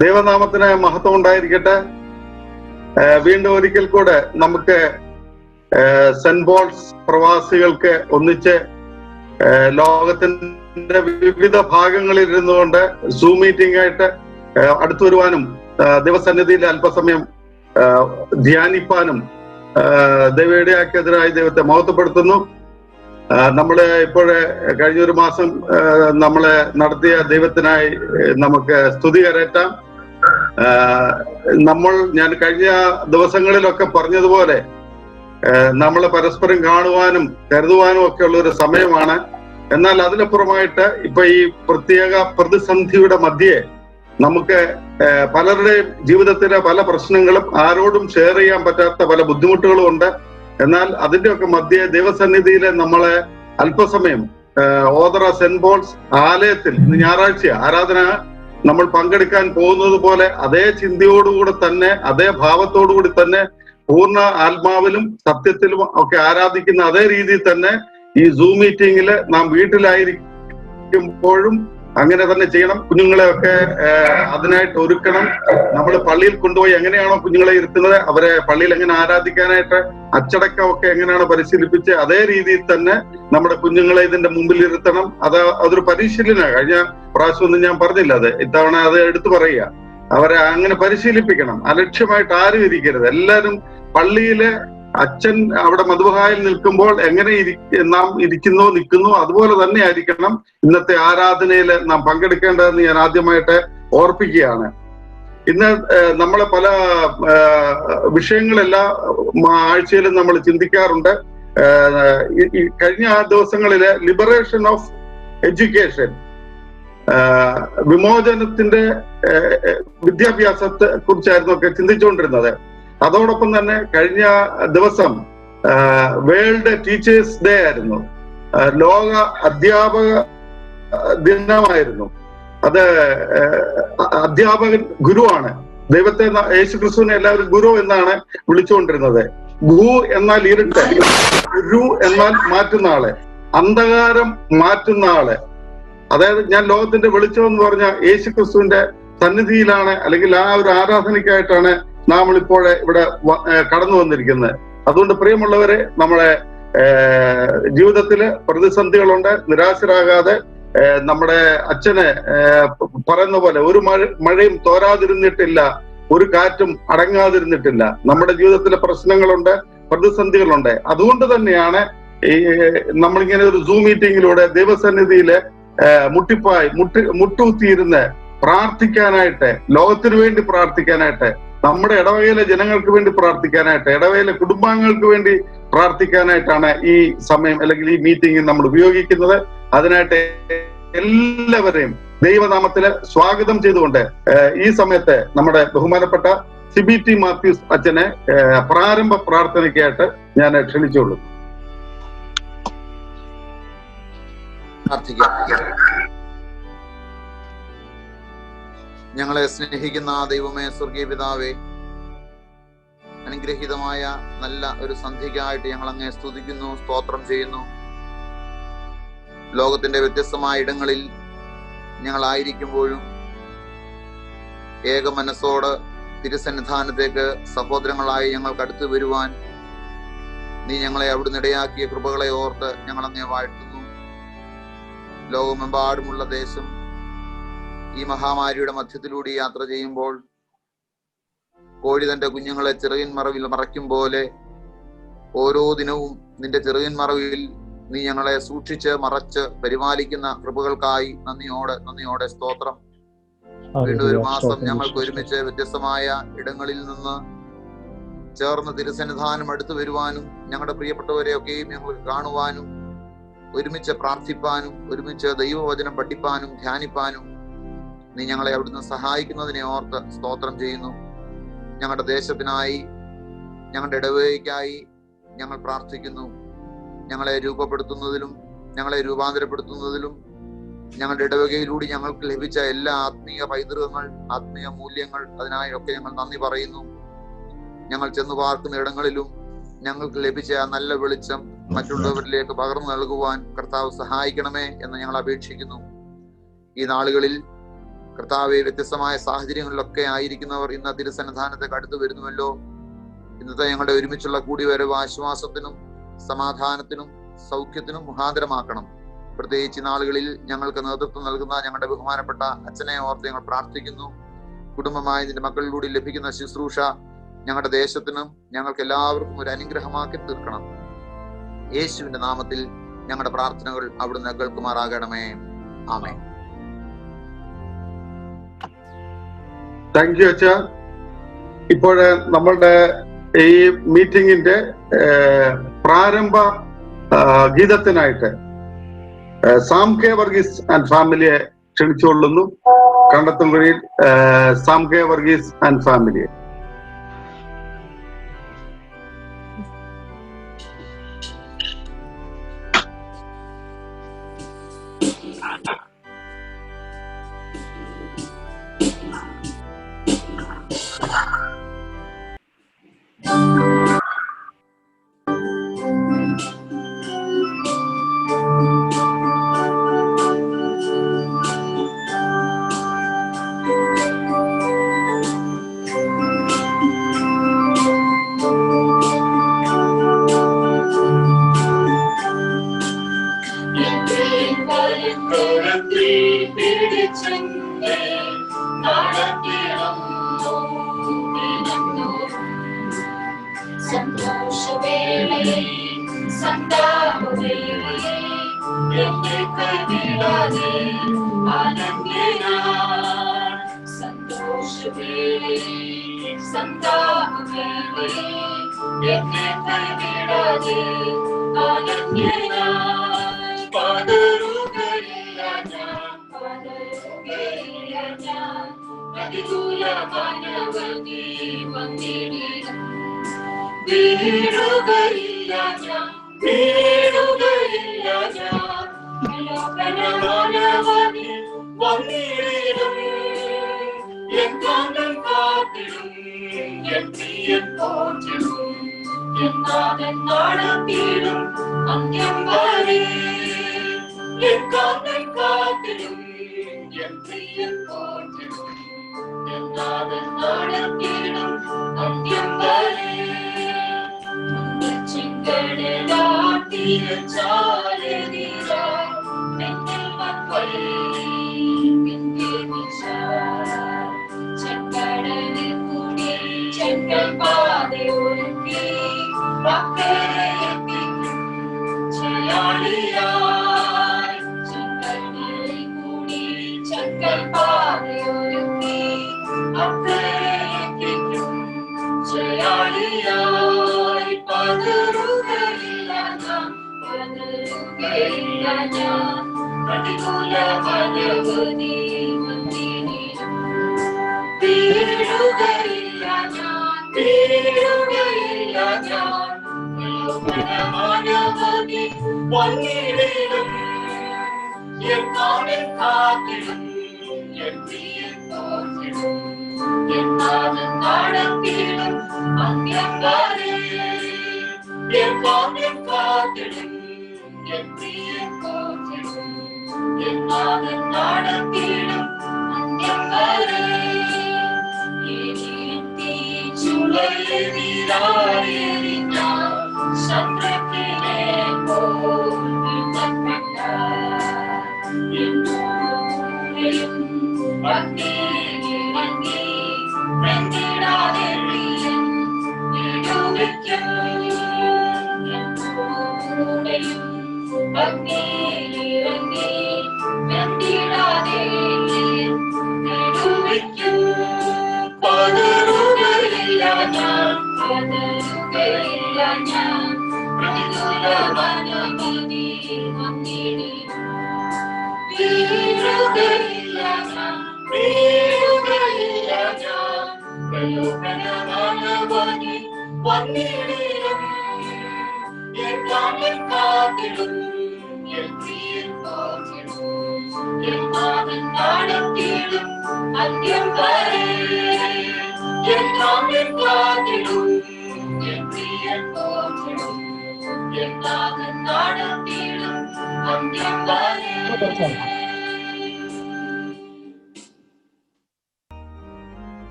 ദൈവനാമത്തിന് മഹത്വം ഉണ്ടായിരിക്കട്ടെ. വീണ്ടും ഒരിക്കൽ കൂടെ നമുക്ക് സെന്റ് പോൾസ് പ്രവാസികൾക്ക് ഒന്നിച്ച് ലോകത്തിന്റെ വിവിധ ഭാഗങ്ങളിൽ ഇരുന്നുകൊണ്ട് സൂം മീറ്റിംഗ് ആയിട്ട് അടുത്തു വരുവാനും ദൈവസന്നിധിയിൽ അല്പസമയം ധ്യാനിപ്പാനും ദൈവയിടയാക്കിയതിനായി ദൈവത്തെ മഹത്വപ്പെടുത്തുന്നു. നമ്മള് ഇപ്പോഴേ കഴിഞ്ഞൊരു മാസം നമ്മളെ നടത്തിയ ദൈവത്തിനായി നമുക്ക് സ്തുതി കരയറ്റാം. ഞാൻ കഴിഞ്ഞ ദിവസങ്ങളിലൊക്കെ പറഞ്ഞതുപോലെ നമ്മളെ പരസ്പരം കാണുവാനും കരുതുവാനും ഒക്കെ ഉള്ള ഒരു സമയമാണ്. എന്നാൽ അതിനപ്പുറമായിട്ട് ഇപ്പൊ ഈ പ്രത്യേക പ്രതിസന്ധിയുടെ മധ്യേ നമുക്ക് പലരുടെയും ജീവിതത്തിലെ പല പ്രശ്നങ്ങളും ആരോടും ഷെയർ ചെയ്യാൻ പറ്റാത്ത പല ബുദ്ധിമുട്ടുകളും ഉണ്ട്. എന്നാൽ അതിന്റെയൊക്കെ മധ്യേ ദൈവസന്നിധിയിലെ നമ്മളെ അല്പസമയം ഓതറ സെന്റ് പോൾസ് ആലയത്തിൽ ഇന്ന് ഞായറാഴ്ച ആരാധന നമ്മൾ പങ്കെടുക്കാൻ പോകുന്നത് പോലെ അതേ ചിന്തയോടുകൂടി തന്നെ അതേ ഭാവത്തോടുകൂടി തന്നെ പൂർണ്ണ ആത്മാവിലും സത്യത്തിലും ഒക്കെ ആരാധിക്കുന്ന അതേ രീതിയിൽ തന്നെ ഈ സൂം മീറ്റിംഗിൽ നാം വീട്ടിലായിരിക്കുമ്പോഴും അങ്ങനെ തന്നെ ചെയ്യണം. കുഞ്ഞുങ്ങളെയൊക്കെ അതിനായിട്ട് ഒരുക്കണം. നമ്മൾ പള്ളിയിൽ കൊണ്ടുപോയി എങ്ങനെയാണോ കുഞ്ഞുങ്ങളെ ഇരുത്തുന്നത്, അവരെ പള്ളിയിൽ എങ്ങനെ ആരാധിക്കാനായിട്ട് അച്ചടക്കമൊക്കെ എങ്ങനെയാണോ പരിശീലിപ്പിച്ച് അതേ രീതിയിൽ തന്നെ നമ്മുടെ കുഞ്ഞുങ്ങളെ ഇതിന്റെ മുമ്പിൽ ഇരുത്തണം. അതൊരു പരിശീലനമാണ്. കഴിഞ്ഞ പ്രാവശ്യമൊന്നും ഞാൻ പറഞ്ഞില്ല, അത് ഇത്തവണ അത് എടുത്തു പറയുക. അവരെ അങ്ങനെ പരിശീലിപ്പിക്കണം. അലക്ഷ്യമായിട്ട് ആരും ഇരിക്കരുത്. എല്ലാവരും പള്ളിയിലെ അച്ഛൻ അവിടെ മധുബഹായിൽ നിൽക്കുമ്പോൾ എങ്ങനെ നാം നിൽക്കുന്നു അതുപോലെ തന്നെ ആയിരിക്കണം ഇന്നത്തെ ആരാധനയിൽ നാം പങ്കെടുക്കേണ്ടതെന്ന് ഞാൻ ആദ്യമായിട്ട് ഓർപ്പിക്കുകയാണ്. ഇന്ന് നമ്മളെ പല വിഷയങ്ങളെല്ലാം ആഴ്ചയിലും നമ്മൾ ചിന്തിക്കാറുണ്ട്. കഴിഞ്ഞ ദിവസങ്ങളില് ലിബറേഷൻ ഓഫ് എഡ്യൂക്കേഷൻ, വിമോചനത്തിന്റെ വിദ്യാഭ്യാസത്തെ കുറിച്ചായിരുന്നു ഒക്കെ ചിന്തിച്ചുകൊണ്ടിരുന്നത്. അതോടൊപ്പം തന്നെ കഴിഞ്ഞ ദിവസം വേൾഡ് ടീച്ചേഴ്സ് ഡേ ആയിരുന്നു, ലോക അധ്യാപക ദിനമായിരുന്നു. അത് അധ്യാപകൻ ഗുരുവാണ്. ദൈവത്തെ യേശുക്രിസ്തുവിനെ എല്ലാവരും ഗുരു എന്നാണ് വിളിച്ചുകൊണ്ടിരുന്നത്. ഗു എന്നാൽ ഇരുട്ട്, ഗുരു എന്നാൽ മാറ്റുന്ന ആള്, അന്ധകാരം മാറ്റുന്ന ആള്. അതായത് ഞാൻ ലോകത്തിന്റെ വെളിച്ചം എന്ന് പറഞ്ഞ യേശുക്രിസ്തുവിന്റെ സന്നിധിയിലാണ്, അല്ലെങ്കിൽ ആ ഒരു ആരാധനയ്ക്കായിട്ടാണ് നാം ഇപ്പോഴെ ഇവിടെ കടന്നു വന്നിരിക്കുന്നത്. അതുകൊണ്ട് പ്രിയമുള്ളവരെ, നമ്മളെ ജീവിതത്തില് പ്രതിസന്ധികളുണ്ട്. നിരാശരാകാതെ നമ്മുടെ അച്ഛനെ പറയുന്ന പോലെ ഒരു മഴയും തോരാതിരുന്നിട്ടില്ല, ഒരു കാറ്റും അടങ്ങാതിരുന്നിട്ടില്ല. നമ്മുടെ ജീവിതത്തിലെ പ്രശ്നങ്ങളുണ്ട്, പ്രതിസന്ധികളുണ്ട്. അതുകൊണ്ട് തന്നെയാണ് നമ്മളിങ്ങനെ ഒരു സൂം മീറ്റിങ്ങിലൂടെ ദൈവസന്നിധിയില് മുട്ടുകുത്തിയിരുന്ന് പ്രാർത്ഥിക്കാനായിട്ട്, ലോകത്തിന് വേണ്ടി പ്രാർത്ഥിക്കാനായിട്ട്, നമ്മുടെ ഇടവകയിലെ ജനങ്ങൾക്ക് വേണ്ടി പ്രാർത്ഥിക്കാനായിട്ട്, ഇടവകയിലെ കുടുംബാംഗങ്ങൾക്ക് വേണ്ടി പ്രാർത്ഥിക്കാനായിട്ടാണ് ഈ സമയം അല്ലെങ്കിൽ ഈ മീറ്റിംഗ് നമ്മൾ ഉപയോഗിക്കുന്നത്. അതിനായിട്ട് എല്ലാവരെയും ദൈവനാമത്തില് സ്വാഗതം ചെയ്തുകൊണ്ട് ഈ സമയത്ത് നമ്മുടെ ബഹുമാനപ്പെട്ട CBT മാത്യൂസ് അച്ഛനെ പ്രാരംഭ പ്രാർത്ഥനയ്ക്കായിട്ട് ഞാൻ ക്ഷണിച്ചുകൊള്ളുന്നു. ഞങ്ങളെ സ്നേഹിക്കുന്ന ദൈവമേ, സ്വർഗീയ പിതാവേ, അനുഗ്രഹീതമായ നല്ല ഒരു സന്ധ്യയ്ക്കായിട്ട് ഞങ്ങൾ അങ്ങേ സ്തുതിക്കുന്നു, സ്തോത്രം ചെയ്യുന്നു. ലോകത്തിന്റെ വ്യത്യസ്തമായ ഇടങ്ങളിൽ ഞങ്ങളായിരിക്കുമ്പോഴും ഏക മനസ്സോട് തിരുസന്നിധാനത്തേക്ക് സഹോദരങ്ങളായി ഞങ്ങൾക്ക് അടുത്ത് വരുവാൻ നീ ഞങ്ങളെ അവിടുന്ന് ഇടയാക്കിയ കൃപകളെ ഓർത്ത് ഞങ്ങൾ അങ്ങേ വാഴ്ത്തുന്നു. ലോകമെമ്പാടുമുള്ള ദേശം ഈ മഹാമാരിയുടെ മധ്യത്തിലൂടെ യാത്ര ചെയ്യുമ്പോൾ കോഴി തന്റെ കുഞ്ഞുങ്ങളെ ചെറിയൻ മറവിൽ മറയ്ക്കും പോലെ ഓരോ ദിനവും നിന്റെ ചെറിയൻ മറവിൽ നീ ഞങ്ങളെ സൂക്ഷിച്ച് മറച്ച് പരിപാലിക്കുന്ന കൃപകൾക്കായി നന്ദിയോടെ സ്തോത്രം. വീണ്ടും ഒരു മാസം ഞങ്ങൾക്ക് ഒരുമിച്ച് വ്യത്യസ്തമായ ഇടങ്ങളിൽ നിന്ന് ചേർന്ന് തിരുസന്നിധാനം അടുത്തു വരുവാനും ഞങ്ങളുടെ പ്രിയപ്പെട്ടവരെയൊക്കെയും ഞങ്ങൾക്ക് കാണുവാനും ഒരുമിച്ച് പ്രാർത്ഥിപ്പാനും ഒരുമിച്ച് ദൈവവചനം പഠിപ്പാനും ധ്യാനിപ്പാനും നീ ഞങ്ങളെ അവിടുന്ന് സഹായിക്കുന്നതിനെ ഓർത്ത് സ്തോത്രം ചെയ്യുന്നു. ഞങ്ങളുടെ ദേശത്തിനായി, ഞങ്ങളുടെ ഇടവകയ്ക്കായി ഞങ്ങൾ പ്രാർത്ഥിക്കുന്നു. ഞങ്ങളെ രൂപപ്പെടുത്തുന്നതിലും ഞങ്ങളെ രൂപാന്തരപ്പെടുത്തുന്നതിലും ഞങ്ങളുടെ ഇടവകയിലൂടെ ഞങ്ങൾക്ക് ലഭിച്ച എല്ലാ ആത്മീയ പൈതൃകങ്ങൾ, ആത്മീയ മൂല്യങ്ങൾ, അതിനായൊക്കെ ഞങ്ങൾ നന്ദി പറയുന്നു. ഞങ്ങൾ ചെന്ന് പാർക്കുന്ന ഇടങ്ങളിലും ഞങ്ങൾക്ക് ലഭിച്ച നല്ല വെളിച്ചം മറ്റുള്ളവരിലേക്ക് പകർന്നു നൽകുവാൻ കർത്താവ് സഹായിക്കണമേ എന്ന് ഞങ്ങൾ അപേക്ഷിക്കുന്നു. ഈ നാളുകളിൽ കർത്താവെ, വ്യത്യസ്തമായ സാഹചര്യങ്ങളിലൊക്കെ ആയിരിക്കുന്നവർ ഇന്ന് തിരുസന്നിധാനത്തേക്ക് അടുത്ത് വരുന്നുവല്ലോ. ഇന്നത്തെ ഞങ്ങളുടെ ഒരുമിച്ചുള്ള കൂടിവരവ് ആശ്വാസത്തിനും സമാധാനത്തിനും സൗഖ്യത്തിനും മുഖാന്തരമാക്കണം. പ്രത്യേകിച്ച് നാളുകളിൽ ഞങ്ങൾക്ക് നേതൃത്വം നൽകുന്ന ഞങ്ങളുടെ ബഹുമാനപ്പെട്ട അച്ഛനെ ഓർത്ത് ഞങ്ങൾ പ്രാർത്ഥിക്കുന്നു. കുടുംബമായി നിന്റെ മക്കളിലൂടെ ലഭിക്കുന്ന ശുശ്രൂഷ ഞങ്ങളുടെ ദേശത്തിനും ഞങ്ങൾക്ക് എല്ലാവർക്കും ഒരു അനുഗ്രഹമാക്കി തീർക്കണം. യേശുവിന്റെ നാമത്തിൽ ഞങ്ങളുടെ പ്രാർത്ഥനകൾ അവിടുന്ന് കേൾക്കുമാറാകണമേ. ആമേൻ. താങ്ക് യു അച്ഛാ. ഇപ്പോഴ് നമ്മളുടെ ഈ മീറ്റിംഗിന്റെ പ്രാരംഭ ഗീതത്തിനായിട്ട് സാം കെ വർഗീസ് ആൻഡ് ഫാമിലിയെ ക്ഷണിച്ചുകൊള്ളുന്നു. കണ്ടത്തുംകുഴിയിൽ സാം കെ വർഗീസ് ആൻഡ് ഫാമിലിയെ.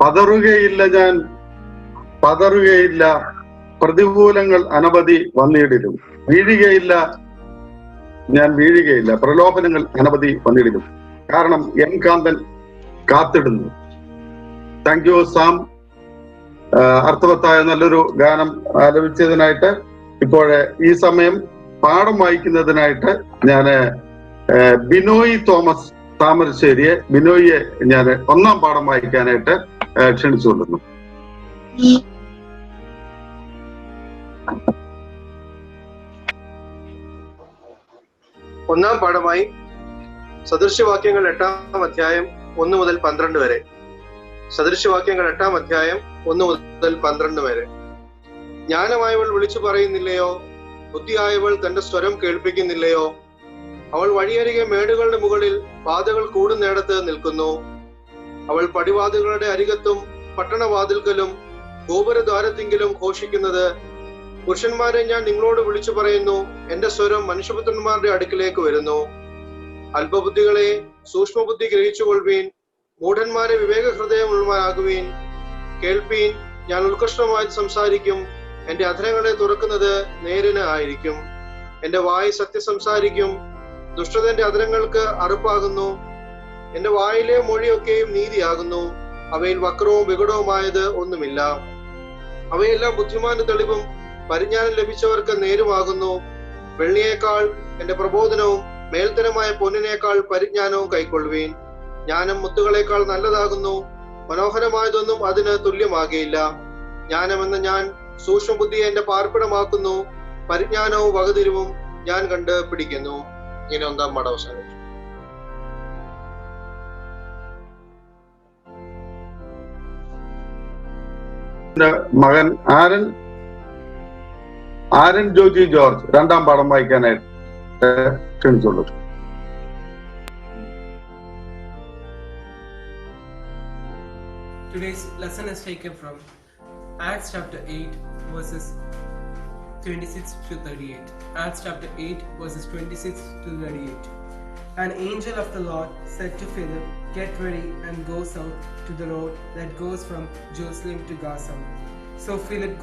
പതറുകയില്ല, ഞാൻ പതറുകയില്ല. പ്രതികൂലങ്ങൾ അനവധി വന്നിടിലും. വീഴുകയില്ല, ഞാൻ വീഴുകയില്ല. പ്രലോഭനങ്ങൾ അനവധി വന്നിടിലും. കാരണം എൻ കാന്തൻ കാത്തിടുന്നു. Thank you Sam. അർത്ഥവത്തായ നല്ലൊരു ഗാനം ആലപിച്ചതിനായിട്ട്. ഇപ്പോഴ് ഈ സമയം പാഠം വായിക്കുന്നതിനായിട്ട് ഞാൻ ബിനോയ് തോമസ് താമരശ്ശേരിയെ, ബിനോയിയെ ഞാൻ ഒന്നാം പാഠം വായിക്കാനായിട്ട് ക്ഷണിച്ചുകൊള്ളുന്നു. ഒന്നാം പാഠമായി സദൃശ്യവാക്യങ്ങൾ 8-ാം അധ്യായം 1 മുതൽ 12 വരെ. സദൃശ്യവാക്യങ്ങൾ 8-ാം അധ്യായം 1 മുതൽ 12 വരെ. ജ്ഞാനമായവൾ വിളിച്ചു പറയുന്നില്ലയോ? ബുദ്ധിയായവൾ തന്റെ സ്വരം കേൾപ്പിക്കുന്നില്ലയോ? അവൾ വഴിയരികെ മേടുകളുടെ മുകളിൽ പാതകൾ കൂടുന്നിടത്ത് നിൽക്കുന്നു. അവൾ പടിവാതിലുകളുടെ അരികത്തും പട്ടണവാതിൽക്കലും ഗോപുരദ്വാരത്തിങ്കിലും ഘോഷിക്കുന്നത്, പുരുഷന്മാരെ ഞാൻ നിങ്ങളോട് വിളിച്ചു പറയുന്നു, എന്റെ സ്വരം മനുഷ്യപുത്രന്മാരുടെ അടുക്കിലേക്ക് വരുന്നു. അല്പബുദ്ധികളെ സൂക്ഷ്മബുദ്ധി ഗ്രഹിച്ചുകൊള്ളുവീൻ, മൂഢന്മാരെ വിവേക ഹൃദയമുള്ളവരാകുവീൻ. കേൾപ്പീൻ, ഞാൻ ഉത്കൃഷ്ടമായി സംസാരിക്കും. എന്റെ അധരങ്ങളെ തുറക്കുന്നത് നേരിന് ആയിരിക്കും. എന്റെ വായ് സത്യം സംസാരിക്കും. ദുഷ്ടതന്റെ അധരങ്ങൾക്ക് അറുപ്പാകുന്നു. എന്റെ വായിലെ മൊഴിയൊക്കെയും നീതിയാകുന്നു. അവയിൽ വക്രവും വികടവുമായത് ഒന്നുമില്ല. അവയെല്ലാം ബുദ്ധിമാന്റെ തെളിവും പരിജ്ഞാനം ലഭിച്ചവർക്ക് നേരുമാകുന്നു. വെള്ളിയേക്കാൾ എന്റെ പ്രബോധനവും മേൽത്തരമായ പൊന്നിനേക്കാൾ പരിജ്ഞാനവും കൈക്കൊള്ളുവീൻ. ജ്ഞാനം മുത്തുകളേക്കാൾ നല്ലതാകുന്നു. മനോഹരമായതൊന്നും അതിന് തുല്യമാകയില്ല. ജ്ഞാനമെന്ന ഞാൻ സൂക്ഷ്മബുദ്ധിയെ എന്റെ പാർപ്പിടമാക്കുന്നു. പരിജ്ഞാനവും വകതിരിവും ഞാൻ കണ്ട് പിടിക്കുന്നു. ഇങ്ങനെ 1-ാം പാഠം അവസാനിച്ചു. മകൻ ആരൻ ജോജി ജോർജ് 2-ാം പാഠം വായിക്കാനായിട്ട് ക്ഷണിച്ചുള്ളൂ. Today's lesson is taken from Acts chapter 8 verses 26 to 38. Acts chapter 8 verses 26 to 38. An angel of the Lord said to Philip, "Get ready and go south to the road that goes from Jerusalem to Gaza." So Philip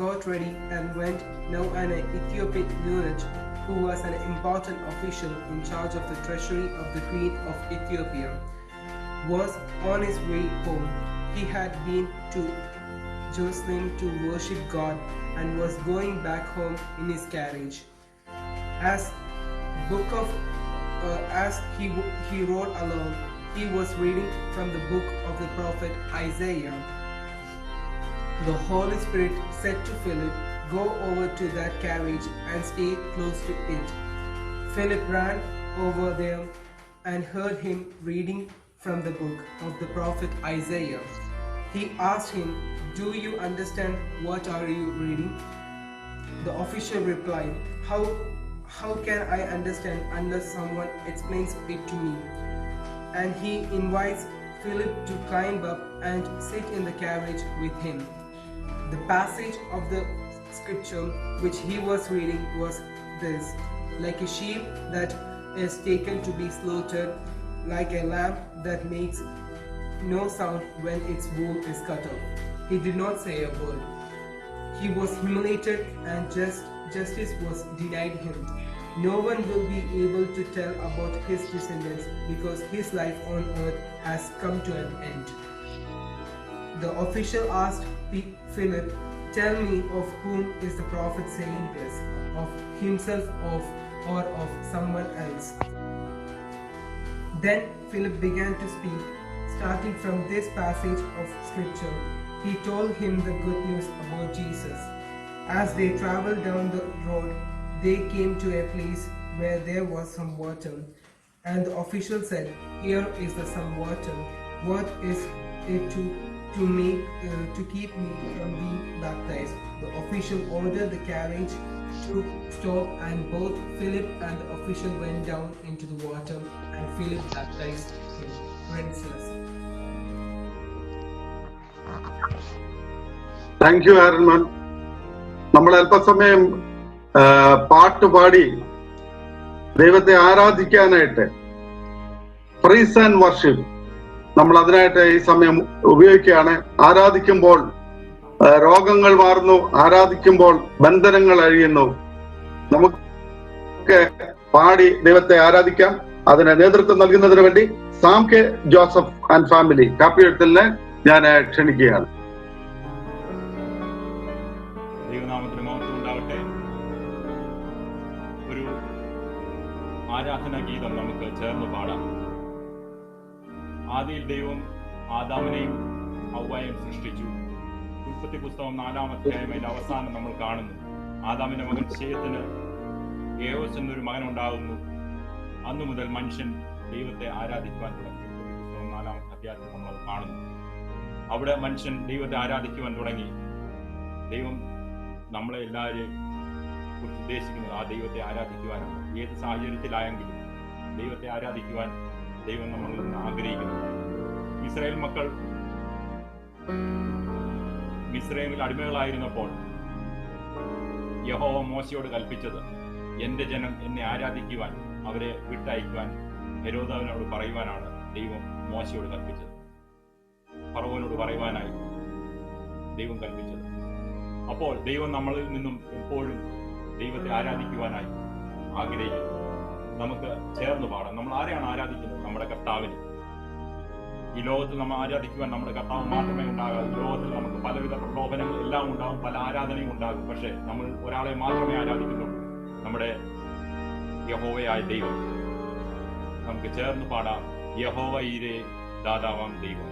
got ready and went. Now an Ethiopian eunuch, who was an important official in charge of the treasury of the Queen of Ethiopia, was on his way home. He had been to Jerusalem to worship God and was going back home in his carriage. As he rode along, he was reading from the book of the prophet Isaiah. The Holy Spirit said to Philip, "Go over to that carriage and stay close to it." Philip ran over there and heard him reading from the book of the prophet Isaiah. He asked him, "Do you understand what are you reading?" The official replied, How can I understand unless someone explains it to me?" And he invites Philip to climb up and sit in the carriage with him. The passage of the scripture which he was reading was this: "Like a sheep that is taken to be slaughtered, like a lamb that makes no sound when its wool is cut off, he did not say a word. He was humiliated and justice was denied him. No one will be able to tell about his descendants because his life on earth has come to an end." The official asked Philip, "Tell me, of whom is the prophet saying this? Of himself or of someone else?" Then Philip began to speak. Starting from this passage of scripture, he told him the good news about Jesus. As they traveled down the road, they came to a place where there was some water. And the official said, "Here is some water. What is it to keep me from being baptized?" The official ordered the carriage to stop, and both Philip and the official went down into the water, and Philip baptized him. Thank you ആരൻമാൻ. നമ്മൾ അല്പസമയം പാട്ടുപാടി ദൈവത്തെ ആരാധിക്കാനായിട്ട് price and worship നമ്മൾ അതിനായിട്ട് ഈ സമയം ഉപയോഗിക്കുകയാണ്. ആരാധിക്കുമ്പോൾ രോഗങ്ങൾ മാറുന്നു, ആരാധിക്കുമ്പോൾ ബന്ധനങ്ങൾ അഴിയുന്നു. നമുക്ക് പാടി ദൈവത്തെ ആരാധിക്കാം. അതിന് നേതൃത്വം നൽകുന്നതിന് വേണ്ടി Sam K Joseph and family കാപ്പിയെഴുത്തലിനെ ഞാൻ ക്ഷണിക്കുകയാണ്. ദൈവനാമത്തിന് മഹത്വം ഉണ്ടാവട്ടെ. ഒരു ആരാധനാ ഗീതം നമുക്ക് ചേർന്ന് പാടാം. ആദിയിൽ ദൈവം ആദാമിനെയും ഹവ്വായെയും സൃഷ്ടിച്ചു. ഉൽപ്പത്തി പുസ്തകം 4-ാം അധ്യായം അതിന്റെ അവസാനം നമ്മൾ കാണുന്നു. ആദാമിന്റെ മകൻ ശേത്തിന് ഏവോസ് എന്നൊരു മകൻ ഉണ്ടാകുന്നു. അന്നു മുതൽ മനുഷ്യൻ ദൈവത്തെ ആരാധിക്കുവാൻ തുടങ്ങി. ഉൽപ്പത്തി പുസ്തകം 4-ാം അധ്യായത്തിൽ നമ്മൾ അത് കാണുന്നു. അവിടെ മനുഷ്യൻ ദൈവത്തെ ആരാധിക്കുവാൻ തുടങ്ങി. ദൈവം നമ്മളെ എല്ലാവരെയും കുറിച്ച് ഉദ്ദേശിക്കുന്നത് ആ ദൈവത്തെ ആരാധിക്കുവാനാണ്. ഏത് സാഹചര്യത്തിലായെങ്കിലും ദൈവത്തെ ആരാധിക്കുവാൻ ദൈവം നമ്മളിൽ നിന്ന് ആഗ്രഹിക്കുന്നു. ഇസ്രായേൽ മക്കൾ മിസ്രൈമിൽ അടിമകളായിരുന്നപ്പോൾ യഹോവ മോശയോട് കൽപ്പിച്ചത്, എന്റെ ജനം എന്നെ ആരാധിക്കുവാൻ അവരെ വിട്ടയക്കുവാൻ ഹെരോദാവിനോട് പറയുവാനാണ് ദൈവം മോശയോട് കൽപ്പിച്ചത്. ഫറവോനോട് പറയുവാനായി ദൈവം കൽപ്പിച്ചത്. അപ്പോൾ ദൈവം നമ്മളിൽ നിന്നും എപ്പോഴും ദൈവത്തെ ആരാധിക്കുവാനായി ആഗ്രഹിക്കുന്നു. നമുക്ക് ചേർന്ന് പാടാം. നമ്മൾ ആരെയാണ് ആരാധിക്കുന്നത്? നമ്മുടെ കർത്താവിന്. ഈ ലോകത്തിൽ നമ്മൾ ആരാധിക്കുവാൻ നമ്മുടെ കർത്താവ് മാത്രമേ ഉണ്ടാകാവൂ. ഈ ലോകത്തിൽ നമുക്ക് പലവിധ പ്രലോഭനങ്ങൾ എല്ലാം ഉണ്ടാകും, പല ആരാധനയും ഉണ്ടാകും. പക്ഷെ നമ്മൾ ഒരാളെ മാത്രമേ ആരാധിക്കുന്നുള്ളൂ, നമ്മുടെ യഹോവയായ ദൈവം. നമുക്ക് ചേർന്ന് പാടാം. യഹോവ ഈരേ ദാതാവാം ദൈവം.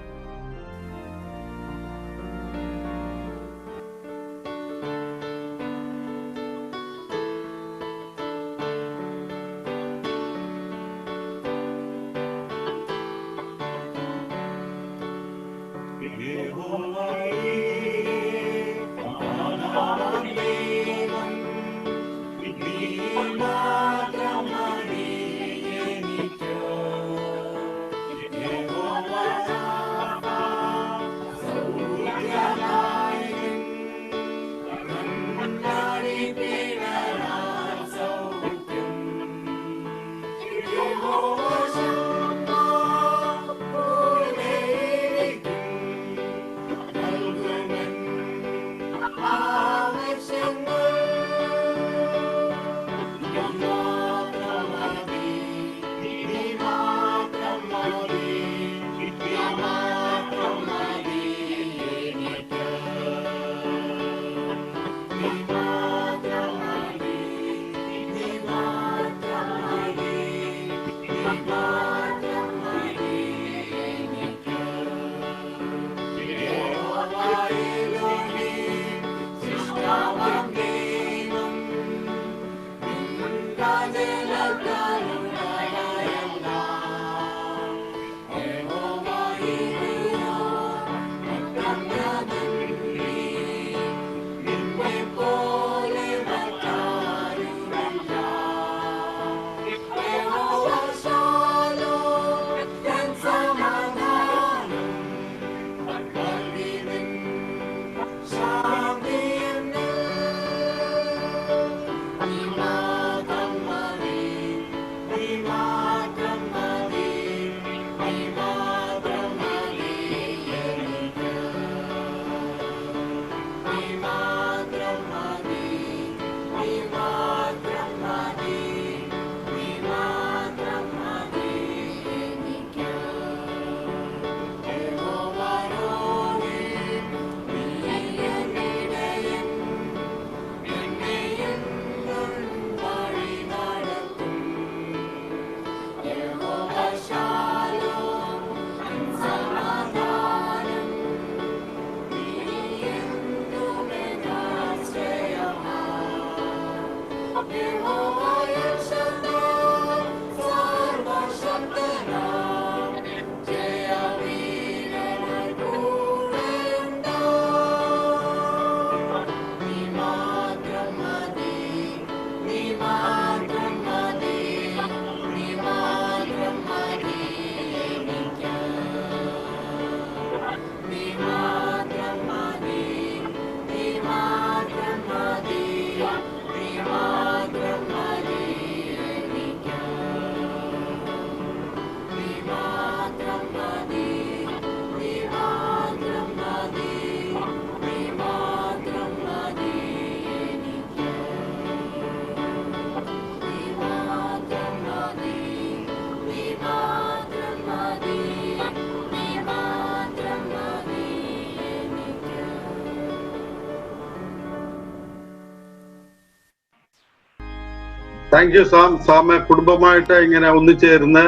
Thank you Sam. സാമ കുടുംബമായിട്ട് ഇങ്ങനെ ഒന്നിച്ചേർന്ന്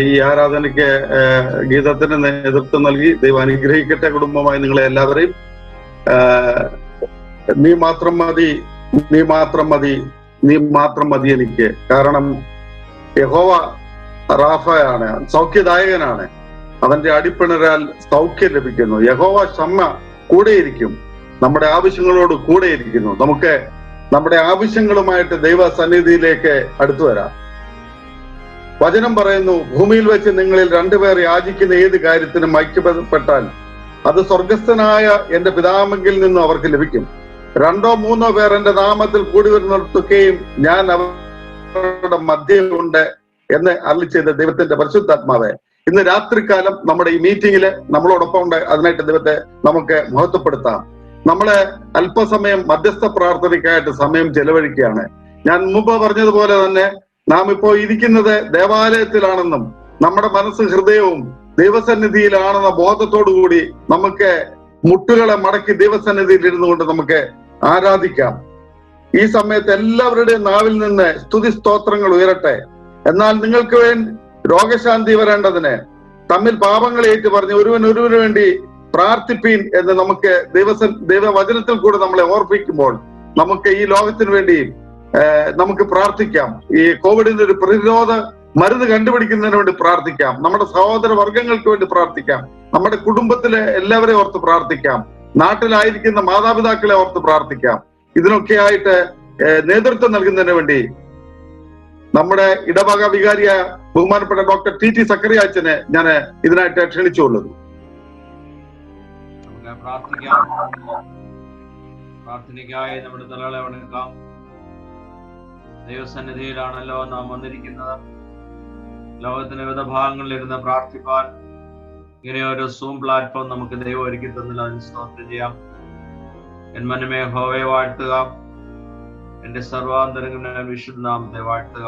ഈ ആരാധനയ്ക്ക് ഗീതത്തിന് നേതൃത്വം നൽകി. ദൈവം അനുഗ്രഹിക്കട്ടെ കുടുംബമായി നിങ്ങളെ എല്ലാവരെയും. നീ മാത്രം മതി, നീ മാത്രം മതി, നീ മാത്രം മതി എനിക്ക്. കാരണം യഹോവ റാഫയാണ്, സൗഖ്യദായകനാണ്. അവന്റെ അടിപ്പിണരാൽ സൗഖ്യം ലഭിക്കുന്നു. യഹോവ ക്ഷമ കൂടെയിരിക്കും, നമ്മുടെ ആവശ്യങ്ങളോട് കൂടെയിരിക്കുന്നു. നമുക്ക് നമ്മുടെ ആവശ്യങ്ങളുമായിട്ട് ദൈവ സന്നിധിയിലേക്ക് അടുത്തു വരാം. വചനം പറയുന്നു, ഭൂമിയിൽ വെച്ച് നിങ്ങളിൽ രണ്ടുപേർ യാചിക്കുന്ന ഏത് കാര്യത്തിനും ഐക്യപ്പെട്ടാൽ അത് സ്വർഗസ്ഥനായ എന്റെ പിതാമെങ്കിൽ നിന്നും അവർക്ക് ലഭിക്കും. 2 or 3 പേർ എന്റെ നാമത്തിൽ കൂടി വരുന്നിടത്തൊക്കെയും ഞാൻ അവരുടെ മധ്യമുണ്ട് എന്ന് അരുളി ചെയ്ത ദൈവത്തിന്റെ പരിശുദ്ധാത്മാവെ, ഇന്ന് രാത്രികാലം നമ്മുടെ ഈ മീറ്റിംഗില് നമ്മളോടൊപ്പം ഉണ്ട്. അതിനായിട്ട് ദൈവത്തെ നമുക്ക് മഹത്വപ്പെടുത്താം. നമ്മള് അല്പസമയം മധ്യസ്ഥ പ്രാർത്ഥനയ്ക്കായിട്ട് സമയം ചെലവഴിക്കുകയാണ്. ഞാൻ മുമ്പ് പറഞ്ഞതുപോലെ തന്നെ നാം ഇപ്പോൾ ഇരിക്കുന്നത് ദേവാലയത്തിലാണെന്നും നമ്മുടെ മനസ്സ് ഹൃദയവും ദൈവസന്നിധിയിലാണെന്ന ബോധത്തോടു കൂടി നമുക്ക് മുട്ടുകളെ മടക്കി ദൈവസന്നിധിയിൽ ഇരുന്നു കൊണ്ട് നമുക്ക് ആരാധിക്കാം. ഈ സമയത്ത് എല്ലാവരുടെയും നാവിൽ നിന്ന് സ്തുതി സ്തോത്രങ്ങൾ ഉയരട്ടെ. എന്നാൽ നിങ്ങൾക്ക് വേണ്ടി രോഗശാന്തി വരേണ്ടതിന് തമ്മിൽ പാപങ്ങൾ ഏറ്റു പറഞ്ഞ് ഒരുവന് വേണ്ടി പ്രാർത്ഥിപ്പീൻ എന്ന് നമുക്ക് ദൈവവചനത്തിൽ കൂടെ നമ്മളെ ഓർപ്പിക്കുമ്പോൾ നമുക്ക് ഈ ലോകത്തിന് വേണ്ടി നമുക്ക് പ്രാർത്ഥിക്കാം. ഈ കോവിഡിന്റെ ഒരു പ്രതിരോധ മരുന്ന് കണ്ടുപിടിക്കുന്നതിന് വേണ്ടി പ്രാർത്ഥിക്കാം. നമ്മുടെ സഹോദര വർഗങ്ങൾക്ക് വേണ്ടി പ്രാർത്ഥിക്കാം. നമ്മുടെ കുടുംബത്തിലെ എല്ലാവരെയും ഓർത്ത് പ്രാർത്ഥിക്കാം. നാട്ടിലായിരിക്കുന്ന മാതാപിതാക്കളെ ഓർത്ത് പ്രാർത്ഥിക്കാം. ഇതിനൊക്കെ ആയിട്ട് നേതൃത്വം നൽകുന്നതിന് വേണ്ടി നമ്മുടെ ഇടവക വികാരിയായ ബഹുമാനപ്പെട്ട ഡോക്ടർ ടി സക്കറിയാച്ചനെ ഞാൻ ഇതിനായിട്ട് ക്ഷണിച്ചുകൊള്ളുന്നു. പ്രാർത്ഥിക്കാം. പ്രാർത്ഥനയ്ക്കായി നമ്മുടെ തലകളെ വണക്കാം. ദൈവസന്നിധിയിലാണല്ലോ നാം വന്നിരിക്കുന്നത്. ലോകത്തിന്റെ വിവിധ ഭാഗങ്ങളിലിരുന്ന് പ്രാർത്ഥിപ്പാൻ ഇങ്ങനെ ഒരു സൂം പ്ലാറ്റ്ഫോം നമുക്ക് ദൈവം ഒരുക്കി തന്നില്ല. അതിന് സ്തോത്രം ചെയ്യാം. എൻ മനമേ യഹോവയെ വാഴ്ത്തുക, എന്റെ സർവാന്തരംഗ വിശുദ്ധ നാമത്തെ വാഴ്ത്തുക.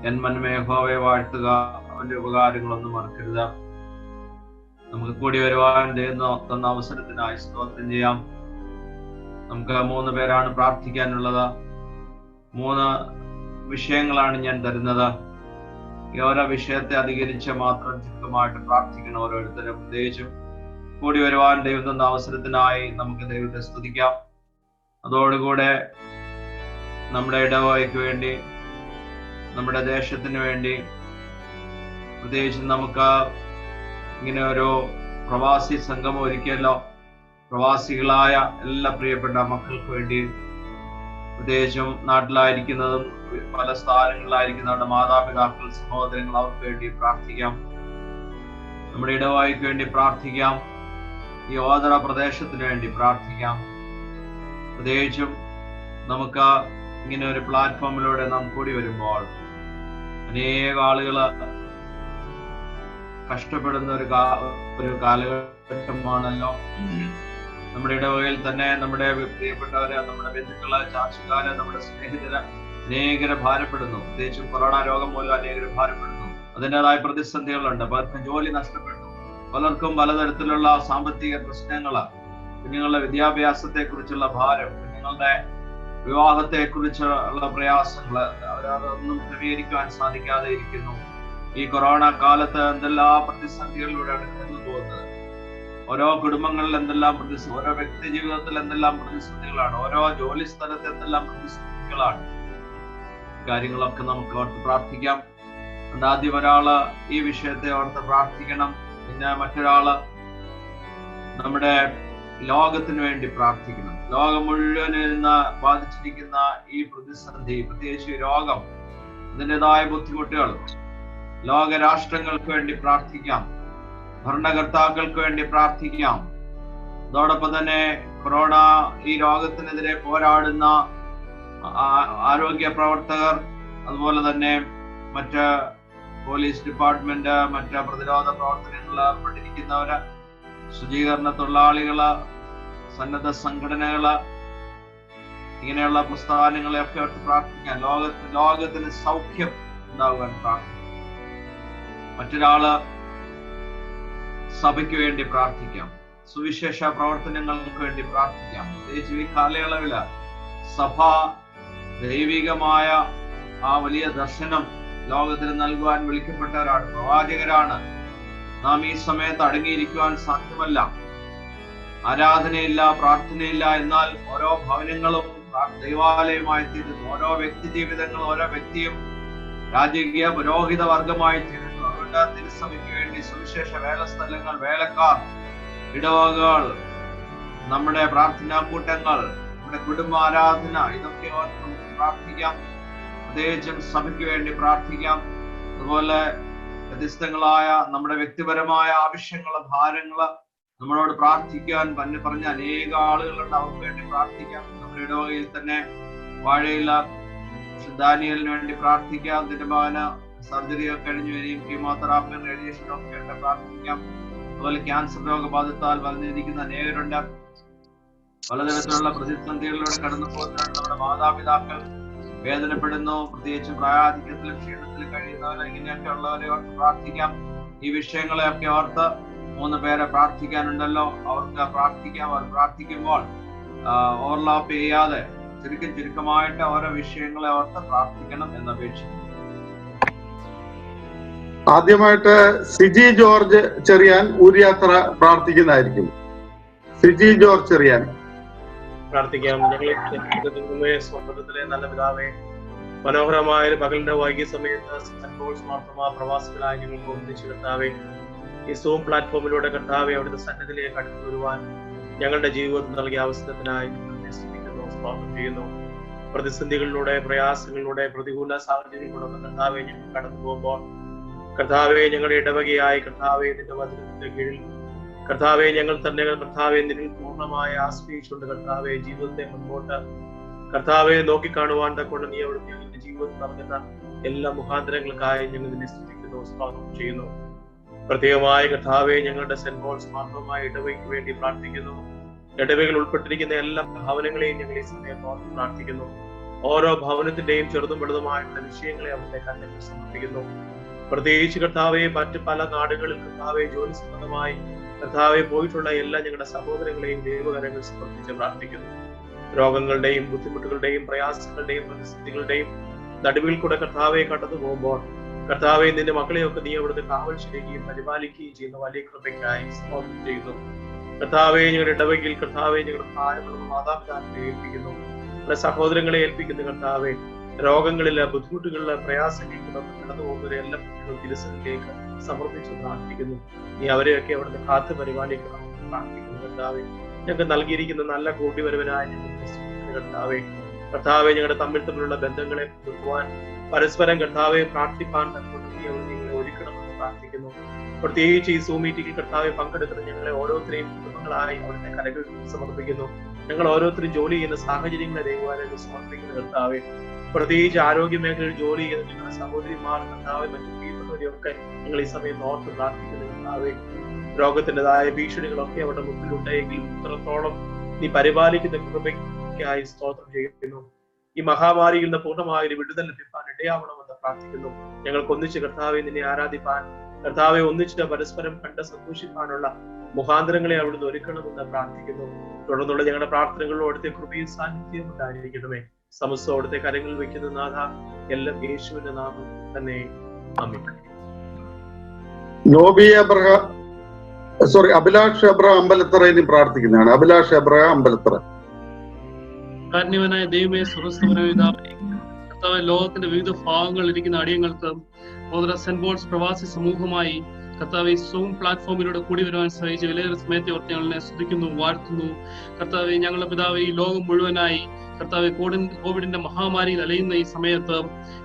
എൻ മനമേ യഹോവയെ വാഴ്ത്തുക, അവന്റെ ഉപകാരങ്ങളൊന്നും മറക്കരുത്. നമുക്ക് കൂടി വരുവാൻ ദൈവം തന്ന അവസരത്തിനായി സ്തോത്രം ചെയ്യാം. നമുക്ക് 3 പേരാണ് പ്രാർത്ഥിക്കാനുള്ളത്. 3 വിഷയങ്ങളാണ് ഞാൻ തരുന്നത്. ഈ ഓരോ വിഷയത്തെ അധികരിച്ച് മാത്രം ചുരുക്കമായിട്ട് പ്രാർത്ഥിക്കണം ഓരോരുത്തരും. പ്രത്യേകിച്ചും കൂടി വരുവാൻ ദൈവം തന്ന അവസരത്തിനായി നമുക്ക് ദൈവത്തെ സ്തുതിക്കാം. അതോടുകൂടെ നമ്മുടെ ഇടവകയ്ക്ക് വേണ്ടി, നമ്മുടെ ദേശത്തിന് വേണ്ടി, പ്രത്യേകിച്ചും നമുക്ക് ഇങ്ങനെ ഒരു പ്രവാസി സംഗമം ഒരുക്കിയല്ലോ. പ്രവാസികളായ എല്ലാ പ്രിയപ്പെട്ട മക്കൾക്ക് വേണ്ടി, പ്രത്യേകിച്ചും നാട്ടിലായിരിക്കുന്നതും പല സ്ഥാനങ്ങളിലായിരിക്കുന്നവരുടെ മാതാപിതാക്കൾ, സഹോദരങ്ങൾ, അവർക്ക് വേണ്ടി പ്രാർത്ഥിക്കാം. നമ്മുടെ ഇടവകയ്ക്ക് വേണ്ടി പ്രാർത്ഥിക്കാം. ഈ ഓതറ പ്രദേശത്തിന് വേണ്ടി പ്രാർത്ഥിക്കാം. പ്രത്യേകിച്ചും നമുക്ക് ഇങ്ങനെ ഒരു പ്ലാറ്റ്ഫോമിലൂടെ നാം കൂടി വരുമ്പോൾ അനേക ആളുകൾ കഷ്ടപ്പെടുന്ന ഒരു കാലഘട്ടമാണല്ലോ. നമ്മുടെ ഇടവകയിൽ തന്നെ നമ്മുടെ പ്രിയപ്പെട്ടവര്, നമ്മുടെ ബന്ധുക്കള്, ചാർച്ചക്കാര്, നമ്മുടെ സ്നേഹിതര് അനേകരെ ഭാരപ്പെടുന്നു. പ്രത്യേകിച്ചും കൊറോണ രോഗം മൂലം അനേകരെ ഭാരപ്പെടുന്നു. അതിൻ്റെതായ പ്രതിസന്ധികളുണ്ട്. പലർക്കും ജോലി നഷ്ടപ്പെട്ടു, പലർക്കും പലതരത്തിലുള്ള സാമ്പത്തിക പ്രശ്നങ്ങള്, കുഞ്ഞുങ്ങളുടെ വിദ്യാഭ്യാസത്തെ കുറിച്ചുള്ള ഭാരം, കുഞ്ഞുങ്ങളുടെ വിവാഹത്തെ കുറിച്ചുള്ള പ്രയാസങ്ങള്, അവരതൊന്നും ക്രമീകരിക്കാൻ സാധിക്കാതെ ഇരിക്കുന്നു. ഈ കൊറോണ കാലത്ത് എന്തെല്ലാം പ്രതിസന്ധികളിലൂടെയാണ് കടന്നു പോകുന്നത്. ഓരോ കുടുംബങ്ങളിൽ എന്തെല്ലാം ഓരോ വ്യക്തി ജീവിതത്തിൽ എന്തെല്ലാം പ്രതിസന്ധികളാണ്, ഓരോ ജോലി സ്ഥലത്ത് എന്തെല്ലാം പ്രതിസന്ധികളാണ്. കാര്യങ്ങളൊക്കെ നമുക്ക് ഓർത്ത് പ്രാർത്ഥിക്കാം. ആദ്യം ഒരാള് ഈ വിഷയത്തെ ഓർത്ത് പ്രാർത്ഥിക്കണം. പിന്നെ മറ്റൊരാള് നമ്മുടെ ലോകത്തിന് വേണ്ടി പ്രാർത്ഥിക്കണം. ലോകം മുഴുവൻ ഇന്ന് ബാധിച്ചിരിക്കുന്ന ഈ പ്രതിസന്ധി, പ്രത്യേകിച്ച് രോഗം, അതിൻ്റെതായ ബുദ്ധിമുട്ടുകൾ, ലോകരാഷ്ട്രങ്ങൾക്ക് വേണ്ടി പ്രാർത്ഥിക്കാം. ഭരണകർത്താക്കൾക്ക് വേണ്ടി പ്രാർത്ഥിക്കാം. അതോടൊപ്പം തന്നെ കൊറോണ ഈ രോഗത്തിനെതിരെ പോരാടുന്ന ആരോഗ്യ പ്രവർത്തകർ, അതുപോലെ തന്നെ മറ്റ് പോലീസ് ഡിപ്പാർട്ട്മെന്റ്, മറ്റ് പ്രതിരോധ പ്രവർത്തനങ്ങളിൽ ഏർപ്പെട്ടിരിക്കുന്നവര്, ശുചീകരണ തൊഴിലാളികള്, സന്നദ്ധ സംഘടനകള്, ഇങ്ങനെയുള്ള പ്രസ്ഥാനങ്ങളെ ഒക്കെ ഓർത്ത് പ്രാർത്ഥിക്കാം. ലോകത്തിന് സൗഖ്യം ഉണ്ടാകുവാൻ പ്രാർത്ഥിക്കാം. മറ്റൊരാള് സഭയ്ക്ക് വേണ്ടി പ്രാർത്ഥിക്കാം. സുവിശേഷ പ്രവർത്തനങ്ങൾക്ക് വേണ്ടി പ്രാർത്ഥിക്കാം. പ്രത്യേകിച്ച് ഈ കാലയളവില് സഭ ദൈവികമായ ആ വലിയ ദർശനം ലോകത്തിന് നൽകുവാൻ വിളിക്കപ്പെട്ടവരാണ്, പ്രവാചകരാണ്. നാം ഈ സമയത്ത് അടങ്ങിയിരിക്കുവാൻ സാധ്യമല്ല. ആരാധനയില്ല, പ്രാർത്ഥനയില്ല. എന്നാൽ ഓരോ ഭവനങ്ങളും ദൈവാലയമായി തീരുന്നു. ഓരോ വ്യക്തി ജീവിതങ്ങളും ഓരോ വ്യക്തിയും രാജകീയ പുരോഹിത വർഗമായി തീരുന്നു. അവരുടെ തിരുസഭയ്ക്ക് വേണ്ടി സുവിശേഷ വേലസ്ഥലങ്ങൾ, വേലക്കാർ, ഇടവകകൾ, നമ്മുടെ പ്രാർത്ഥനാ കൂട്ടങ്ങൾ, നമ്മുടെ കുടുംബ ആരാധന, ഇതൊക്കെ നമുക്ക് പ്രാർത്ഥിക്കാം. പ്രത്യേകിച്ചും സഭയ്ക്ക് വേണ്ടി പ്രാർത്ഥിക്കാം. അതുപോലെ വ്യത്യസ്തങ്ങളായ നമ്മുടെ വ്യക്തിപരമായ ആവശ്യങ്ങള്, ഭാരങ്ങള് നമ്മളോട് പ്രാർത്ഥിക്കാൻ പറഞ്ഞ അനേക ആളുകളുണ്ട്. അവർക്ക് വേണ്ടി പ്രാർത്ഥിക്കാം. നമ്മുടെ ഇടവകയിൽ തന്നെ വാഴയില ദാനിയലിന് വേണ്ടി പ്രാർത്ഥിക്കാം. അതിന്റെ മകന് സർജറി ഒക്കെ കഴിഞ്ഞു വരികയും കീമോതെറാപ്പി, റേഡിയേഷൻ ഒക്കെ ഉണ്ട്, പ്രാർത്ഥിക്കാം. അതുപോലെ ക്യാൻസർ രോഗബാധിതാൽ വന്നിരിക്കുന്ന അനേകരുണ്ട്. പലതരത്തിലുള്ള പ്രതിസന്ധികളിലൂടെ കടന്നു പോകുന്നവരാണ് നമ്മുടെ മാതാപിതാക്കൾ. വേദനപ്പെടുന്നു, പ്രത്യേകിച്ച് പ്രായാധിക്യത്തിലും ക്ഷീണത്തിലും കഴിയുന്നവർ, ഇങ്ങനെയൊക്കെ ഉള്ളവരെ ഓർത്ത് പ്രാർത്ഥിക്കാം. ഈ വിഷയങ്ങളെയൊക്കെ ഓർത്ത് 3 പേരെ പ്രാർത്ഥിക്കാനുണ്ടല്ലോ, അവർക്ക് പ്രാർത്ഥിക്കാം. അവർ പ്രാർത്ഥിക്കുമ്പോൾ ഓവർലാപ്പ് ചെയ്യാതെ ചുരുക്കമായിട്ട് ഓരോ വിഷയങ്ങളെ ഓർത്ത് പ്രാർത്ഥിക്കണം എന്നപേക്ഷിക്കുന്നു. ആദ്യമായിട്ട് സിജി ജോർജ് ചെറിയാൻ ഊര്യാത്ര പ്രാർത്ഥിക്കുന്നതായിരിക്കും. സിജി ജോർജ് ചെറിയാൻ പ്രാർത്ഥിക്കാം. ഞങ്ങളെ സ്വർഗത്തിലെ നല്ല പിതാവേ, മനോഹരമായ ഒരു പകലിന്റെ വൈകിയ സമയത്ത് സെന്റ് പോൾസ് മാർത്തോമാ പ്രവാസികളായി ഞങ്ങൾക്ക് ഒന്നിച്ചു കർത്താവേ, ഈ സൂം പ്ലാറ്റ്ഫോമിലൂടെ കർത്താവെ അവിടുത്തെ സന്നിധിയിലേക്ക് അടുത്തു വരുവാൻ ഞങ്ങളുടെ ജീവിതത്തിൽ നൽകിയ അവസരത്തിനായി സ്തുതിക്കുന്നു, സ്വാഗതം ചെയ്യുന്നു. പ്രതിസന്ധികളിലൂടെ, പ്രയാസങ്ങളിലൂടെ, പ്രതികൂല സാഹചര്യങ്ങളിലൂടെ കർത്താവെ ഞങ്ങൾ കടന്നു പോകുമ്പോൾ കർത്താവെ, ഞങ്ങളുടെ ഇടവകയായി കർത്താവെ നിന്റെ വചനത്തിന്റെ കീഴിൽ കർത്താവെ ഞങ്ങൾ തന്നെ കർത്താവെ നിന്നിൽ പൂർണ്ണമായി ആശ്രയിച്ചുകൊണ്ട് കർത്താവെ ജീവിതത്തെ മുൻപോട്ട് കർത്താവെ നോക്കിക്കാണുവാൻ തക്കൊണ്ട് നീ അവിടുത്തെ ഞങ്ങളുടെ ജീവിതത്തിൽ നൽകുന്ന എല്ലാ മുഖാന്തരങ്ങൾക്കായി ഞങ്ങൾ നിന്നെ സ്തുതിക്കുന്നു, സ്വാഗതം ചെയ്യുന്നു. പ്രത്യേകമായ കർത്താവെ ഞങ്ങളുടെ സെന്റ് പോൾസ് മാർത്തോമായ ഇടവകയ്ക്ക് വേണ്ടി പ്രാർത്ഥിക്കുന്നു. ഇടവകയിൽ ഉൾപ്പെട്ടിരിക്കുന്ന എല്ലാ ഭവനങ്ങളെയും ഞങ്ങൾ ഈ സമയത്ത് ഓർത്ത് പ്രാർത്ഥിക്കുന്നു. ഓരോ ഭവനത്തിന്റെയും ചെറുതും വലുതുമായിട്ടുള്ള വിഷയങ്ങളെ അവിടുത്തെ കണ്ണിൽ സമർപ്പിക്കുന്നു. പ്രത്യേകിച്ച് കർത്താവെ മറ്റ് പല നാടുകളിൽ കർത്താവെ ജോലി സംബന്ധമായി കർത്താവെ പോയിട്ടുള്ള എല്ലാ ഞങ്ങളുടെ സഹോദരങ്ങളെയും ദൈവകരങ്ങൾ സമർപ്പിച്ച് പ്രാർത്ഥിക്കുന്നു. രോഗങ്ങളുടെയും ബുദ്ധിമുട്ടുകളുടെയും പ്രയാസങ്ങളുടെയും പ്രതിസന്ധികളുടെയും നടുവിൽ കൂടെ കർത്താവെ കടന്നു പോകുമ്പോൾ കർത്താവെ നിന്റെ മക്കളെയൊക്കെ നീ അവിടുത്തെ കാവൽ ചെയ്യുകയും പരിപാലിക്കുകയും ചെയ്യുന്ന വലിയ കൃപയ്ക്കായി സ്തോത്രം ചെയ്യുന്നു. കർത്താവെ ഞങ്ങളുടെ ഇടവകയിൽ കർത്താവെ ഞങ്ങളുടെ ഭാരങ്ങളും മാതാപിതാക്കളെ ഏൽപ്പിക്കുന്നു, നമ്മുടെ സഹോദരങ്ങളെ ഏൽപ്പിക്കുന്നു. കർത്താവെ രോഗങ്ങളില്, ബുദ്ധിമുട്ടുകളില്, പ്രയാസങ്ങളിലൂടെ കടന്നു പോകുന്നവരെല്ലാം തിരുസന്നിധിയിലേക്ക് സമർപ്പിച്ച് പ്രാർത്ഥിക്കുന്നു. നീ അവരെയൊക്കെ അവിടുത്തെ കാത്തു പരിപാലിക്കണം പ്രാർത്ഥിക്കുന്നു. കർത്താവെ ഞങ്ങൾക്ക് നൽകിയിരിക്കുന്ന നല്ല കൂട്ടിവരവനായ കർത്താവെ, കർത്താവെ ഞങ്ങളുടെ തമ്മിലുള്ള ബന്ധങ്ങളെ പുതുക്കുവാൻ പരസ്പരം കർത്താവെ പ്രാർത്ഥിപ്പാൻ നിങ്ങളെ ഒരുക്കണമെന്ന് പ്രാർത്ഥിക്കുന്നു. പ്രത്യേകിച്ച് ഈ സൂം മീറ്റിംഗിൽ കർത്താവെ പങ്കെടുക്കുന്ന ഞങ്ങളെ ഓരോരുത്തരെയും കുടുംബങ്ങളായി അവിടുത്തെ കരകൾ സമർപ്പിക്കുന്നു. ഞങ്ങൾ ഓരോരുത്തരും ജോലി ചെയ്യുന്ന സാഹചര്യങ്ങളെ ദൈവവാലയം സമർപ്പിക്കുന്ന കർത്താവെ, പ്രത്യേകിച്ച് ആരോഗ്യ മേഖലയിൽ ജോലി ചെയ്യുന്ന ഞങ്ങളുടെ സഹോദരിമാർ കർത്താവെ, മറ്റു പ്രിയപ്പെട്ടവരെയൊക്കെ ഞങ്ങൾ ഈ സമയം ഓർത്ത് പ്രാർത്ഥിക്കുന്നു. കർത്താവെ രോഗത്തിൻ്റെതായ ഭീഷണികളൊക്കെ അവിടെ മുമ്പിലുണ്ടെങ്കിൽ ഇത്രത്തോളം നീ പരിപാലിക്കുന്ന കൃപയ്ക്കായി സ്തോത്രം ചെയ്യുന്നു. ഈ മഹാമാരിയിൽ നിന്ന് പൂർണ്ണമായ ഒരു വിടുതൽ ലഭിക്കാൻ ഇടയാവണമെന്ന് പ്രാർത്ഥിക്കുന്നു. ഞങ്ങൾക്ക് ഒന്നിച്ച് കർത്താവെ നിന്നെ ആരാധിപ്പാൻ, കർത്താവെ ഒന്നിച്ച് പരസ്പരം കണ്ട് സന്തോഷിപ്പാനുള്ള മുഖാന്തരങ്ങളെ അവിടുന്ന് ഒരുക്കണമെന്ന് പ്രാർത്ഥിക്കുന്നു. തുടർന്നുള്ള ഞങ്ങളുടെ പ്രാർത്ഥനകളിലും അവിടുത്തെ കൃപയും സാന്നിധ്യവും ഉണ്ടായിരിക്കണമേ. സമസ്തം അവിടുത്തെ കരങ്ങളിൽ വയ്ക്കുന്ന നാഥ, എല്ലാം യേശുവിന്റെ നാമം തന്നെ. ആമേൻ. അഭിലാഷ് എബ്രഹാം അമ്പലത്തറ പ്രാർത്ഥിക്കുന്നതാണ്. അഭിലാഷ് എബ്രഹാം അമ്പലത്തറ. കാരുണ്യവനായ ദൈവമേ, സുരസ്ഥിതനായ കർത്താവേ, ലോകത്തിന്റെ വിവിധ ഭാഗങ്ങളിൽ ഇരിക്കുന്ന അടിയങ്ങൾക്ക് സെന്റ് പോൾസ് പ്രവാസി സമൂഹമായി കർത്താവെ സൂം പ്ലാറ്റ്ഫോമിലൂടെ കൂടി വരുവാൻ സഹായിച്ച വിലയേറെ സമയത്തെ ഓർത്ത് ഞങ്ങളെ സ്തുതിക്കുന്നു, വാഴ്ത്തുന്നു. കർത്താവെ ഞങ്ങളുടെ പിതാവെ, ഈ ലോകം മുഴുവനായി കർത്താവെ കോവിഡിന്റെ മഹാമാരിയിൽ അലയുന്ന ഈ സമയത്ത്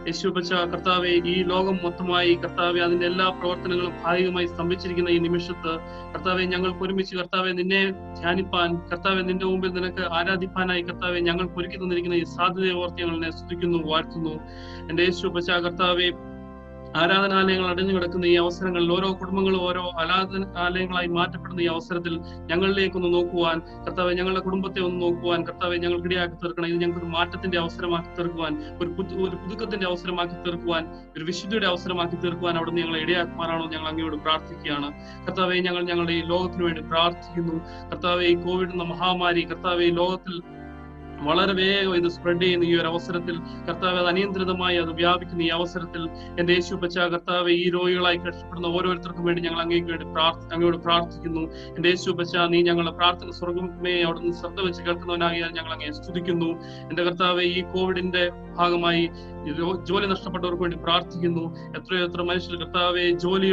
യേശുപ്പച്ച കർത്താവെ, ഈ ലോകം മൊത്തമായി കർത്താവെ അതിന്റെ എല്ലാ പ്രവർത്തനങ്ങളും ഭാഗികമായി സ്തംഭിച്ചിരിക്കുന്ന ഈ നിമിഷത്ത് കർത്താവെ ഞങ്ങൾക്ക് ഒരുമിച്ച് കർത്താവെ നിന്നെ ധ്യാനിപ്പാൻ, കർത്താവെ നിന്റെ മുമ്പിൽ നിനക്ക് ആരാധിപ്പാനായി കർത്താവെ ഞങ്ങൾക്ക് ഒരുക്കി തന്നിരിക്കുന്ന ഈ സാധ്യതയെ ഓർത്ത് ഞങ്ങളെ സ്തുതിക്കുന്നു, വാഴ്ത്തുന്നു. എന്റെ യേശുപ്പച്ച കർത്താവെ, ആരാധനാലയങ്ങൾ അടഞ്ഞു കിടക്കുന്ന ഈ അവസരങ്ങളിൽ ഓരോ കുടുംബങ്ങളും ഓരോ ആരാധനാലയങ്ങളായി മാറ്റപ്പെടുന്ന ഈ അവസരത്തിൽ ഞങ്ങളിലേക്കൊന്ന് നോക്കുവാൻ കർത്താവെ, ഞങ്ങളുടെ കുടുംബത്തെ ഒന്ന് നോക്കുവാൻ കർത്താവെ ഞങ്ങൾക്ക് ഇടയാക്കി തീർക്കണം. ഇത് ഞങ്ങൾക്ക് ഒരു മാറ്റത്തിന്റെ അവസരമാക്കി തീർക്കുവാൻ, ഒരു പുതുക്കത്തിന്റെ അവസരമാക്കി തീർക്കുവാൻ, ഒരു വിശുദ്ധിയുടെ അവസരമാക്കി തീർക്കുവാൻ അവിടുന്ന് ഞങ്ങളെ ഇടയാക്കുമാറാണോ ഞങ്ങൾ അങ്ങയോട് പ്രാർത്ഥിക്കുകയാണ്. കർത്താവെ ഞങ്ങളുടെ ഈ ലോകത്തിന് വേണ്ടി പ്രാർത്ഥിക്കുന്നു. കർത്താവെ ഈ കോവിഡ് എന്ന മഹാമാരി കർത്താവെ ലോകത്തിൽ വളരെ വേഗം ഇത് സ്പ്രെഡ് ചെയ്യുന്ന ഈ ഒരു അവസരത്തിൽ കർത്താവ് അത് അനിയന്ത്രിതമായി അത് വ്യാപിക്കുന്ന ഈ അവസരത്തിൽ എന്റെ യേശു പച്ച കർത്താവ് ഈ രോഗികളായി കഷ്ടപ്പെടുന്ന ഓരോരുത്തർക്കും വേണ്ടി ഞങ്ങൾ അങ്ങേക്ക് വേണ്ടി അങ്ങയോട് പ്രാർത്ഥിക്കുന്നു. എന്റെ യേശു പച്ച നീ ഞങ്ങളുടെ പ്രാർത്ഥന സ്വർഗമേ അവിടുന്ന് ശ്രദ്ധ വെച്ച് കേൾക്കുന്നവനാകിയാൽ ഞങ്ങൾ അങ്ങേ സ്തുതിക്കുന്നു. എന്റെ കർത്താവ് ഈ കോവിഡിന്റെ ഭാഗമായി ജോലി നഷ്ടപ്പെട്ടവർക്ക് വേണ്ടി പ്രാർത്ഥിക്കുന്നു. എത്രയോ മനുഷ്യർ കർത്താവെ ജോലി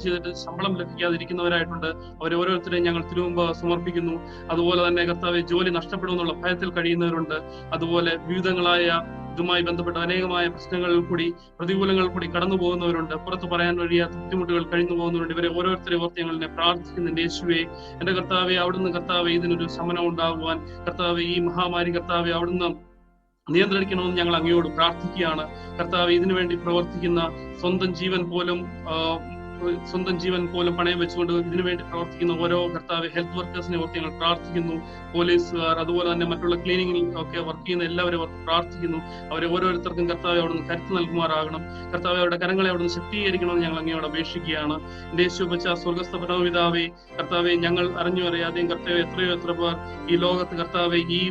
ചെയ്തിട്ട് ശമ്പളം ലഭിക്കാതിരിക്കുന്നവരായിട്ടുണ്ട്. അവരെ ഓരോരുത്തരെയും ഞങ്ങൾ തിരുമുമ്പ് സമർപ്പിക്കുന്നു. അതുപോലെ തന്നെ കർത്താവെ ജോലി നഷ്ടപ്പെടുമെന്നുള്ള ഭയത്തിൽ കഴിയുന്നവരുണ്ട്. അതുപോലെ വിവിധങ്ങളായ ഇതുമായി ബന്ധപ്പെട്ട അനേകമായ പ്രശ്നങ്ങളിൽ കൂടി പ്രതികൂലങ്ങൾ കൂടി കടന്നു പോകുന്നവരുണ്ട്. പുറത്ത് പറയാൻ കഴിയാത്ത ബുദ്ധിമുട്ടുകൾ കഴിഞ്ഞു പോകുന്നവരുണ്ട്. ഇവരെ ഓരോരുത്തരെ ഓർത്ത് ഞങ്ങൾ പ്രാർത്ഥിക്കുന്നുണ്ട്. യേശുവേ എന്റെ കർത്താവെ അവിടുന്ന് കർത്താവെ ഇതിനൊരു ശമനം ഉണ്ടാകുവാൻ കർത്താവെ ഈ മഹാമാരി കർത്താവെ അവിടുന്ന് നിയന്ത്രിക്കണമെന്ന് ഞങ്ങൾ അങ്ങയോട് പ്രാർത്ഥിക്കുകയാണ്. കർത്താവ് ഇതിനു വേണ്ടി പ്രവർത്തിക്കുന്ന സ്വന്തം ജീവൻ പോലും പണയം വെച്ചുകൊണ്ട് ഇതിനുവേണ്ടി പ്രവർത്തിക്കുന്ന ഓരോ കർത്താവ് ഹെൽത്ത് വർക്കേഴ്സിനെ ഓർത്ത് ഞങ്ങൾ പ്രാർത്ഥിക്കുന്നു. പോലീസുകാർ, അതുപോലെ തന്നെ മറ്റുള്ള ക്ലീനിങ്ങിൽ ഒക്കെ വർക്ക് ചെയ്യുന്ന എല്ലാവരും ഓർത്ത് പ്രാർത്ഥിക്കുന്നു. അവരെ ഓരോരുത്തർക്കും കർത്താവ് അവിടുന്ന് കരുത്ത് നൽകുമാറാകണം. കർത്താവ് അവരുടെ കരങ്ങളെ അവിടുന്ന് ശക്തീകരിക്കണമെന്ന് ഞങ്ങൾ അങ്ങയോട് അപേക്ഷിക്കുകയാണ്. എന്റെ യേശുവച്ച സ്വർഗസ്ഥ പിതാവേ കർത്താവെ ഞങ്ങൾ അറിഞ്ഞു അറിയാതെയും കർത്താവ് എത്ര പേർ ഈ ലോകത്ത് കർത്താവെ ഈ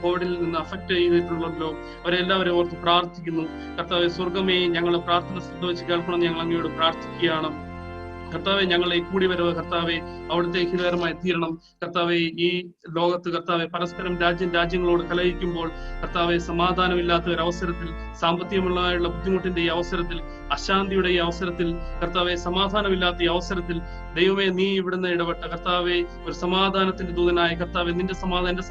കോവിഡിൽ നിന്ന് അഫക്ട് ചെയ്തിട്ടുള്ളല്ലോ അവരെല്ലാവരും ഓർത്ത് പ്രാർത്ഥിക്കുന്നു. കർത്താവെ സ്വർഗമേ ഞങ്ങൾ പ്രാർത്ഥന ശ്രദ്ധ വെച്ച് കേൾക്കണം ഞങ്ങൾ അങ്ങയോട് പ്രാർത്ഥിക്കുകയാണ്. കർത്താവെ ഞങ്ങളെ കൂടി വരവ് കർത്താവെ അവിടുത്തെ ഹിതകരമായി തീരണം. കർത്താവെ ഈ ലോകത്ത് കർത്താവെ പരസ്പരം രാജ്യങ്ങളോട് കലഹിക്കുമ്പോൾ കർത്താവെ സമാധാനമില്ലാത്ത ഒരു അവസരത്തിൽ, സാമ്പത്തികമുള്ള ബുദ്ധിമുട്ടിന്റെ ഈ അവസരത്തിൽ, അശാന്തിയുടെ ഈ അവസരത്തിൽ, കർത്താവെ സമാധാനമില്ലാത്ത ഈ അവസരത്തിൽ ദൈവമേ നീ ഇവിടുന്ന് ഇടപെട്ട കർത്താവെ ഒരു സമാധാനത്തിന്റെ ദൂതനായ കർത്താവെ എന്റെ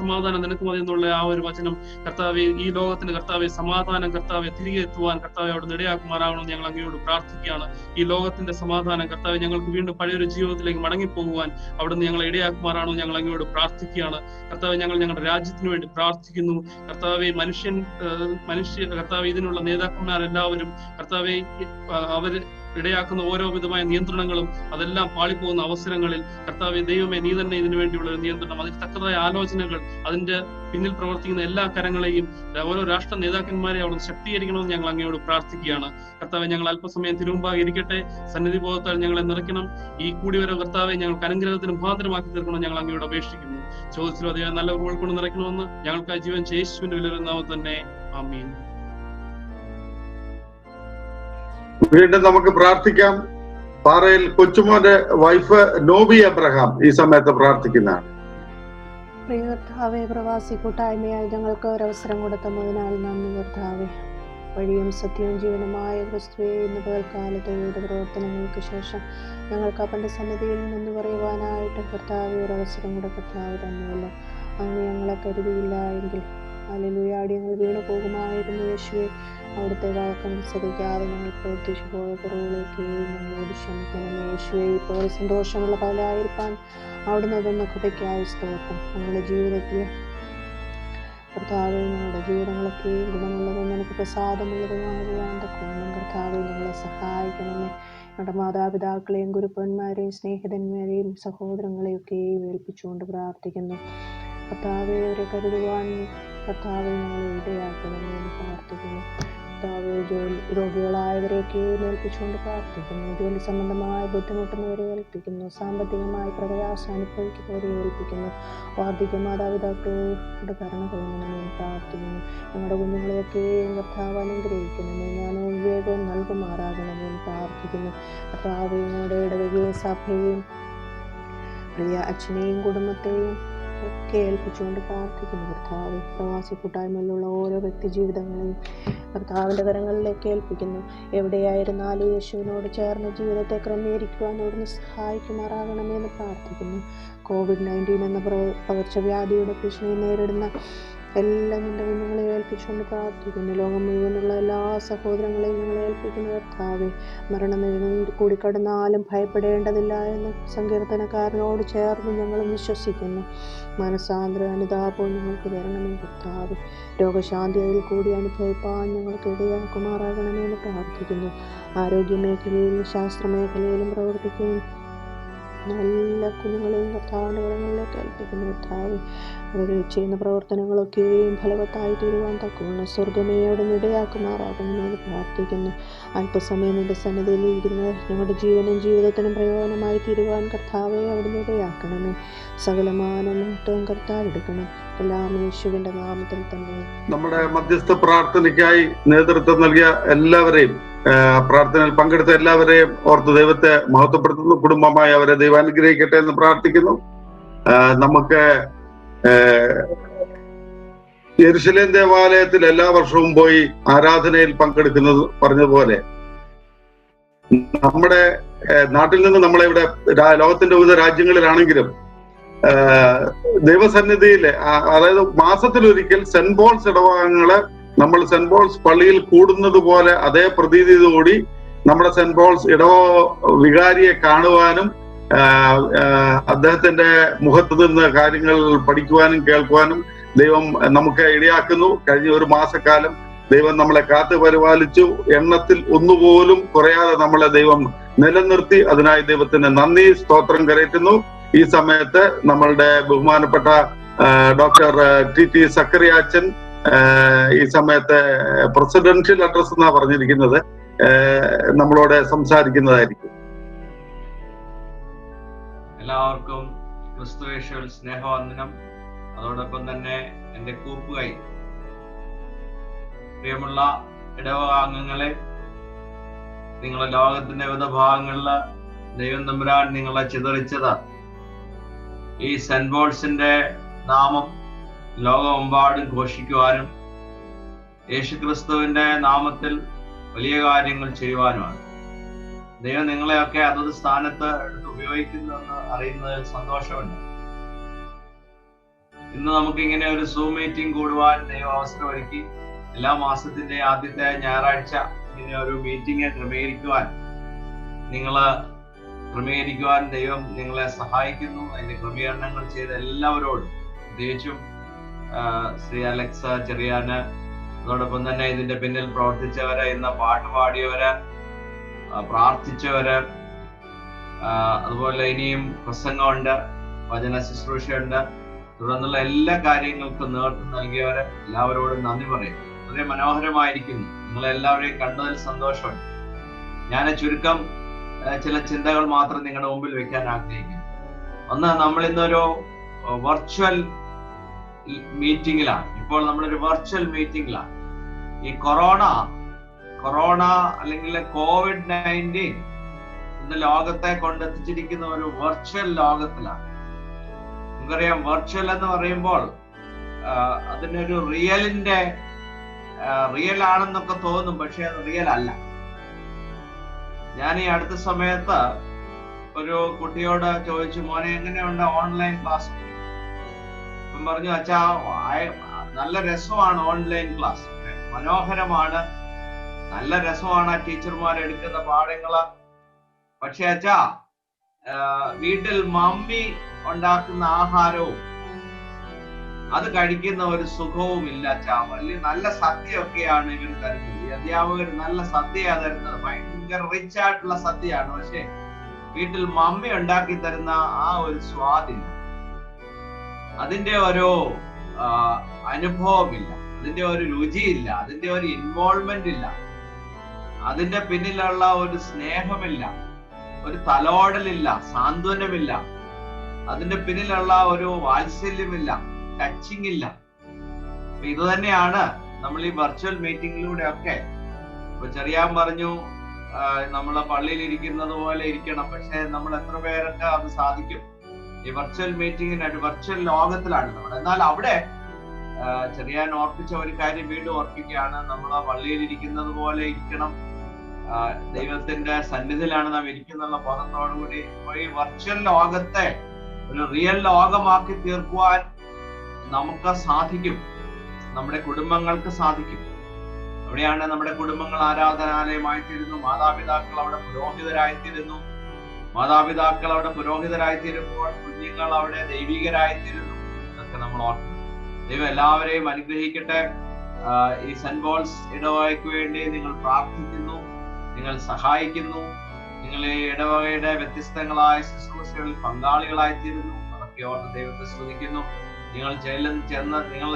സമാധാനം നിനക്ക് മതി എന്നുള്ള ആ ഒരു വചനം കർത്താവെ ഈ ലോകത്തിന് കർത്താവെ സമാധാനം കർത്താവെ തിരികെ എത്തുവാൻ കർത്താവെ അവിടുന്ന് ഇടയാക്കുമാറാകണമെന്ന് ഞങ്ങൾ അങ്ങയോട് പ്രാർത്ഥിക്കുകയാണ്. ഈ ലോകത്തിന്റെ സമാധാനം കർത്താവെ ഞങ്ങൾക്ക് വീണ്ടും പഴയൊരു ജീവിതത്തിലേക്ക് മടങ്ങിപ്പോകുവാൻ അവിടുന്ന് ഞങ്ങളെ ഇടയാക്കുമാറാണോ ഞങ്ങൾ അങ്ങയോട് പ്രാർത്ഥിക്കുകയാണ്. കർത്താവെ ഞങ്ങളുടെ രാജ്യത്തിന് വേണ്ടി പ്രാർത്ഥിക്കുന്നു. കർത്താവെ മനുഷ്യ കർത്താവെ ഇതിനുള്ള നേതാക്കന്മാരെല്ലാവരും കർത്താവെ അവര് ഇടയാക്കുന്ന ഓരോ വിധമായ നിയന്ത്രണങ്ങളും അതെല്ലാം പാളിപ്പോകുന്ന അവസരങ്ങളിൽ കർത്താവെ ദൈവമേ നീ തന്നെ ഇതിനു വേണ്ടിയുള്ള ഒരു നിയന്ത്രണം, അതിന് തക്കതായ ആലോചനകൾ, അതിന്റെ പിന്നിൽ പ്രവർത്തിക്കുന്ന എല്ലാ കരങ്ങളെയും ഓരോ രാഷ്ട്ര നേതാക്കന്മാരെ അവിടെ ശക്തീകരിക്കണമെന്ന് ഞങ്ങൾ അങ്ങയോട് പ്രാർത്ഥിക്കുകയാണ്. കർത്താവെ ഞങ്ങൾ അല്പസമയം തിരുമുമ്പാകെ ഇരിക്കട്ടെ. സന്നിധി ബോധത്താൽ ഞങ്ങളെ നിറയ്ക്കണം. ഈ കൂടിവരവ് കർത്താവെ ഞങ്ങൾക്ക് അനുഗ്രഹത്തിന് മുഖാന്തരമാക്കി തീർക്കണം ഞങ്ങൾ അങ്ങയോട് അപേക്ഷിക്കുന്നു. ചോദിച്ചു അതേ നല്ല ഉറവുകൾ കൊണ്ട് നിറയ്ക്കണമെന്ന് ഞങ്ങൾക്ക് ആ ജീവൻ യേശുവിന്റെ വിലയിരുന്ന നാമത്തിൽ തന്നെ ആമീൻ. വീണ്ടും നമുക്ക് പ്രാർത്ഥിക്കാം. പാറയിൽ കൊച്ചുമോന്റെ വൈഫ് നോബി അബ്രഹാം ഈ സമയത്ത് പ്രാർത്ഥിക്കുന്നതാണ്. പ്രിയ കർത്താവേ, പ്രവാസി കൂട്ടായ്മയായി ഞങ്ങൾക്ക് ഒരവസരം കൊടുത്തതിനാൽ നന്ദി കർത്താവേ. വഴിയും സത്യവും ജീവനുമായ ക്രിസ്തുവേ, ഇന്ന് പകൽക്കാലത്തെ വിവിധ പ്രവർത്തനങ്ങൾക്ക് ശേഷം ഞങ്ങൾക്ക് അവന്റെ സന്നിധിയിൽ നിന്ന് പറയുവാനായിട്ട് കർത്താവെ ഒരവസരം കൂടെ കർത്താവ് തന്നുവല്ലോ. അങ്ങ് ഞങ്ങളെ കരുതിയില്ല എങ്കിൽ ഹല്ലേലൂയ ഞങ്ങൾ വീണു പോകുമായിരുന്നു. യേശുവേ, അവിടുത്തെ വാക്കനുസരിക്കാതെ ഞങ്ങൾ പ്രവർത്തിച്ചു പോയ കുറവുകളൊക്കെ ഞങ്ങളോട് ക്ഷമിക്കണം. യേശുവേ, ഇപ്പോൾ സന്തോഷമുള്ള പകലായിരിക്കാൻ അവിടുന്ന് തന്ന കൃപയ്ക്കായി സ്തോത്രം. ഞങ്ങളുടെ ജീവിതത്തിൽ കർത്താവെ ഞങ്ങളുടെ ജീവിതങ്ങളൊക്കെ ഗുണമുള്ളതും നമുക്ക് പ്രസാദമുള്ളതുമാകുവാൻ തക്കവണ്ണം കർത്താവെ ഞങ്ങളെ സഹായിക്കണമേ. ഞങ്ങളുടെ മാതാപിതാക്കളെയും ഗുരുപ്പന്മാരെയും സ്നേഹിതന്മാരെയും സഹോദരങ്ങളെയൊക്കെ ഏൽപ്പിച്ചുകൊണ്ട് പ്രാർത്ഥിക്കുന്നു. കർത്താവെ അവരെ കരുതുവാൻ കർത്താവെ ഞങ്ങളെ ഇടയാക്കണമെന്ന് പ്രാർത്ഥിക്കുന്നു. കർത്താവെ രോഗികളായവരെയൊക്കെ ഏൽപ്പിച്ചുകൊണ്ട് പ്രാർത്ഥിക്കുന്നു. ജോലി സംബന്ധമായ ബുദ്ധിമുട്ടുന്നവരെ ഏൽപ്പിക്കുന്നു. സാമ്പത്തികമായി പ്രയാസം അനുഭവിക്കുന്നവരെ ഏൽപ്പിക്കുന്നു. വാർദ്ധക്യ മാതാപിതാക്കളോട് കരുണ തോന്നണമെന്ന് പ്രാർത്ഥിക്കുന്നു. ഞങ്ങളുടെ കുഞ്ഞുങ്ങളെയൊക്കെയും കർത്താവ് അനുഗ്രഹിക്കണമേ. ജ്ഞാനവും വിവേകവും നൽകുമാറാകണമെന്ന് പ്രാർത്ഥിക്കുന്നു. കർത്താവെ ഞങ്ങളുടെ ഇടവകയും സഭയെയും പ്രിയ അച്ഛനെയും കുടുംബത്തെയും ഒക്കെ ഏൽപ്പിച്ചുകൊണ്ട് പ്രാർത്ഥിക്കുന്നു. കർത്താവ് പ്രവാസി കൂട്ടായ്മയിലുള്ള ഓരോ വ്യക്തി ജീവിതങ്ങളെയും കർത്താവിൻ്റെ കരങ്ങളിലേക്ക് ഏൽപ്പിക്കുന്നു. എവിടെയായിരുന്നാലും യേശുവിനോട് ചേർന്ന് ജീവിതത്തെ ക്രമീകരിക്കുവാൻ അവിടുന്ന് സഹായിക്കുമാറാകണമെന്ന് പ്രാർത്ഥിക്കുന്നു. COVID-19 എന്ന പകർച്ചവ്യാധിയുടെ ഭീഷണിയെ നേരിടുന്ന എല്ലാ നിന്റെ കുഞ്ഞുങ്ങളെ ഏൽപ്പിച്ചുകൊണ്ട് പ്രാർത്ഥിക്കുന്നു. ലോകം മുഴുവനുള്ള എല്ലാ സഹോദരങ്ങളെയും ഞങ്ങളെ ഏൽപ്പിക്കുന്ന കർത്താവെ, മരണം കൂടിക്കടന്നാലും ഭയപ്പെടേണ്ടതില്ല എന്ന് സങ്കീർത്തനക്കാരനോട് ചേർന്ന് ഞങ്ങളും വിശ്വസിക്കുന്നു. മനസാന്തര അനുതാപവും ഞങ്ങൾക്ക് തരണമേ കർത്താവ്. രോഗശാന്തിയിൽ കൂടി അനുഭവിപ്പാൻ ഞങ്ങൾക്ക് ഇടയാക്കുമാറാകണമെന്ന് പ്രാർത്ഥിക്കുന്നു. ആരോഗ്യമേഖലയിലും ശാസ്ത്രമേഖലയിലും പ്രവർത്തിക്കുകയും എല്ലാ കുഞ്ഞുങ്ങളെയും കർത്താവിൻ്റെ കരങ്ങളിലേക്ക് ഏൽപ്പിക്കുന്നു. കർത്താവ് അവർ ചെയ്യുന്ന പ്രവർത്തനങ്ങളൊക്കെയും ഫലവത്തായി തീരുവാൻ തക്കവണ്ണം സ്വർഗമേ അവിടുന്ന് ഇടയാക്കുമാറാകണമെന്ന് പ്രാർത്ഥിക്കുന്നു. അല്പസമയം നിന്റെ സന്നിധിയിൽ ഇരിക്കുന്ന ഞങ്ങളുടെ ജീവനും ജീവിതത്തിനും പ്രയോജനമായി തീരുവാൻ കർത്താവെ അവിടുന്ന് ഇടയാക്കണമേ. സകലമാനം മഹത്വവും കർത്താവ് എടുക്കണം. എല്ലാം യേശുവിന്റെ നാമത്തിൽ തന്നെ. നമ്മുടെ മധ്യസ്ഥ പ്രാർത്ഥനയ്ക്കായി നേതൃത്വം നൽകിയ എല്ലാവരെയും, പ്രാർത്ഥനയിൽ പങ്കെടുത്ത എല്ലാവരെയും ഓർത്ത് ദൈവത്തെ മഹത്വപ്പെടുത്തുന്നു. കുടുംബമായി അവരെ ദൈവം അനുഗ്രഹിക്കട്ടെ എന്ന് പ്രാർത്ഥിക്കുന്നു. നമുക്ക് യെരുശലേം ദേവാലയത്തിൽ എല്ലാ വർഷവും പോയി ആരാധനയിൽ പങ്കെടുക്കുന്നത് പറഞ്ഞതുപോലെ നമ്മുടെ നാട്ടിൽ നിന്ന് നമ്മളിവിടെ ലോകത്തിന്റെ വിവിധ രാജ്യങ്ങളിലാണെങ്കിലും ദൈവസന്നിധിയിൽ, അതായത് മാസത്തിലൊരിക്കൽ സെന്റ് പോൾസ് ഇടവകങ്ങള് നമ്മൾ സെന്റ് പോൾസ് പള്ളിയിൽ കൂടുന്നത് പോലെ അതേ പ്രതീതിയോടുകൂടി നമ്മുടെ സെന്റ് പോൾസ് ഇടവ വികാരിയെ കാണുവാനും അദ്ദേഹത്തിന്റെ മുഖത്ത് നിന്ന് കാര്യങ്ങൾ പഠിക്കുവാനും കേൾക്കുവാനും ദൈവം നമുക്ക് ഇടയാക്കുന്നു. കഴിഞ്ഞ ഒരു മാസക്കാലം ദൈവം നമ്മളെ കാത്തു പരിപാലിച്ചു. എണ്ണത്തിൽ ഒന്നുപോലും കുറയാതെ നമ്മളെ ദൈവം നിലനിർത്തി. അതിനായി ദൈവത്തിന് നന്ദി, സ്തോത്രം കരയറ്റുന്നു. ഈ സമയത്ത് നമ്മളുടെ ബഹുമാനപ്പെട്ട ഡോക്ടർ ടി സക്കറിയാച്ചൻ ഈ സമയത്ത് പ്രസിഡൻഷ്യൽ അഡ്രസ് എന്നാ പറഞ്ഞിരിക്കുന്നത്, നമ്മളോട് സംസാരിക്കുന്നതായിരിക്കും. എല്ലാവർക്കും ക്രിസ്തുയേശുവിൽ സ്നേഹവന്ദനം. അതോടൊപ്പം തന്നെ എൻ്റെ കൂപ്പുകൈ. പ്രിയമുള്ള ഇടവക അംഗങ്ങളെ, നിങ്ങളെ ലോകത്തിന്റെ വിവിധ ഭാഗങ്ങളിൽ ദൈവം തമ്പുരാൻ നിങ്ങളെ ചിതറിച്ചത് ഈ സെന്റ് പോൾസിന്റെ നാമം ലോകമെമ്പാടും ഘോഷിക്കുവാനും യേശുക്രിസ്തുവിന്റെ നാമത്തിൽ വലിയ കാര്യങ്ങൾ ചെയ്യുവാനുമാണ്. ദൈവം നിങ്ങളെയൊക്കെ അതത് സ്ഥാനത്ത് എടുത്ത് ഉപയോഗിക്കുന്നുവെന്ന് അറിയുന്നതിൽ സന്തോഷമുണ്ട്. ഇന്ന് നമുക്കിങ്ങനെ ഒരു സൂം മീറ്റിംഗ് കൂടുവാൻ ദൈവം അവസരമൊരുക്കി. എല്ലാ മാസത്തിന്റെ ആദ്യത്തെ ഞായറാഴ്ച ഇങ്ങനെ ഒരു മീറ്റിംഗ് ക്രമീകരിക്കുവാൻ ദൈവം നിങ്ങളെ സഹായിക്കുന്നു. അതിന്റെ ക്രമീകരണങ്ങൾ ചെയ്ത എല്ലാവരോടും, പ്രത്യേകിച്ചും ശ്രീ അലക്സ ചെറിയാന്, അതോടൊപ്പം തന്നെ ഇതിന്റെ പിന്നിൽ പ്രവർത്തിച്ചവര്, ഇന്ന് പാട്ട് പാടിയവര്, പ്രാർത്ഥിച്ചവര്, അതുപോലെ ഇനിയും പ്രസംഗമുണ്ട്, വചന ശുശ്രൂഷയുണ്ട്, തുടർന്നുള്ള എല്ലാ കാര്യങ്ങൾക്കും നേതൃത്വം നൽകിയവര് എല്ലാവരോടും നന്ദി പറയും. വളരെ മനോഹരമായിരിക്കുന്നു. നിങ്ങളെല്ലാവരെയും കണ്ടതിൽ സന്തോഷമുണ്ട്. ഞാൻ ചുരുക്കം ചില ചിന്തകൾ മാത്രം നിങ്ങളുടെ മുമ്പിൽ വെക്കാൻ ആഗ്രഹിക്കുന്നു. ഒന്ന്, നമ്മൾ ഇന്നൊരു വെർച്വൽ മീറ്റിംഗിലാണ്. ഇപ്പോൾ നമ്മളൊരു വെർച്വൽ മീറ്റിംഗിലാണ്. ഈ കൊറോണ അല്ലെങ്കിൽ COVID-19 ഇന്ന് ലോകത്തെ കൊണ്ടെത്തിച്ചിരിക്കുന്ന ഒരു വെർച്വൽ ലോകത്തിലാണ്. നമുക്കറിയാം, വെർച്വൽ എന്ന് പറയുമ്പോൾ അതിനൊരു റിയൽ ആണെന്നൊക്കെ തോന്നും, പക്ഷെ അത് റിയൽ അല്ല. ഞാൻ ഈ അടുത്ത സമയത്ത് ഒരു കുട്ടിയോട് ചോദിച്ചു, മോനെ എങ്ങനെയുണ്ട് ഓൺലൈൻ ക്ലാസ്? ഇപ്പം പറഞ്ഞു, അച്ഛാ നല്ല രസമാണ് ഓൺലൈൻ ക്ലാസ്, മനോഹരമാണ്, നല്ല രസമാണ് ടീച്ചർമാർ എടുക്കുന്ന പാഠങ്ങള്. പക്ഷെ അച്ഛാ, വീട്ടിൽ മമ്മി ഉണ്ടാക്കുന്ന ആഹാരവും അത് കഴിക്കുന്ന ഒരു സുഖവും ഇല്ല അച്ഛാ. വലിയ നല്ല സദ്യയൊക്കെയാണ് ഇവർ തരുന്നത്, ഈ അധ്യാപകർ നല്ല സദ്യയാണ് തരുന്നത്, ഭയങ്കര റിച്ച് ആയിട്ടുള്ള സദ്യയാണ്. പക്ഷെ വീട്ടിൽ മമ്മി ഉണ്ടാക്കി തരുന്ന ആ ഒരു സ്വാദില്ല, അതിന്റെ ഒരു അനുഭവമില്ല, അതിന്റെ ഒരു രുചിയില്ല, അതിന്റെ ഒരു ഇൻവോൾവ്മെന്റ് ഇല്ല, അതിന്റെ പിന്നിലുള്ള ഒരു സ്നേഹമില്ല, ഒരു തലോടലില്ല, സാന്ത്വനമില്ല, അതിന്റെ പിന്നിലുള്ള ഒരു വാത്സല്യമില്ല, ടച്ചിങ് ഇല്ല. ഇത് തന്നെയാണ് നമ്മൾ ഈ വെർച്വൽ മീറ്റിംഗിലൂടെ ഒക്കെ. ഇപ്പൊ ചെറിയാൻ പറഞ്ഞു, നമ്മളെ പള്ളിയിൽ ഇരിക്കുന്നത് പോലെ ഇരിക്കണം. പക്ഷെ നമ്മൾ എത്ര പേരൊക്കെ അത് സാധിക്കും? ഈ വെർച്വൽ മീറ്റിംഗിനായിട്ട് വെർച്വൽ ലോകത്തിലാണ് നമ്മൾ. എന്നാൽ അവിടെ ചെറിയാൻ ഓർപ്പിച്ച ഒരു കാര്യം വീണ്ടും ഓർപ്പിക്കുകയാണ്. നമ്മളെ പള്ളിയിൽ ഇരിക്കുന്നത് പോലെ ഇരിക്കണം, ദൈവത്തിന്റെ സന്നിധിയിലാണ് നാം ഇരിക്കുന്നുള്ള ബോധത്തോടുകൂടി ഈ വെർച്വൽ ലോകത്തെ ഒരു റിയൽ ലോകമാക്കി തീർക്കുവാൻ നമുക്ക് സാധിക്കും, നമ്മുടെ കുടുംബങ്ങൾക്ക് സാധിക്കും. അവിടെയാണ് നമ്മുടെ കുടുംബങ്ങൾ ആരാധനാലയമായിത്തീരുന്നു, മാതാപിതാക്കൾ അവിടെ പുരോഹിതരായിത്തീരുന്നു, മാതാപിതാക്കൾ അവിടെ പുരോഹിതരായിത്തീരുമ്പോൾ കുഞ്ഞുങ്ങൾ അവിടെ ദൈവികരായിത്തീരുന്നു. ഇതൊക്കെ നമ്മൾ ഓർക്കണം. ദൈവം എല്ലാവരെയും അനുഗ്രഹിക്കട്ടെ. ഈ സെന്റ് പോൾസ് ഇടവകയ്ക്ക് വേണ്ടി നിങ്ങൾ പ്രാർത്ഥിക്കുന്നു, നിങ്ങൾ സഹായിക്കുന്നു, നിങ്ങൾ ഈ ഇടവകയുടെ വ്യത്യസ്തങ്ങളായ ശുശ്രൂഷകളിൽ പങ്കാളികളായിത്തീരുന്നു. അതൊക്കെ ഓർത്ത് ദൈവത്തെ സ്തുതിക്കുന്നു. നിങ്ങൾ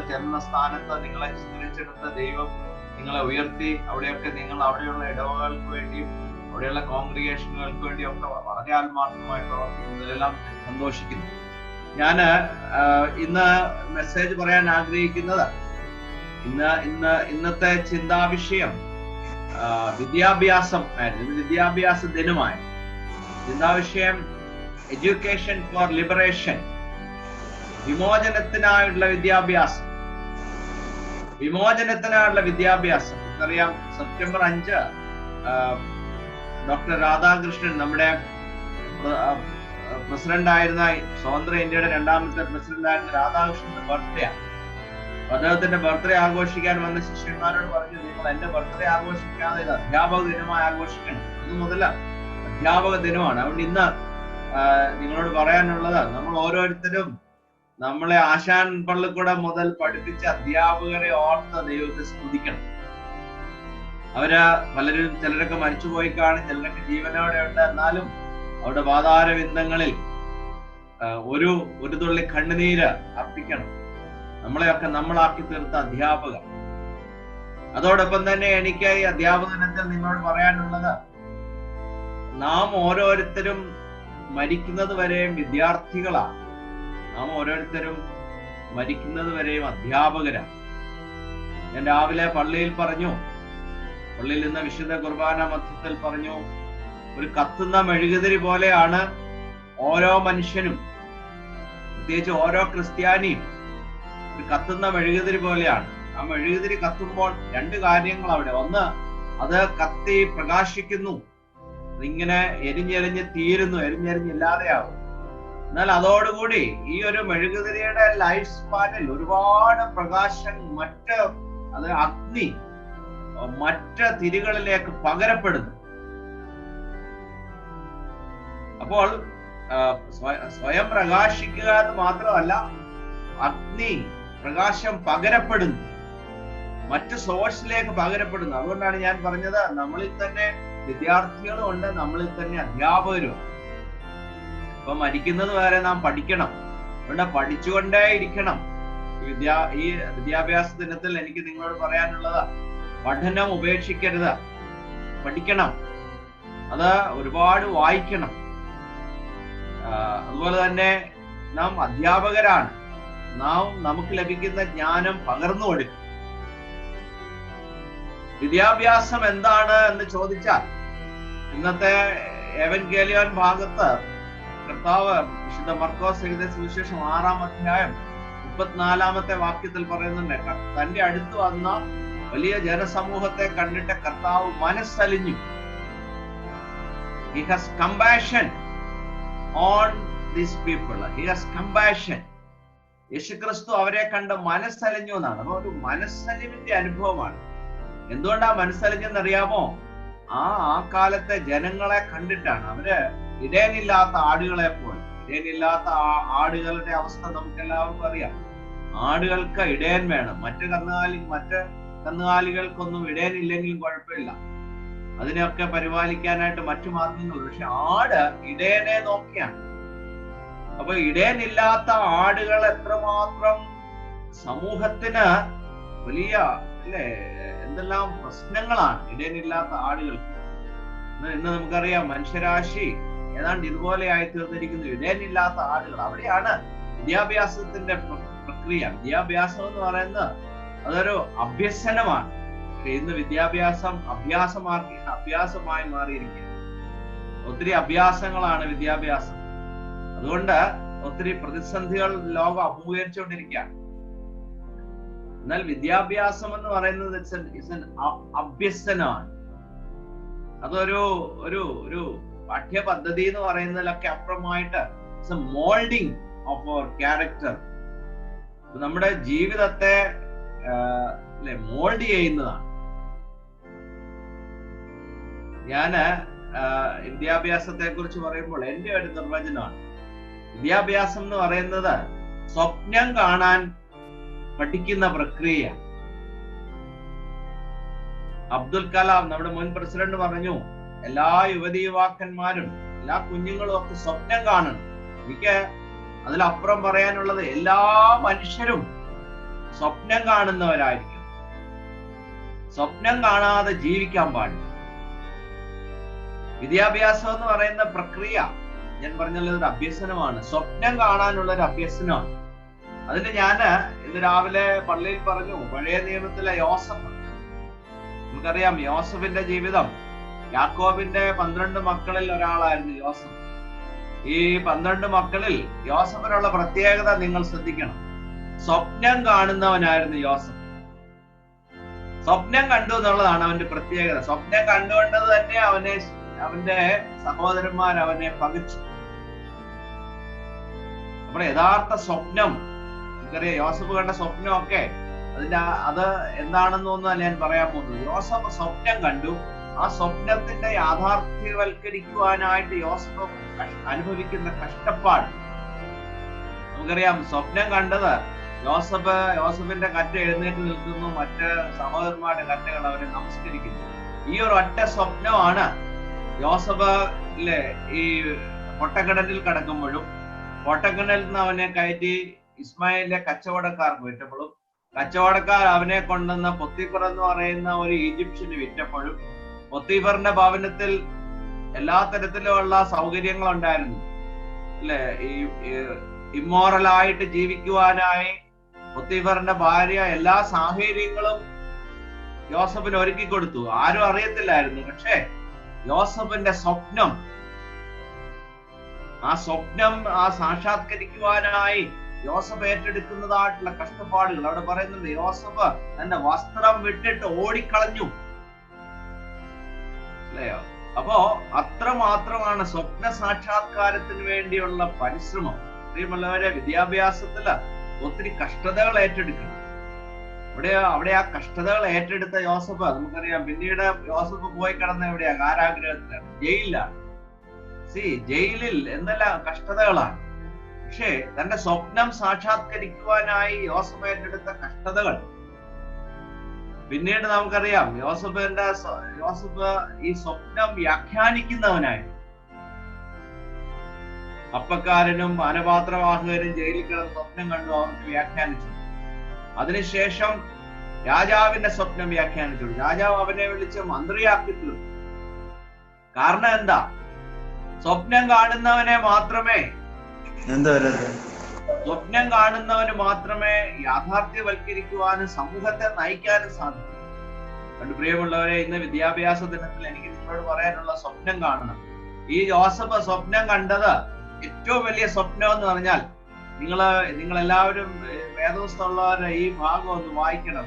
ചെന്ന സ്ഥാനത്ത് നിങ്ങളെ ചിത്രിച്ചെടുത്ത ദൈവം നിങ്ങളെ ഉയർത്തി. അവിടെയൊക്കെ നിങ്ങൾ അവിടെയുള്ള ഇടവകൾക്ക് വേണ്ടിയും അവിടെയുള്ള കോൺഗ്രിഗേഷനുകൾക്ക് വേണ്ടിയും ഒക്കെ വളരെ ആത്മാർത്ഥമായി പ്രവർത്തിക്കുന്നതിലെല്ലാം സന്തോഷിക്കുന്നു. ഞാൻ ഇന്ന് മെസ്സേജ് പറയാൻ ആഗ്രഹിക്കുന്നത്, ഇന്നത്തെ ചിന്താവിഷയം വിദ്യാഭ്യാസം ആയിരുന്നു. ഇത് വിദ്യാഭ്യാസ ദിനമായി. ചിന്താവിഷയം എഡ്യൂക്കേഷൻ ഫോർ ലിബറേഷൻ, വിമോചനത്തിനായുള്ള വിദ്യാഭ്യാസം. വിമോചനത്തിനായുള്ള വിദ്യാഭ്യാസം. നമുക്കറിയാം, സെപ്റ്റംബർ 5 ഡോക്ടർ രാധാകൃഷ്ണൻ, നമ്മുടെ പ്രസിഡന്റ് ആയിരുന്ന, സ്വതന്ത്ര ഇന്ത്യയുടെ 2ാമത്തെ പ്രസിഡന്റ് ആയിരുന്ന രാധാകൃഷ്ണന്റെ ബർത്ത്ഡേ ആണ്. അദ്ദേഹത്തിന്റെ ബർത്ത്ഡേ ആഘോഷിക്കാൻ വന്ന ശിഷ്യന്മാരോട് പറഞ്ഞു, നിങ്ങൾ എന്റെ ബർത്ത്ഡേ ആഘോഷിക്കാതെ ഇത് അധ്യാപക ദിനമായി ആഘോഷിക്കണം. അന്ന് മുതൽ അധ്യാപക ദിനമാണ്. അതുകൊണ്ട് ഇന്ന് നിങ്ങളോട് പറയാനുള്ളത്, നമ്മൾ ഓരോരുത്തരും നമ്മളെ ആശാൻ പള്ളിക്കൂടം മുതൽ പഠിപ്പിച്ച അധ്യാപകരെ ഓർത്ത് ദൈവത്തെ സ്തുതിക്കണം. അവര് പലരും, ചിലരൊക്കെ മരിച്ചുപോയി കാണും, ചിലരൊക്കെ ജീവനോടെ ഉണ്ട്. എന്നാലും അവരുടെ പാതാരവിന്ദങ്ങളിൽ ഒരു തുള്ളി കണ്ണുനീര് അർപ്പിക്കണം. നമ്മളെയൊക്കെ നമ്മളാക്കി തീർത്ത അധ്യാപകർ. അതോടൊപ്പം തന്നെ എനിക്ക് ഈ അധ്യാപക ദിനത്തിൽ നിങ്ങളോട് പറയാനുള്ളത്, നാം ഓരോരുത്തരും മരിക്കുന്നത് വരെയും വിദ്യാർത്ഥികളാണ്. നാം ഓരോരുത്തരും മരിക്കുന്നത് വരെയും അധ്യാപകരാണ്. ഞാൻ രാവിലെ പള്ളിയിൽ നിന്ന് വിശുദ്ധ കുർബാന മധ്യത്തിൽ പറഞ്ഞു, ഒരു കത്തുന്ന മെഴുകുതിരി പോലെയാണ് ഓരോ മനുഷ്യനും, പ്രത്യേകിച്ച് ഓരോ ക്രിസ്ത്യാനിയും ഒരു കത്തുന്ന മെഴുകുതിരി പോലെയാണ്. ആ മെഴുകുതിരി കത്തുമ്പോൾ 2 കാര്യങ്ങൾ അവിടെ. ഒന്ന്, അത് കത്തി പ്രകാശിക്കുന്നു, ഇങ്ങനെ എരിഞ്ഞെരിഞ്ഞ് തീരുന്നു, എരിഞ്ഞെരിഞ്ഞില്ലാതെയാവും. എന്നാൽ അതോടുകൂടി ഈ ഒരു മെഴുകുതിരിയുടെ ലൈഫ് സ്പാനിൽ ഒരുപാട് പ്രകാശം അത് അഗ്നി മറ്റ് തിരികളിലേക്ക് പകരപ്പെടുന്നു. അപ്പോൾ സ്വയം പ്രകാശിക്കുക എന്ന് മാത്രമല്ല, അഗ്നി പ്രകാശം പകരപ്പെടുന്നു, മറ്റ് സോഴ്സിലേക്ക് പകരപ്പെടുന്നു. അതുകൊണ്ടാണ് ഞാൻ പറഞ്ഞത്, നമ്മളിൽ തന്നെ വിദ്യാർത്ഥികളും ഉണ്ട്, നമ്മളിൽ തന്നെ അധ്യാപകരും. അപ്പൊ മരിക്കുന്നത് വരെ നാം പഠിക്കണം. അതുകൊണ്ട് പഠിച്ചുകൊണ്ടേ ഇരിക്കണം. ഈ വിദ്യാഭ്യാസ ദിനത്തിൽ എനിക്ക് നിങ്ങളോട് പറയാനുള്ളത്, പഠനം ഉപേക്ഷിക്കരുത്, പഠിക്കണം. അത് ഒരുപാട് വായിക്കണം. അതുപോലെ തന്നെ നാം അധ്യാപകരാണ്. നമുക്ക് ലഭിക്കുന്ന ജ്ഞാനം പകർന്നു കൊടുക്കും. വിദ്യാഭ്യാസം എന്താണ് എന്ന് ചോദിച്ചാൽ, ഇന്നത്തെ എവൻഗേലിയോൻ ഭാഗത്ത് കർത്താവ് വിശുദ്ധ മർക്കോസ് എഴുതിയ സുവിശേഷം 6-ാം അധ്യായം 34-ാമത്തെ വാക്യത്തിൽ പറയുന്നുണ്ട്, തന്റെ അടുത്ത് വന്ന വലിയ ജനസമൂഹത്തെ കണ്ടിട്ട് കർത്താവ് മനസ്സലിഞ്ഞു. He has compassion on these people. He has compassion. യേശുക്രിസ്തു അവരെ കണ്ട് മനസ്സലിഞ്ഞു എന്നാണ്. അപ്പൊ ഒരു മനസ്സലിവിന്റെ അനുഭവമാണ്. എന്തുകൊണ്ടാ മനസ്സലിഞ്ഞെന്നറിയാമോ? ആ കാലത്തെ ജനങ്ങളെ കണ്ടിട്ടാണ്. അവര് ഇടയനില്ലാത്ത ആടുകളെ പോലെ. ഇടയനില്ലാത്ത ആടുകളുടെ അവസ്ഥ നമുക്ക് എല്ലാവർക്കും അറിയാം. ആടുകൾക്ക് ഇടയൻ വേണം. മറ്റ് കന്നുകാലികൾക്കൊന്നും ഇടയനില്ലെങ്കിലും കുഴപ്പമില്ല, അതിനെയൊക്കെ പരിപാലിക്കാനായിട്ട് മറ്റു മാർഗങ്ങൾ. പക്ഷെ ആട് ഇടയനെ നോക്കിയാണ്. അപ്പൊ ഇടയനില്ലാത്ത ആടുകൾ എത്രമാത്രം സമൂഹത്തിന് വലിയ എന്തെല്ലാം പ്രശ്നങ്ങളാണ് ഇടയനില്ലാത്ത ആടുകൾക്ക്. ഇന്ന് നമുക്കറിയാം, മനുഷ്യരാശി ഏതാണ്ട് ഇതുപോലെ ആയി തീർന്നിരിക്കുന്നു. ഇടയനില്ലാത്ത ആടുകൾ. അവിടെയാണ് വിദ്യാഭ്യാസത്തിന്റെ പ്രക്രിയ. വിദ്യാഭ്യാസം എന്ന് പറയുന്നത് അതൊരു അഭ്യസനമാണ്. പക്ഷെ ഇന്ന് വിദ്യാഭ്യാസം അഭ്യാസമായി മാറിയിരിക്കുക. ഒത്തിരി അഭ്യാസങ്ങളാണ് വിദ്യാഭ്യാസം. അതുകൊണ്ട് ഒത്തിരി പ്രതിസന്ധികൾ ലോകം അഭിമുഖീകരിച്ചുകൊണ്ടിരിക്കുകയാണ്. എന്നാൽ വിദ്യാഭ്യാസം എന്ന് പറയുന്നത് അഭ്യസനമാണ്. അതൊരു ഒരു പാഠ്യപദ്ധതി എന്ന് പറയുന്നതിലൊക്കെ അപ്പുറമായിട്ട് മോൾഡിങ് ഓഫ് അവർ ക്യാരക്ടർ, നമ്മുടെ ജീവിതത്തെ മോൾഡ് ചെയ്യുന്നതാണ്. ഞാന് വിദ്യാഭ്യാസത്തെ കുറിച്ച് പറയുമ്പോൾ എന്റെ ഒരു നിർവചനമാണ്, വിദ്യാഭ്യാസം എന്ന് പറയുന്നത് സ്വപ്നം കാണാൻ പഠിക്കുന്ന പ്രക്രിയ. അബ്ദുൽ കലാം, നമ്മുടെ മുൻ പ്രസിഡന്റ്, പറഞ്ഞു, എല്ലാ യുവതി യുവാക്കന്മാരും എല്ലാ കുഞ്ഞുങ്ങളും ഒക്കെ സ്വപ്നം കാണണം. എനിക്ക് അതിലപ്പുറം പറയാനുള്ളത് എല്ലാ മനുഷ്യരും സ്വപ്നം കാണുന്നവരായിരിക്കും. സ്വപ്നം കാണാതെ ജീവിക്കാൻ പാടില്ല. വിദ്യാഭ്യാസം എന്ന് പറയുന്ന പ്രക്രിയ ഞാൻ പറഞ്ഞല്ലോ, ഒരു അഭ്യസനമാണ്. സ്വപ്നം കാണാനുള്ള ഒരു അഭ്യസനമാണ്. അതിന് ഞാന് ഇന്ന് രാവിലെ പള്ളിയിൽ പറഞ്ഞു, പഴയ നിയമത്തിലെ യോസഫ്. നമുക്കറിയാം യോസഫിന്റെ ജീവിതം. യാക്കോബിന്റെ 12 മക്കളിൽ ഒരാളായിരുന്നു യോസഫ്. ഈ 12 മക്കളിൽ യോസഫിനുള്ള പ്രത്യേകത നിങ്ങൾ ശ്രദ്ധിക്കണം. സ്വപ്നം കാണുന്നവനായിരുന്നു യോസഫ്. സ്വപ്നം കണ്ടു എന്നുള്ളതാണ് അവന്റെ പ്രത്യേകത. സ്വപ്നം കണ്ടുകൊണ്ടത് തന്നെ അവന്റെ സഹോദരന്മാർ അവനെ പകച്ചു. നമ്മുടെ യഥാർത്ഥ സ്വപ്നം നമുക്കറിയാം. യോസഫ് കണ്ട സ്വപ്നമൊക്കെ അത് എന്താണെന്നൊന്നും ഞാൻ പറയാൻ പോകുന്നത്. യോസഫ് സ്വപ്നം കണ്ടു. ആ സ്വപ്നത്തിന്റെ യാഥാർത്ഥ്യവൽക്കരിക്കുവാനായിട്ട് യോസഫ് അനുഭവിക്കുന്ന കഷ്ടപ്പാട് നമുക്കറിയാം. സ്വപ്നം കണ്ടത് യോസഫിന്റെ കറ്റ എഴുന്നേറ്റ് നിൽക്കുന്നു, മറ്റ് സഹോദരന്മാരുടെ കറ്റകൾ അവരെ നമസ്കരിക്കുന്നു. ഈ ഒരു ഒറ്റ സ്വപ്നമാണ് യോസഫിലെ ഈ പൊട്ടക്കിണറ്റിൽ കിടക്കുമ്പോഴും പൊട്ടക്കിണറ്റിൽ നിന്ന് അവനെ കയറ്റി ഇസ്മായിലിന്റെ കച്ചവടക്കാർക്ക് വിറ്റപ്പോഴും കച്ചവടക്കാർ അവനെ കൊണ്ടുവന്ന പൊത്തിഫർ എന്ന് പറയുന്ന ഒരു ഈജിപ്ഷ്യന് വിറ്റപ്പോഴും പൊത്തിഫറിന്റെ ഭവനത്തിൽ എല്ലാ തരത്തിലുമുള്ള സൗകര്യങ്ങൾ ഉണ്ടായിരുന്നു അല്ലെ. ഈ ഇമ്മോറലായിട്ട് ജീവിക്കുവാനായി പൊത്തിഫറിന്റെ ഭാര്യ എല്ലാ സാഹചര്യങ്ങളും യോസഫിന് ഒരുക്കി കൊടുത്തു. ആരും അറിയത്തില്ലായിരുന്നു. പക്ഷേ യോസഫിന്റെ സ്വപ്നം, ആ സാക്ഷാത്കരിക്കുവാനായി യോസഫ് ഏറ്റെടുക്കുന്നതായിട്ടുള്ള കഷ്ടപ്പാടുകൾ അവിടെ പറയുന്നുണ്ട്. യോസഫ് തന്റെ വസ്ത്രം വിട്ടിട്ട് ഓടിക്കളഞ്ഞു അല്ലയോ. അപ്പോ അത്രമാത്രമാണ് സ്വപ്ന സാക്ഷാത്കാരത്തിന് വേണ്ടിയുള്ള പരിശ്രമം. പ്രിയമുള്ളവരെ, വിദ്യാഭ്യാസത്തില് ഒത്തിരി കഷ്ടതകൾ ഏറ്റെടുക്കണം. അവിടെ ആ കഷ്ടതകൾ ഏറ്റെടുത്ത യോസഫ് നമുക്കറിയാം. പിന്നീട് യോസഫ് പോയി കിടന്ന എവിടെയാ? കാരാഗ്രഹത്തിലാണ്, ജയിലിലാണ്. ജയിലിൽ എന്തെല്ലാം കഷ്ടതകളാണ്. പക്ഷേ തന്റെ സ്വപ്നം സാക്ഷാത്കരിക്കുവാനായി യോസഫ് ഏറ്റെടുത്ത കഷ്ടതകൾ പിന്നീട് നമുക്കറിയാം. യോസഫ് ഈ സ്വപ്നം വ്യാഖ്യാനിക്കുന്നവനായി. അപ്പക്കാരനും പാനപാത്രവാഹകരും ജയിലിൽ കിടന്ന് സ്വപ്നം കണ്ടു, അവർക്ക് വ്യാഖ്യാനിച്ചു. അതിനുശേഷം രാജാവിന്റെ സ്വപ്നം വ്യാഖ്യാനിച്ചു. രാജാവ് അവനെ വിളിച്ച് മന്ത്രിയാക്കി തീർന്നു. കാരണം എന്താ? സ്വപ്നം കാണുന്നവന് മാത്രമേ യാഥാർത്ഥ്യവൽക്കരിക്കുവാനും സമൂഹത്തെ നയിക്കാനും സാധിക്കും. അതുകൊണ്ട് പ്രിയമുള്ളവരെ, ഇന്ന് വിദ്യാഭ്യാസ ദിനത്തിൽ എനിക്ക് നിങ്ങളോട് പറയാനുള്ള സ്വപ്നം കാണണം. ഈ യോസഫ് സ്വപ്നം കണ്ടത് ഏറ്റവും വലിയ സ്വപ്നം എന്ന് പറഞ്ഞാൽ, നിങ്ങളെല്ലാവരും വേദപുസ്തകമുള്ളവരെ ഈ ഭാഗം ഒന്ന് വായിക്കണം.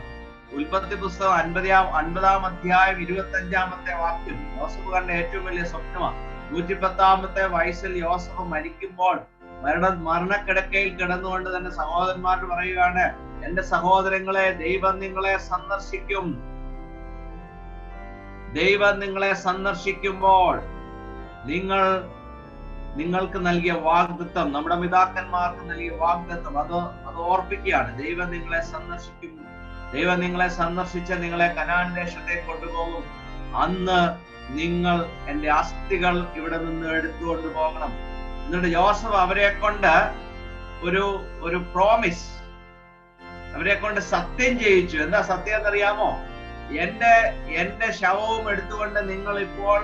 ഉൽപ്പത്തി പുസ്തകം 50-ാം അധ്യായം 25-ാമത്തെ വാക്യം യോസഫ് കണ്ട ഏറ്റവും വലിയ സ്വപ്നമാണ്. 110-ാമത്തെ വയസ്സിൽ യോസഫ് മരിക്കുമ്പോൾ മരണക്കിടക്കയിൽ കിടന്നുകൊണ്ട് തന്നെ സഹോദരന്മാരോട് പറയുകയാണ്, എന്റെ സഹോദരങ്ങളെ, ദൈവം നിങ്ങളെ സന്ദർശിക്കും. ദൈവം നിങ്ങളെ സന്ദർശിക്കുമ്പോൾ നിങ്ങൾക്ക് നൽകിയ വാഗ്ദത്തം, നമ്മുടെ പിതാക്കന്മാർക്ക് നൽകിയ വാഗ്ദത്തം, അത് ഓർപ്പിക്കുകയാണ്. ദൈവം നിങ്ങളെ സന്ദർശിക്കും. ദൈവം നിങ്ങളെ സന്ദർശിച്ച് നിങ്ങളെ കനാൻ ദേശത്തേക്ക് കൊണ്ടുപോകും. അന്ന് നിങ്ങൾ എന്റെ അസ്ഥികൾ ഇവിടെ നിന്ന് എടുത്തുകൊണ്ട് പോകണം. എന്നിട്ട് യോസഫ് അവരെ കൊണ്ട് ഒരു പ്രോമിസ്, അവരെ കൊണ്ട് സത്യം ചെയ്യിച്ചു. എന്താ സത്യം എന്നറിയാമോ? എന്റെ ശവവും എടുത്തുകൊണ്ട് നിങ്ങൾ ഇപ്പോൾ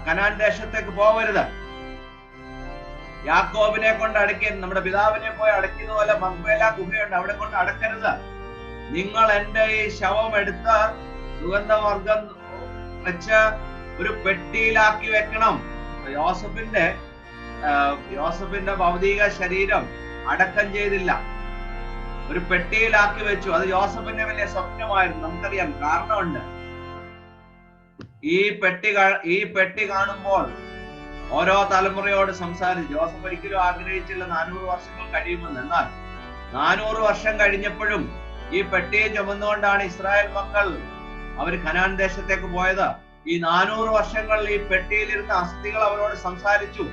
കനാൻ ദേശത്തേക്ക് പോകരുത്. യാക്കോബിനെ കൊണ്ട് നമ്മുടെ പിതാവിനെ പോയി അടക്കിയത് പോലെ മക്പേല ഗുഹയുണ്ട്, അവിടെ കൊണ്ട് അടക്കരുത്. നിങ്ങൾ എന്റെ ഈ ശവം എടുത്ത് സുഗന്ധവർഗം വെച്ച് ഒരു പെട്ടിയിലാക്കി വെക്കണം. യോസഫിന്റെ ഭൗതിക ശരീരം അടക്കം ചെയ്തില്ല, ഒരു പെട്ടിയിലാക്കി വെച്ചു. അത് യോസഫിന്റെ വലിയ സ്വപ്നമായിരുന്നു. നമുക്കറിയാം, കാരണമുണ്ട്. ഈ പെട്ടി കാണുമ്പോൾ ഓരോ തലമുറയോട് സംസാരിച്ചു. യോസഫ് ഒരിക്കലും ആഗ്രഹിച്ചില്ല 400 വർഷങ്ങൾ കഴിയുമെന്ന്. എന്നാൽ 400 വർഷം കഴിഞ്ഞപ്പോഴും ഈ പെട്ടിയെ ചുമന്നുകൊണ്ടാണ് ഇസ്രായേൽ മക്കൾ അവർ കനാൻ ദേശത്തേക്ക് പോയത്. ഈ 400 വർഷങ്ങൾ ഈ പെട്ടിയിലിരുന്ന അസ്ഥികൾ അവരോട് സംസാരിച്ചു.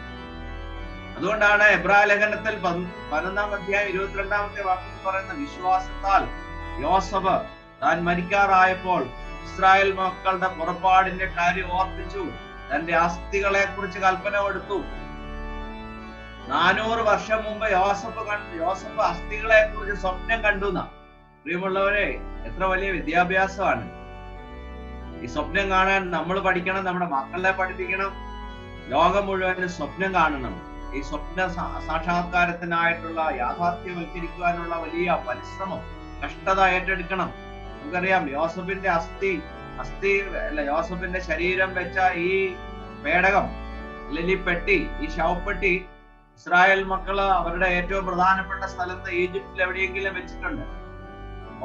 അതുകൊണ്ടാണ് എബ്രായ ലേഖനത്തിൽ 11-ാം അധ്യായം 22-ാമത്തെ വാക്യം പറയുന്ന, വിശ്വാസത്താൽ യോസഫ് താൻ മരിക്കാറായപ്പോൾ ഇസ്രായേൽ മക്കളുടെ പുറപ്പാടിന്റെ കാര്യം ഓർപ്പിച്ചു, തന്റെ അസ്ഥികളെ കുറിച്ച് കൽപ്പന കൊടുത്തു. 400 വർഷം മുമ്പ് യോസഫ് അസ്ഥികളെ കുറിച്ച് സ്വപ്നം കണ്ടു എന്നാ. പ്രിയമുള്ളവരെ, എത്ര വലിയ വിദ്യാഭ്യാസമാണ് ഈ സ്വപ്നം കാണാൻ. നമ്മൾ പഠിക്കണം, നമ്മുടെ മക്കളെ പഠിപ്പിക്കണം, ലോകം മുഴുവൻ സ്വപ്നം കാണണം. ഈ സ്വപ്ന സാക്ഷാത്കാരത്തിനായിട്ടുള്ള യാഥാർത്ഥ്യവൽക്കരിക്കുവാനുള്ള വലിയ പരിശ്രമം, കഷ്ടത ഏറ്റെടുക്കണം. നമുക്കറിയാം, യോസഫിന്റെ ശരീരം വെച്ച ഈ പേടകം അല്ലെങ്കിൽ ഈ പെട്ടി, ഈ ശവപ്പെട്ടി ഇസ്രായേൽ മക്കള് അവരുടെ ഏറ്റവും പ്രധാനപ്പെട്ട സ്ഥലത്ത് ഈജിപ്തിൽ എവിടെയെങ്കിലും വെച്ചിട്ടുണ്ട്.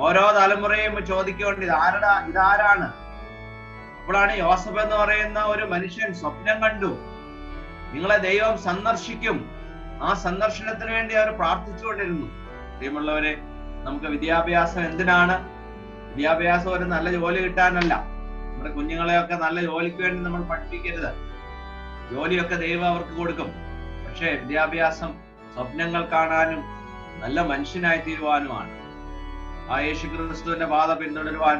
ഓരോ തലമുറയും ചോദിക്കേണ്ടി ഇതാരാണ്? അപ്പോഴാണ് യോസഫ് എന്ന് പറയുന്ന ഒരു മനുഷ്യൻ സ്വപ്നം കണ്ടു, നിങ്ങളെ ദൈവം സന്ദർശിക്കും. ആ സന്ദർശനത്തിന് വേണ്ടി അവർ പ്രാർത്ഥിച്ചുകൊണ്ടിരുന്നു. പ്രിയമുള്ളവരെ, നമുക്ക് വിദ്യാഭ്യാസം എന്തിനാണ്? വിദ്യാഭ്യാസം ഒരു നല്ല ജോലി കിട്ടാനല്ല. നമ്മുടെ കുഞ്ഞുങ്ങളെയൊക്കെ നല്ല ജോലിക്ക് വേണ്ടി നമ്മൾ പഠിപ്പിക്കരുത്. ജോലിയൊക്കെ ദൈവം അവർക്ക് കൊടുക്കും. പക്ഷേ വിദ്യാഭ്യാസം സ്വപ്നങ്ങൾ കാണാനും നല്ല മനുഷ്യനായി തീരുവാനുമാണ്. ആ യേശു ക്രിസ്തുവിന്റെ പാത പിന്തുടരുവാൻ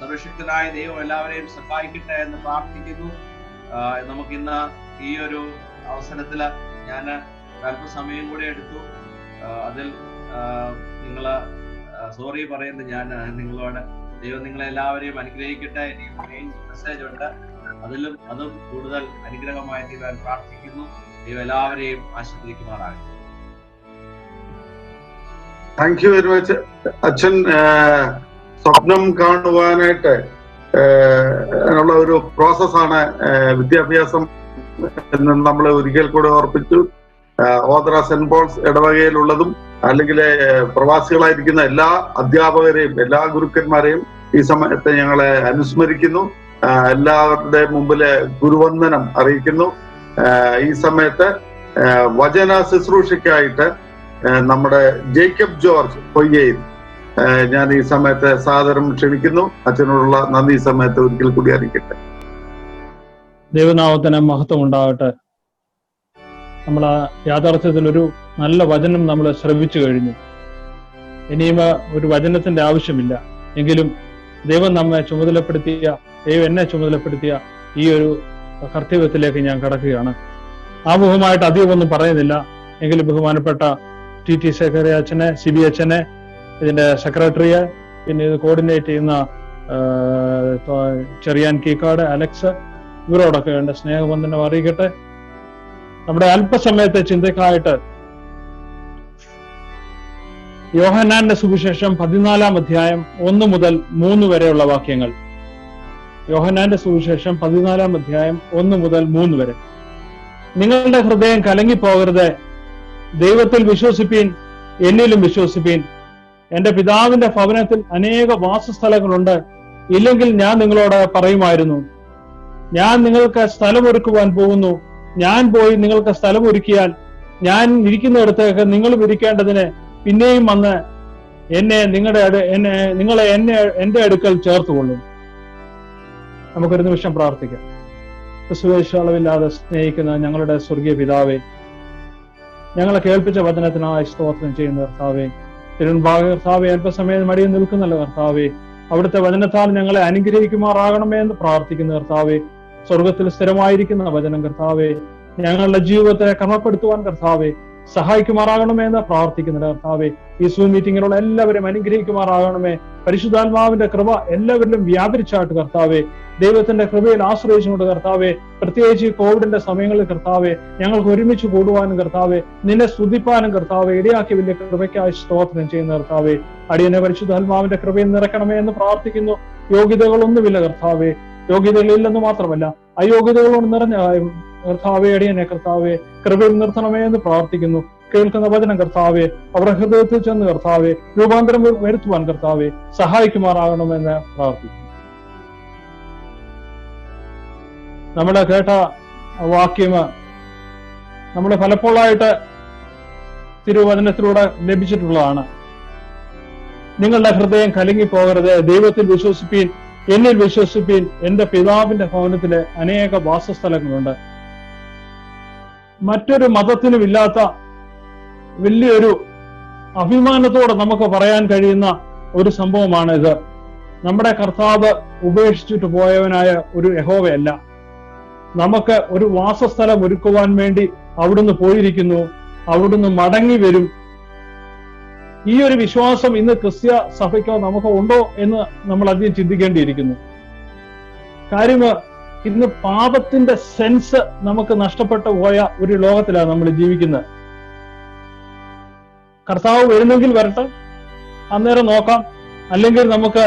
സർവശക്തനായ ദൈവം എല്ലാവരെയും സഹായിക്കട്ടെ എന്ന് പ്രാർത്ഥിക്കുന്നു. നമുക്കിന്ന് ഈ ഒരു അവസരത്തില് ഞാൻ അല്പസമയം കൂടെ എടുത്തു. അതിൽ നിങ്ങള് സോറി പറയുന്നു ഞാൻ നിങ്ങളോട്. ദൈവം നിങ്ങളെല്ലാവരെയും അനുഗ്രഹിക്കട്ടെ. ഇനി മെയിൻ മെസ്സേജ് ഉണ്ട്, അതും കൂടുതൽ അനുഗ്രഹമായി തീരാൻ പ്രാർത്ഥിക്കുന്നു. ദൈവം എല്ലാവരെയും ആശീർവദിക്കുമാറാകട്ടെ. താങ്ക് യു വെരി മച്ച് അച്ഛൻ. സ്വപ്നം കാണുവാനായിട്ട് ഉള്ള ഒരു പ്രോസസ്സാണ് വിദ്യാഭ്യാസം എന്ന് നമ്മൾ ഒരിക്കൽ കൂടെ ഓർപ്പിച്ചു. ഓദ്ര സെന്റ് പോൾസ് ഇടവകയിലുള്ളതും അല്ലെങ്കിൽ പ്രവാസികളായിരിക്കുന്ന എല്ലാ അധ്യാപകരെയും എല്ലാ ഗുരുക്കന്മാരെയും ഈ സമയത്ത് ഞങ്ങളെ അനുസ്മരിക്കുന്നു. എല്ലാവരുടെ മുമ്പില് ഗുരുവന്ദനം അറിയിക്കുന്നു. ഈ സമയത്ത് വചന ശുശ്രൂഷയ്ക്കായിട്ട് നമ്മുടെ ജേക്കബ് ജോർജ് പൊയ്യയിൽ ഞാൻ ഈ സമയത്ത് സാദരം ക്ഷണിക്കുന്നു. അച്ഛനോടുള്ള നന്ദി ഈ സമയത്ത് ഒരിക്കൽ കൂടി അറിയിക്കട്ടെ. ദൈവനാമത്തിന് മഹത്വം ഉണ്ടാകട്ടെ. നമ്മൾ യാഥാർത്ഥ്യത്തിൽ ഒരു നല്ല വചനം നമ്മൾ ശ്രവിച്ചു കഴിഞ്ഞു. ഇനിയും ഒരു വചനത്തിന്റെ ആവശ്യമില്ല. എങ്കിലും ദൈവം എന്നെ ചുമതലപ്പെടുത്തിയ ഈ ഒരു കർത്തവ്യത്തിലേക്ക് ഞാൻ കടക്കുകയാണ്. ആമുഖമായിട്ട് അധികമൊന്നും പറയുന്നില്ല. എങ്കിലും ബഹുമാനപ്പെട്ട ടി സെക്രട്ടറി അച്ഛനെ, CB അച്ഛനെ, ഇതിന്റെ സെക്രട്ടറിയെ, പിന്നെ ഇത് കോർഡിനേറ്റ് ചെയ്യുന്ന ചെറിയാൻ കീക്കാട്, അലക്സ്, ഇവരോടൊക്കെ വേണ്ട സ്നേഹബന്ധനം അറിയിക്കട്ടെ. നമ്മുടെ അല്പസമയത്തെ ചിന്തക്കായിട്ട് യോഹന്നാന്റെ സുവിശേഷം 14-ാം അധ്യായം 1 മുതൽ 3 വരെയുള്ള വാക്യങ്ങൾ. യോഹന്നാന്റെ സുവിശേഷം 14-ാം അധ്യായം 1 മുതൽ 3 വരെ. നിങ്ങളുടെ ഹൃദയം കലങ്ങിപ്പോകരുത്. ദൈവത്തിൽ വിശ്വസിപ്പീൻ, എന്നിലും വിശ്വസിപ്പീൻ. എന്റെ പിതാവിന്റെ ഭവനത്തിൽ അനേക വാസസ്ഥലങ്ങളുണ്ട്. ഇല്ലെങ്കിൽ ഞാൻ നിങ്ങളോട് പറയുമായിരുന്നു. ഞാൻ നിങ്ങൾക്ക് സ്ഥലമൊരുക്കുവാൻ പോകുന്നു. ഞാൻ പോയി നിങ്ങൾക്ക് സ്ഥലമൊരുക്കിയാൽ ഞാൻ ഇരിക്കുന്നിടത്തേക്ക് നിങ്ങളും ഇരിക്കേണ്ടതിന് പിന്നെയും വന്ന് നിങ്ങളെ എന്റെ അടുക്കൽ ചേർത്തുകൊള്ളും. നമുക്കൊരു നിമിഷം പ്രാർത്ഥിക്കാം. ക്രിസ്തുവേശാളവില്ലാതെ സ്നേഹിക്കുന്ന ഞങ്ങളുടെ സ്വർഗീയ പിതാവേ, ഞങ്ങളെ കേൾപ്പിച്ച വചനത്തിനായി സ്തോത്രം ചെയ്യുന്ന കർത്താവേ, തിരുമുൻപാകെ കർത്താവേ അല്പസമയം മടിയിൽ നിൽക്കുന്നല്ലോ കർത്താവേ, അവിടുത്തെ വചനത്താൽ ഞങ്ങളെ അനുഗ്രഹിക്കുമാറാകണമേ എന്ന് പ്രാർത്ഥിക്കുന്ന കർത്താവേ, സ്വർഗത്തിൽ സ്ഥിരമായിരിക്കുന്ന വചനം കർത്താവേ ഞങ്ങളുടെ ജീവിതത്തെ ക്രമപ്പെടുത്തുവാൻ കർത്താവേ സഹായിക്കുമാറാകണമേ എന്ന് പ്രാർത്ഥിക്കുന്നുണ്ട് കർത്താവേ. ഈ സൂം മീറ്റിങ്ങിലുള്ള എല്ലാവരും അനുഗ്രഹിക്കുമാറാകണമേ. പരിശുദ്ധാത്മാവിന്റെ കൃപ എല്ലാവരിലും വ്യാപരിച്ചാട്ട് കർത്താവേ, ദൈവത്തിന്റെ കൃപയിൽ ആശ്രയിച്ചുകൊണ്ട് കർത്താവേ, പ്രത്യേകിച്ച് ഈ കോവിഡിന്റെ സമയങ്ങളിൽ കർത്താവേ ഞങ്ങൾക്ക് ഒരുമിച്ച് കൂടുവാനും കർത്താവേ നിന്നെ സ്തുതിപ്പാനും കർത്താവേ ഇടയാക്കി വലിയ കൃപയ്ക്കായി സ്തോത്രം ചെയ്യുന്ന കർത്താവേ, അടിയനെ പരിശുദ്ധാത്മാവിന്റെ കൃപയിൽ നിറയ്ക്കണമേ എന്ന് പ്രാർത്ഥിക്കുന്നു. യോഗ്യതകളൊന്നുമില്ല കർത്താവേ, യോഗ്യതകളില്ലെന്ന് മാത്രമല്ല അയോഗ്യതകളോട് നിറഞ്ഞ കർത്താവേ അടിയനെ കർത്താവേ കൃപയിൽ നിർത്തണമേ എന്ന് പ്രാർത്ഥിക്കുന്നു. കേൾക്കുന്ന വചനം കർത്താവേ അവരുടെ ഹൃദയത്തിൽ ചെന്ന് കർത്താവേ രൂപാന്തരം വരുത്തുവാൻ കർത്താവേ സഹായിക്കുമാറാകണമെന്ന് പ്രാർത്ഥിക്കുന്നു. നമ്മളെ കേട്ട വാക്യം നമ്മൾ പലപ്പോഴായിട്ട് തിരുവചനത്തിലൂടെ ലഭിച്ചിട്ടുള്ളതാണ്. നിങ്ങളുടെ ഹൃദയം കലങ്ങിപ്പോകരുത്. ദൈവത്തിൽ വിശ്വസിപ്പീൻ, എന്നിൽ വിശ്വസിപ്പീൻ. എന്റെ പിതാവിന്റെ ഭവനത്തിലെ അനേക വാസസ്ഥലങ്ങളുണ്ട്. മറ്റൊരു മതത്തിനും ഇല്ലാത്ത വലിയൊരു അഭിമാനത്തോടെ നമുക്ക് പറയാൻ കഴിയുന്ന ഒരു സംഭവമാണ് ഇത്. നമ്മുടെ കർത്താവ് ഉപേക്ഷിച്ചിട്ട് പോയവനായ ഒരു യഹോവയല്ല. നമുക്ക് ഒരു വാസസ്ഥലം ഒരുക്കുവാൻ വേണ്ടി അവിടുന്ന് പോയിരിക്കുന്നു. അവിടുന്ന് മടങ്ങി വരും. ഈ ഒരു വിശ്വാസം ഇന്ന് ക്രിസ്ത്യ സഭയ്ക്കോ നമുക്കോ ഉണ്ടോ എന്ന് നമ്മൾ അധികം ചിന്തിക്കേണ്ടിയിരിക്കുന്നു. കാര്യം ഇന്ന് പാപത്തിന്റെ സെൻസ് നമുക്ക് നഷ്ടപ്പെട്ടു പോയ ഒരു ലോകത്തിലാണ് നമ്മൾ ജീവിക്കുന്നത്. കർത്താവ് വരുന്നെങ്കിൽ വരട്ടെ, അന്നേരം നോക്കാം, അല്ലെങ്കിൽ നമുക്ക്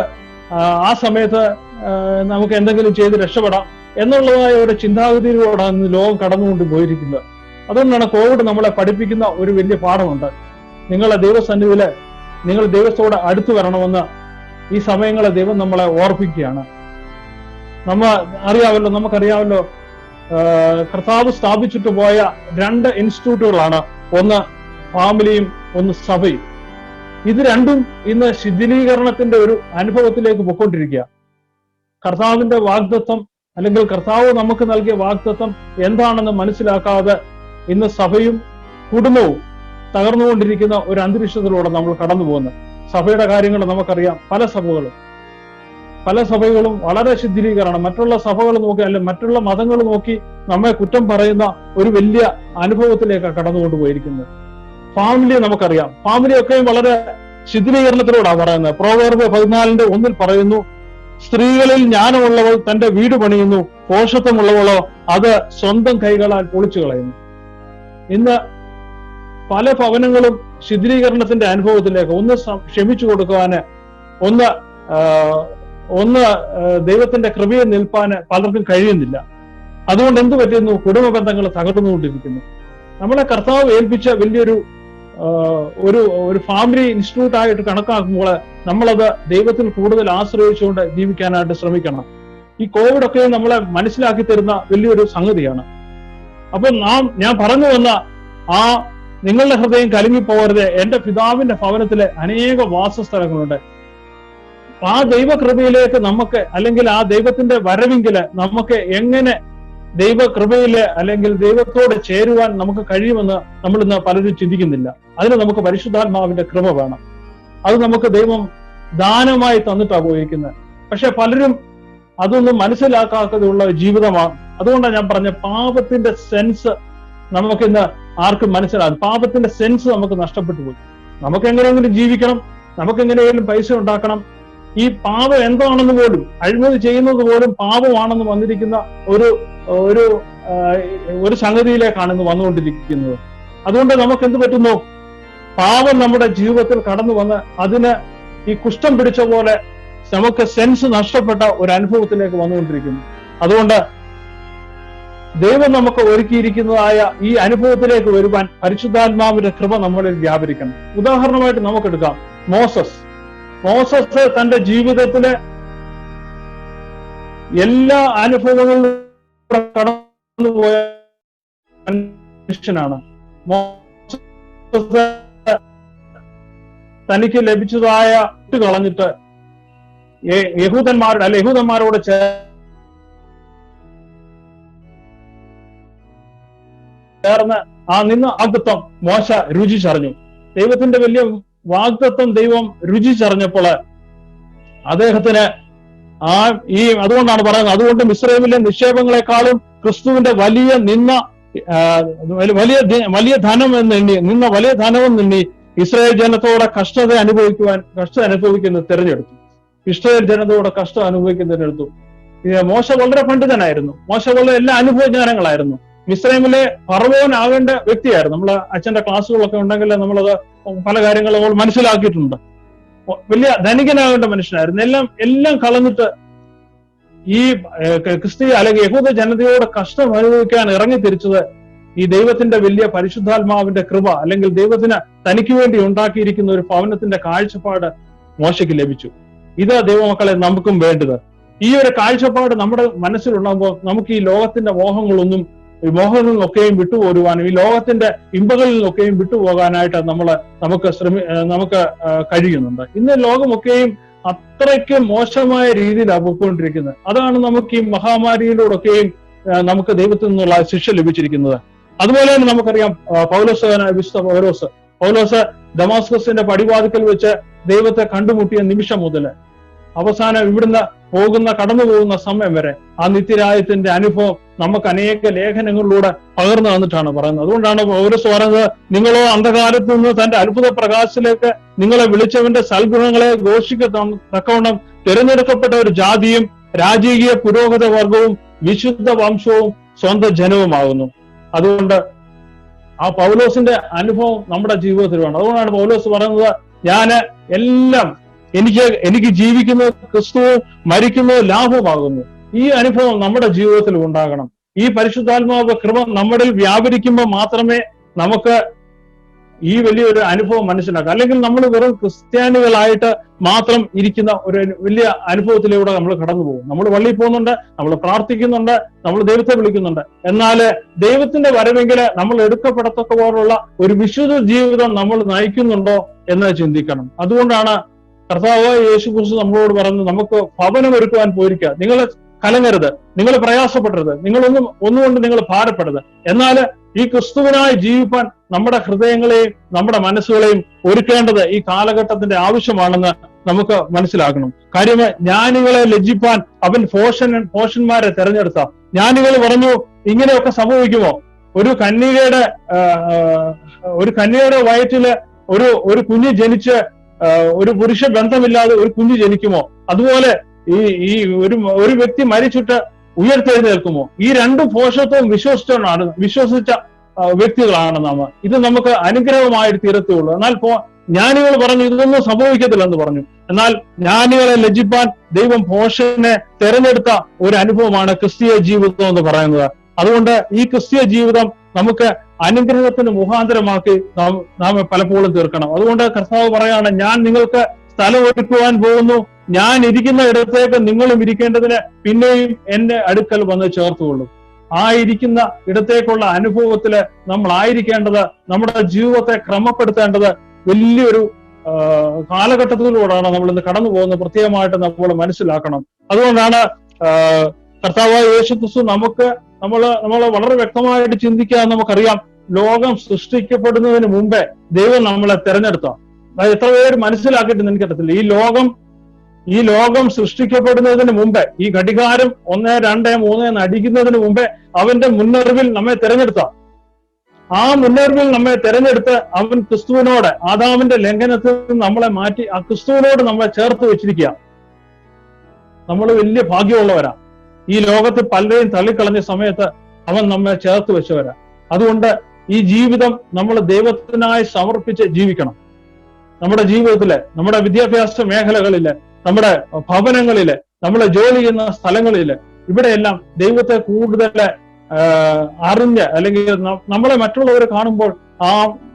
ആ സമയത്ത് നമുക്ക് എന്തെങ്കിലും ചെയ്ത് രക്ഷപ്പെടാം എന്നുള്ളതായ ഒരു ചിന്താഗതിയിലൂടെയാണ് ഇന്ന് ലോകം കടന്നുകൊണ്ട് പോയിരിക്കുന്നത്. അതുകൊണ്ടാണ് കോവിഡ് നമ്മളെ പഠിപ്പിക്കുന്ന ഒരു വലിയ പാഠമുണ്ട്. നിങ്ങളെ ദൈവസന്നിധിയില് നിങ്ങൾ ദൈവത്തോട് അടുത്തു വരണമെന്ന് ഈ സമയങ്ങളെ ദൈവം നമ്മളെ ഓർപ്പിക്കുകയാണ്. നമുക്കറിയാമല്ലോ കർത്താവ് സ്ഥാപിച്ചിട്ട് പോയ 2 ഇൻസ്റ്റിറ്റ്യൂട്ടുകളാണ്, ഒന്ന് ഫാമിലിയും ഒന്ന് സഭയും. ഇത് രണ്ടും ഇന്ന് ശിഥിലീകരണത്തിന്റെ ഒരു അനുഭവത്തിലേക്ക് പൊയ്ക്കൊണ്ടിരിക്കുക. കർത്താവിന്റെ വാഗ്ദത്തം അല്ലെങ്കിൽ കർത്താവ് നമുക്ക് നൽകിയ വാഗ്ദത്തം എന്താണെന്ന് മനസ്സിലാക്കാതെ ഇന്ന് സഭയും കുടുംബവും തകർന്നുകൊണ്ടിരിക്കുന്ന ഒരു അന്തരീക്ഷത്തിലൂടെ നമ്മൾ കടന്നു പോകുന്നത്. സഭയുടെ കാര്യങ്ങൾ നമുക്കറിയാം. പല സഭകളും വളരെ ശിഥിലീകരണം, മറ്റുള്ള സഭകൾ നോക്കി അല്ലെങ്കിൽ മറ്റുള്ള മതങ്ങൾ നോക്കി നമ്മെ കുറ്റം പറയുന്ന ഒരു വലിയ അനുഭവത്തിലേക്കാണ് കടന്നുകൊണ്ടുപോയിരിക്കുന്നത്. ഫാമിലി നമുക്കറിയാം, ഫാമിലിയൊക്കെയും വളരെ ശിഥിലീകരണത്തിലൂടെയാണ് പറയുന്നത്. പ്രോവേർബ് 14:1 പറയുന്നു, സ്ത്രീകളിൽ ജ്ഞാനമുള്ളവൾ തന്റെ വീട് പണിയുന്നു, പോഷത്വമുള്ളവളോ അത് സ്വന്തം കൈകളാൽ പൊളിച്ചു കളയുന്നു. ഇന്ന് പല ഭവനങ്ങളും ശിഥിലീകരണത്തിന്റെ അനുഭവത്തിലേക്ക്, ഒന്ന് ക്ഷമിച്ചു കൊടുക്കുവാന്, ഒന്ന് ദൈവത്തിന്റെ കൃപയിൽ നിൽപ്പാന് പലർക്കും കഴിയുന്നില്ല. അതുകൊണ്ട് എന്ത് പറ്റുന്നു? കുടുംബ ബന്ധങ്ങൾ തകർന്നുകൊണ്ടിരിക്കുന്നു. നമ്മളെ കർത്താവ് ഏൽപ്പിച്ച വലിയൊരു ഒരു ഫാമിലി ഇൻസ്റ്റിറ്റ്യൂട്ട് ആയിട്ട് കണക്കാക്കുമ്പോൾ നമ്മളത് ദൈവത്തിൽ കൂടുതൽ ആശ്രയിച്ചുകൊണ്ട് ജീവിക്കാനായിട്ട് ശ്രമിക്കണം. ഈ കോവിഡ് ഒക്കെ നമ്മളെ മനസ്സിലാക്കി തരുന്ന വലിയൊരു സംഗതിയാണ്. അപ്പൊ ഞാൻ പറഞ്ഞു വന്ന നിങ്ങളുടെ ഹൃദയം കലങ്ങിപ്പോകരുത്. എന്റെ പിതാവിന്റെ ഭവനത്തിലെ അനേക വാസസ്ഥലങ്ങളുണ്ട്. ആ ദൈവകൃപയിലേക്ക് നമുക്ക്, അല്ലെങ്കിൽ ആ ദൈവത്തിന്റെ വരവിങ്കില് നമുക്ക് എങ്ങനെ ദൈവകൃപയില് അല്ലെങ്കിൽ ദൈവത്തോട് ചേരുവാൻ നമുക്ക് കഴിയുമെന്ന് നമ്മൾ ഇന്ന് പലരും ചിന്തിക്കുന്നില്ല. അതിന് നമുക്ക് പരിശുദ്ധാത്മാവിന്റെ കൃപ വേണം. അത് നമുക്ക് ദൈവം ദാനമായി തന്നിട്ടാണ് പോയിരിക്കുന്നത്. പക്ഷെ പലരും അതൊന്നും മനസ്സിലാക്കാത്തതുള്ള ജീവിതമാണ്. അതുകൊണ്ടാണ് ഞാൻ പറഞ്ഞ പാപത്തിന്റെ സെൻസ് നമുക്കിന്ന് ആർക്കും മനസ്സിലാകും. പാപത്തിന്റെ സെൻസ് നമുക്ക് നഷ്ടപ്പെട്ടു പോയി. നമുക്ക് എങ്ങനെയെങ്കിലും ജീവിക്കണം, നമുക്ക് എങ്ങനെയെങ്കിലും പൈസ ഉണ്ടാക്കണം. ഈ പാപം എന്താണെന്ന് പോലും, അഴിമതി ചെയ്യുന്നത് പോലും പാപമാണെന്ന് വന്നിരിക്കുന്ന ഒരു സംഗതിയിലേക്കാണ് ഇന്ന് വന്നുകൊണ്ടിരിക്കുന്നത്. അതുകൊണ്ട് നമുക്ക് എന്ത് പറ്റുന്നു? പാപം നമ്മുടെ ജീവിതത്തിൽ കടന്നു വന്ന് അതിന് ഈ കുഷ്ഠം പിടിച്ച പോലെ നമുക്ക് സെൻസ് നഷ്ടപ്പെട്ട ഒരു അനുഭവത്തിലേക്ക് വന്നുകൊണ്ടിരിക്കുന്നു. അതുകൊണ്ട് ദൈവം നമുക്ക് ഒരുക്കിയിരിക്കുന്നതായ ഈ അനുഭവത്തിലേക്ക് വരുവാൻ പരിശുദ്ധാത്മാവിന്റെ കൃപ നമ്മളിൽ വ്യാപരിക്കണം. ഉദാഹരണമായിട്ട് നമുക്കെടുക്കാം മോസസ് തന്റെ ജീവിതത്തിലെ എല്ലാ അനുഭവങ്ങളിലും കടന്നുപോയ മനുഷ്യനാണ്. തനിക്ക് ലഭിച്ചതായ കളഞ്ഞിട്ട് യഹൂദന്മാരോട് ചേർന്ന് നിന്ന വാഗ്ദത്തം മോശ രുചിച്ചറിഞ്ഞു. ദൈവത്തിന്റെ വലിയ വാഗ്ദത്തം ദൈവം രുചിച്ചറിഞ്ഞപ്പോൾ അദ്ദേഹത്തിന് അതുകൊണ്ടാണ് പറയുന്നത്, അതുകൊണ്ട് മിസ്രൈമിലെ നിക്ഷേപങ്ങളെക്കാളും ക്രിസ്തുവിന്റെ വലിയ ധനമെന്നെണ്ണി ഇസ്രായേൽ ജനത്തോടെ കഷ്ടത അനുഭവിക്കുന്നത് തിരഞ്ഞെടുത്തു. ഇസ്രായേൽ ജനതയോടെ കഷ്ടം അനുഭവിക്കുന്നതിനെടുത്തു. മോശ വളരെ പണ്ഡിതനായിരുന്നു. മോശ വളരെ എല്ലാ അനുഭവജ്ഞാനങ്ങളായിരുന്നു. മിസ്രൈമിലെ ഫറവോനാകേണ്ട വ്യക്തിയായിരുന്നു. നമ്മള് അച്ഛന്റെ ക്ലാസ്സുകളൊക്കെ ഉണ്ടെങ്കിൽ നമ്മളത് പല കാര്യങ്ങളും നമ്മൾ മനസ്സിലാക്കിയിട്ടുണ്ട്. വലിയ ധനികനാകേണ്ട മനുഷ്യനായിരുന്നു. എല്ലാം കളഞ്ഞിട്ട് ഈ ക്രിസ്തീയ അല്ലെങ്കിൽ യഹൂദ ജനതയോട് കഷ്ടം അനുഭവിക്കാൻ ഇറങ്ങി തിരിച്ചത് ഈ ദൈവത്തിന്റെ വലിയ പരിശുദ്ധാത്മാവിന്റെ കൃപ, അല്ലെങ്കിൽ ദൈവത്തിന് തനിക്ക് വേണ്ടി ഉണ്ടാക്കിയിരിക്കുന്ന ഒരു ഭവനത്തിന്റെ കാഴ്ചപ്പാട് മോശയ്ക്ക് ലഭിച്ചു. ഇത് ദൈവമക്കളെ നമുക്കും വേണ്ടത്. ഈ ഒരു കാഴ്ചപ്പാട് നമ്മുടെ മനസ്സിലുണ്ടാകുമ്പോൾ നമുക്ക് ഈ ലോകത്തിന്റെ മോഹങ്ങളിൽ നിന്നൊക്കെയും വിട്ടുപോരുവാനും ഈ ലോകത്തിന്റെ ഇമ്പകളിൽ നിന്നൊക്കെയും വിട്ടുപോകാനായിട്ട് നമുക്ക് കഴിയുന്നുണ്ട്. ഇന്ന് ലോകമൊക്കെയും അത്രയ്ക്ക് മോശമായ രീതിയിലാണ് പോയിക്കൊണ്ടിരിക്കുന്നത്. അതാണ് നമുക്ക് ഈ മഹാമാരിയിലൂടെയൊക്കെയും നമുക്ക് ദൈവത്തിൽ നിന്നുള്ള ശിക്ഷ ലഭിച്ചിരിക്കുന്നത്. അതുപോലെ തന്നെ നമുക്കറിയാം വിശുദ്ധ പൗലോസ് ദമാസ്കസിന്റെ പടിവാതിക്കൽ വെച്ച് ദൈവത്തെ കണ്ടുമുട്ടിയ നിമിഷം മുതൽ അവസാനം ഇവിടുന്ന് കടന്നു പോകുന്ന സമയം വരെ ആ നിത്യരാജ്യത്തിന്റെ അനുഭവം നമുക്ക് അനേക ലേഖനങ്ങളിലൂടെ പകർന്നു തന്നിട്ടാണ് പറയുന്നത്. അതുകൊണ്ടാണ് പൗലോസ് പറയുന്നത്, നിങ്ങളോ അന്ധകാലത്ത് നിന്ന് തന്റെ അത്ഭുത പ്രകാശത്തിലേക്ക് നിങ്ങളെ വിളിച്ചവന്റെ സൽഗുണങ്ങളെ ഘോഷിക്കത്തക്കവണ്ണം തിരഞ്ഞെടുക്കപ്പെട്ട ഒരു ജാതിയും രാജകീയ പുരോഹിത വർഗവും വിശുദ്ധ വംശവും സ്വന്തം ജനവുമാകുന്നു. അതുകൊണ്ട് ആ പൗലോസിന്റെ അനുഭവം നമ്മുടെ ജീവിതത്തിൽ വേണം. അതുകൊണ്ടാണ് പൗലോസ് പറയുന്നത്, ഞാന് എല്ലാം എനിക്ക് ജീവിക്കുന്നത് ക്രിസ്തുവും മരിക്കുന്നത് ലാഭമാകുന്നു. ഈ അനുഭവം നമ്മുടെ ജീവിതത്തിൽ ഉണ്ടാകണം. ഈ പരിശുദ്ധാത്മാവ് കൃപ നമ്മളിൽ വ്യാപരിക്കുമ്പോൾ മാത്രമേ നമുക്ക് ഈ വലിയൊരു അനുഭവം മനസ്സിലാക്കാം. അല്ലെങ്കിൽ നമ്മൾ വെറും ക്രിസ്ത്യാനികളായിട്ട് മാത്രം ഇരിക്കുന്ന ഒരു വലിയ അനുഭവത്തിലൂടെ നമ്മൾ കടന്നു പോകും. നമ്മൾ പള്ളിയിൽ പോകുന്നുണ്ട്, നമ്മൾ പ്രാർത്ഥിക്കുന്നുണ്ട്, നമ്മൾ ദൈവത്തെ വിളിക്കുന്നുണ്ട്. എന്നാൽ ദൈവത്തിന്റെ വരവെങ്കിൽ നമ്മൾ എടുക്കപ്പെടത്തക്ക പോലുള്ള ഒരു വിശുദ്ധ ജീവിതം നമ്മൾ നയിക്കുന്നുണ്ടോ എന്ന് ചിന്തിക്കണം. അതുകൊണ്ടാണ് കർത്താവ് യേശുക്രിസ്തു നമ്മളോട് പറയുന്നത്, നമുക്ക് ഭവനം ഒരുക്കുവാൻ പോയിരിക്കുക, നിങ്ങൾ കലങ്ങരുത്, നിങ്ങൾ പ്രയാസപ്പെടരുത്, ഒന്നുകൊണ്ട് നിങ്ങൾ ഭാരപ്പെടരുത്. എന്നാൽ ഈ ക്രിസ്തുവിനായി ജീവിപ്പാൻ നമ്മുടെ ഹൃദയങ്ങളെയും നമ്മുടെ മനസ്സുകളെയും ഒരുക്കേണ്ടത് ഈ കാലഘട്ടത്തിന്റെ ആവശ്യമാണെന്ന് നമുക്ക് മനസ്സിലാക്കണം. കാര്യം, ജ്ഞാനികളെ ലജ്ജിപ്പാൻ അവൻ ഭോഷന്മാരെ തെരഞ്ഞെടുത്ത. ജ്ഞാനികൾ പറഞ്ഞു, ഇങ്ങനെയൊക്കെ സംഭവിക്കുമോ? ഒരു കന്യകയുടെ വയറ്റില് ഒരു കുഞ്ഞ് ജനിച്ച് ഒരു പുരുഷ ബന്ധമില്ലാതെ ഒരു കുഞ്ഞ് ജനിക്കുമോ? അതുപോലെ ഈ ഒരു വ്യക്തി മരിച്ചിട്ട് ഉയർത്തെഴുന്നേൽക്കുമോ? ഈ രണ്ടു ഭോഷത്വവും വിശ്വസിച്ച വ്യക്തികളാണ് നാം. ഇത് നമുക്ക് അനുഗ്രഹമായിട്ട് തീരത്തുള്ളൂ. എന്നാൽ ജ്ഞാനികൾ പറഞ്ഞു ഇതൊന്നും സംഭവിക്കത്തില്ലെന്ന് പറഞ്ഞു. എന്നാൽ ജ്ഞാനികളെ ലജ്ജിപ്പാൻ ദൈവം ഭോഷനെ തെരഞ്ഞെടുത്ത ഒരു അനുഭവമാണ് ക്രിസ്തീയ ജീവിതം എന്ന് പറയുന്നത്. അതുകൊണ്ട് ഈ ക്രിസ്തീയ ജീവിതം നമുക്ക് അനുഗ്രഹത്തിന് മുഖാന്തരമാക്കി നാം പലപ്പോഴും തീർക്കണം. അതുകൊണ്ട് കർത്താവ് പറയാണ്, ഞാൻ നിങ്ങൾക്ക് സ്ഥലം ഒരുക്കുവാൻ പോകുന്നു, ഞാൻ ഇരിക്കുന്ന ഇടത്തേക്ക് നിങ്ങളും ഇരിക്കേണ്ടതിന് പിന്നെയും എന്റെ അടുക്കൽ വന്ന് ചേർത്തുകൊള്ളും. ആ ഇരിക്കുന്ന ഇടത്തേക്കുള്ള അനുഭവത്തില് നമ്മൾ ആയിരിക്കേണ്ടത്, നമ്മുടെ ജീവിതത്തെ ക്രമപ്പെടുത്തേണ്ടത് വലിയൊരു കാലഘട്ടത്തിലൂടെയാണ് നമ്മൾ ഇന്ന് കടന്നു പോകുന്നത്. പ്രത്യേകമായിട്ട് നമ്മൾ മനസ്സിലാക്കണം. അതുകൊണ്ടാണ് കർത്താവായ യേശുക്രിസ്തു നമ്മൾ വളരെ വ്യക്തമായിട്ട് ചിന്തിക്കാൻ നമുക്കറിയാം, ലോകം സൃഷ്ടിക്കപ്പെടുന്നതിന് മുമ്പേ ദൈവം നമ്മളെ തെരഞ്ഞെടുത്ത. അത് എത്ര പേര് മനസ്സിലാക്കിയിട്ടെന്ന് എനിക്കറിയത്തില്ല. ഈ ലോകം സൃഷ്ടിക്കപ്പെടുന്നതിന് മുമ്പേ, ഈ ഘടികാരം 1, 2, 3 എന്ന് അടിക്കുന്നതിന് മുമ്പേ അവന്റെ മുന്നറിവിൽ നമ്മെ തെരഞ്ഞെടുത്ത. ആ മുന്നറിവിൽ നമ്മെ തെരഞ്ഞെടുത്ത് അവൻ ക്രിസ്തുവിനോട്, ആദാമിന്റെ ലംഘനത്തിൽ നിന്ന് നമ്മളെ മാറ്റി ആ ക്രിസ്തുവിനോട് നമ്മളെ ചേർത്ത് വെച്ചിരിക്കുക. നമ്മൾ വലിയ ഭാഗ്യമുള്ളവരാ. ഈ ലോകത്തിൽ പലരെയും തള്ളിക്കളഞ്ഞ സമയത്ത് അവൻ നമ്മെ ചേർത്ത് വെച്ചവരാ. അതുകൊണ്ട് ഈ ജീവിതം നമ്മൾ ദൈവത്തിനായി സമർപ്പിച്ച് ജീവിക്കണം. നമ്മുടെ ജീവിതത്തിലെ, നമ്മുടെ വിദ്യാഭ്യാസ മേഖലകളില്, നമ്മുടെ ഭവനങ്ങളില്, നമ്മളെ ജോലി ചെയ്യുന്ന സ്ഥലങ്ങളില്, ഇവിടെയെല്ലാം ദൈവത്തെ കൂടുതൽ അറിഞ്ഞ്, അല്ലെങ്കിൽ നമ്മളെ മറ്റുള്ളവരെ കാണുമ്പോൾ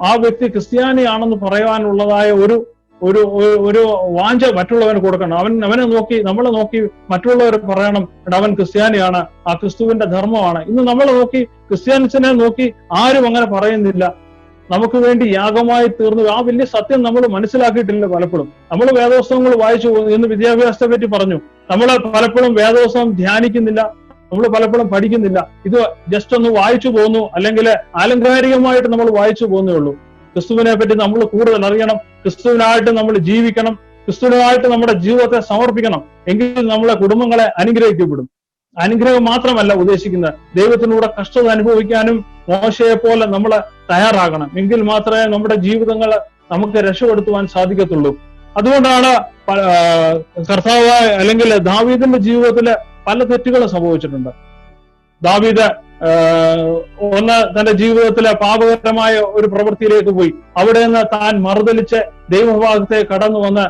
ആ വ്യക്തി ക്രിസ്ത്യാനിയാണെന്ന് പറയാനുള്ളതായ ഒരു വാഞ്ച മറ്റുള്ളവന് കൊടുക്കണം. നമ്മളെ നോക്കി മറ്റുള്ളവർ പറയണം, അവൻ ക്രിസ്ത്യാനിയാണ്, ആ ക്രിസ്തുവിന്റെ ധർമ്മമാണ്. ഇന്ന് നമ്മളെ നോക്കി, ക്രിസ്ത്യാനിസിനെ നോക്കി ആരും അങ്ങനെ പറയുന്നില്ല. നമുക്ക് വേണ്ടി യാഗമായി തീർന്നു. ആ വലിയ സത്യം നമ്മൾ മനസ്സിലാക്കിയിട്ടില്ല. പലപ്പോഴും നമ്മൾ വേദോത്സവങ്ങൾ വായിച്ചു പോകുന്നു. ഇന്ന് വിദ്യാഭ്യാസത്തെ പറ്റി പറഞ്ഞു. നമ്മൾ പലപ്പോഴും വേദോത്സവം ധ്യാനിക്കുന്നില്ല, നമ്മൾ പലപ്പോഴും പഠിക്കുന്നില്ല. ഇത് ജസ്റ്റ് ഒന്ന് വായിച്ചു പോകുന്നു, അല്ലെങ്കിൽ ആലങ്കാരികമായിട്ട് നമ്മൾ വായിച്ചു പോകുന്നേ ഉള്ളൂ. ക്രിസ്തുവിനെ പറ്റി നമ്മൾ കൂടുതൽ അറിയണം, ക്രിസ്തുവിനായിട്ട് നമ്മൾ ജീവിക്കണം, ക്രിസ്തുവിനായിട്ട് നമ്മുടെ ജീവിതത്തെ സമർപ്പിക്കണം. എങ്കിൽ നമ്മളെ കുടുംബങ്ങളെ അനുഗ്രഹിക്കപ്പെടും. അനുഗ്രഹം മാത്രമല്ല ഉദ്ദേശിക്കുന്നത്, ദൈവത്തിലൂടെ കഷ്ടത അനുഭവിക്കാനും മോശയെ പോലെ നമ്മൾ തയ്യാറാകണം. എങ്കിൽ മാത്രമേ നമ്മുടെ ജീവിതങ്ങൾ നമുക്ക് രക്ഷപ്പെടുത്തുവാൻ സാധിക്കത്തുള്ളൂ. അതുകൊണ്ടാണ് കർത്താവ്, അല്ലെങ്കിൽ ദാവീദിന്റെ ജീവിതത്തില് പല തെറ്റുകളും സംഭവിച്ചിട്ടുണ്ട്. ദാവീദ് തന്റെ ജീവിതത്തിലെ പാപകരമായ ഒരു പ്രവൃത്തിയിലേക്ക് പോയി. അവിടെ നിന്ന് താൻ മറുതലിച്ച് ദൈവഭാഗത്തെ കടന്നു വന്ന്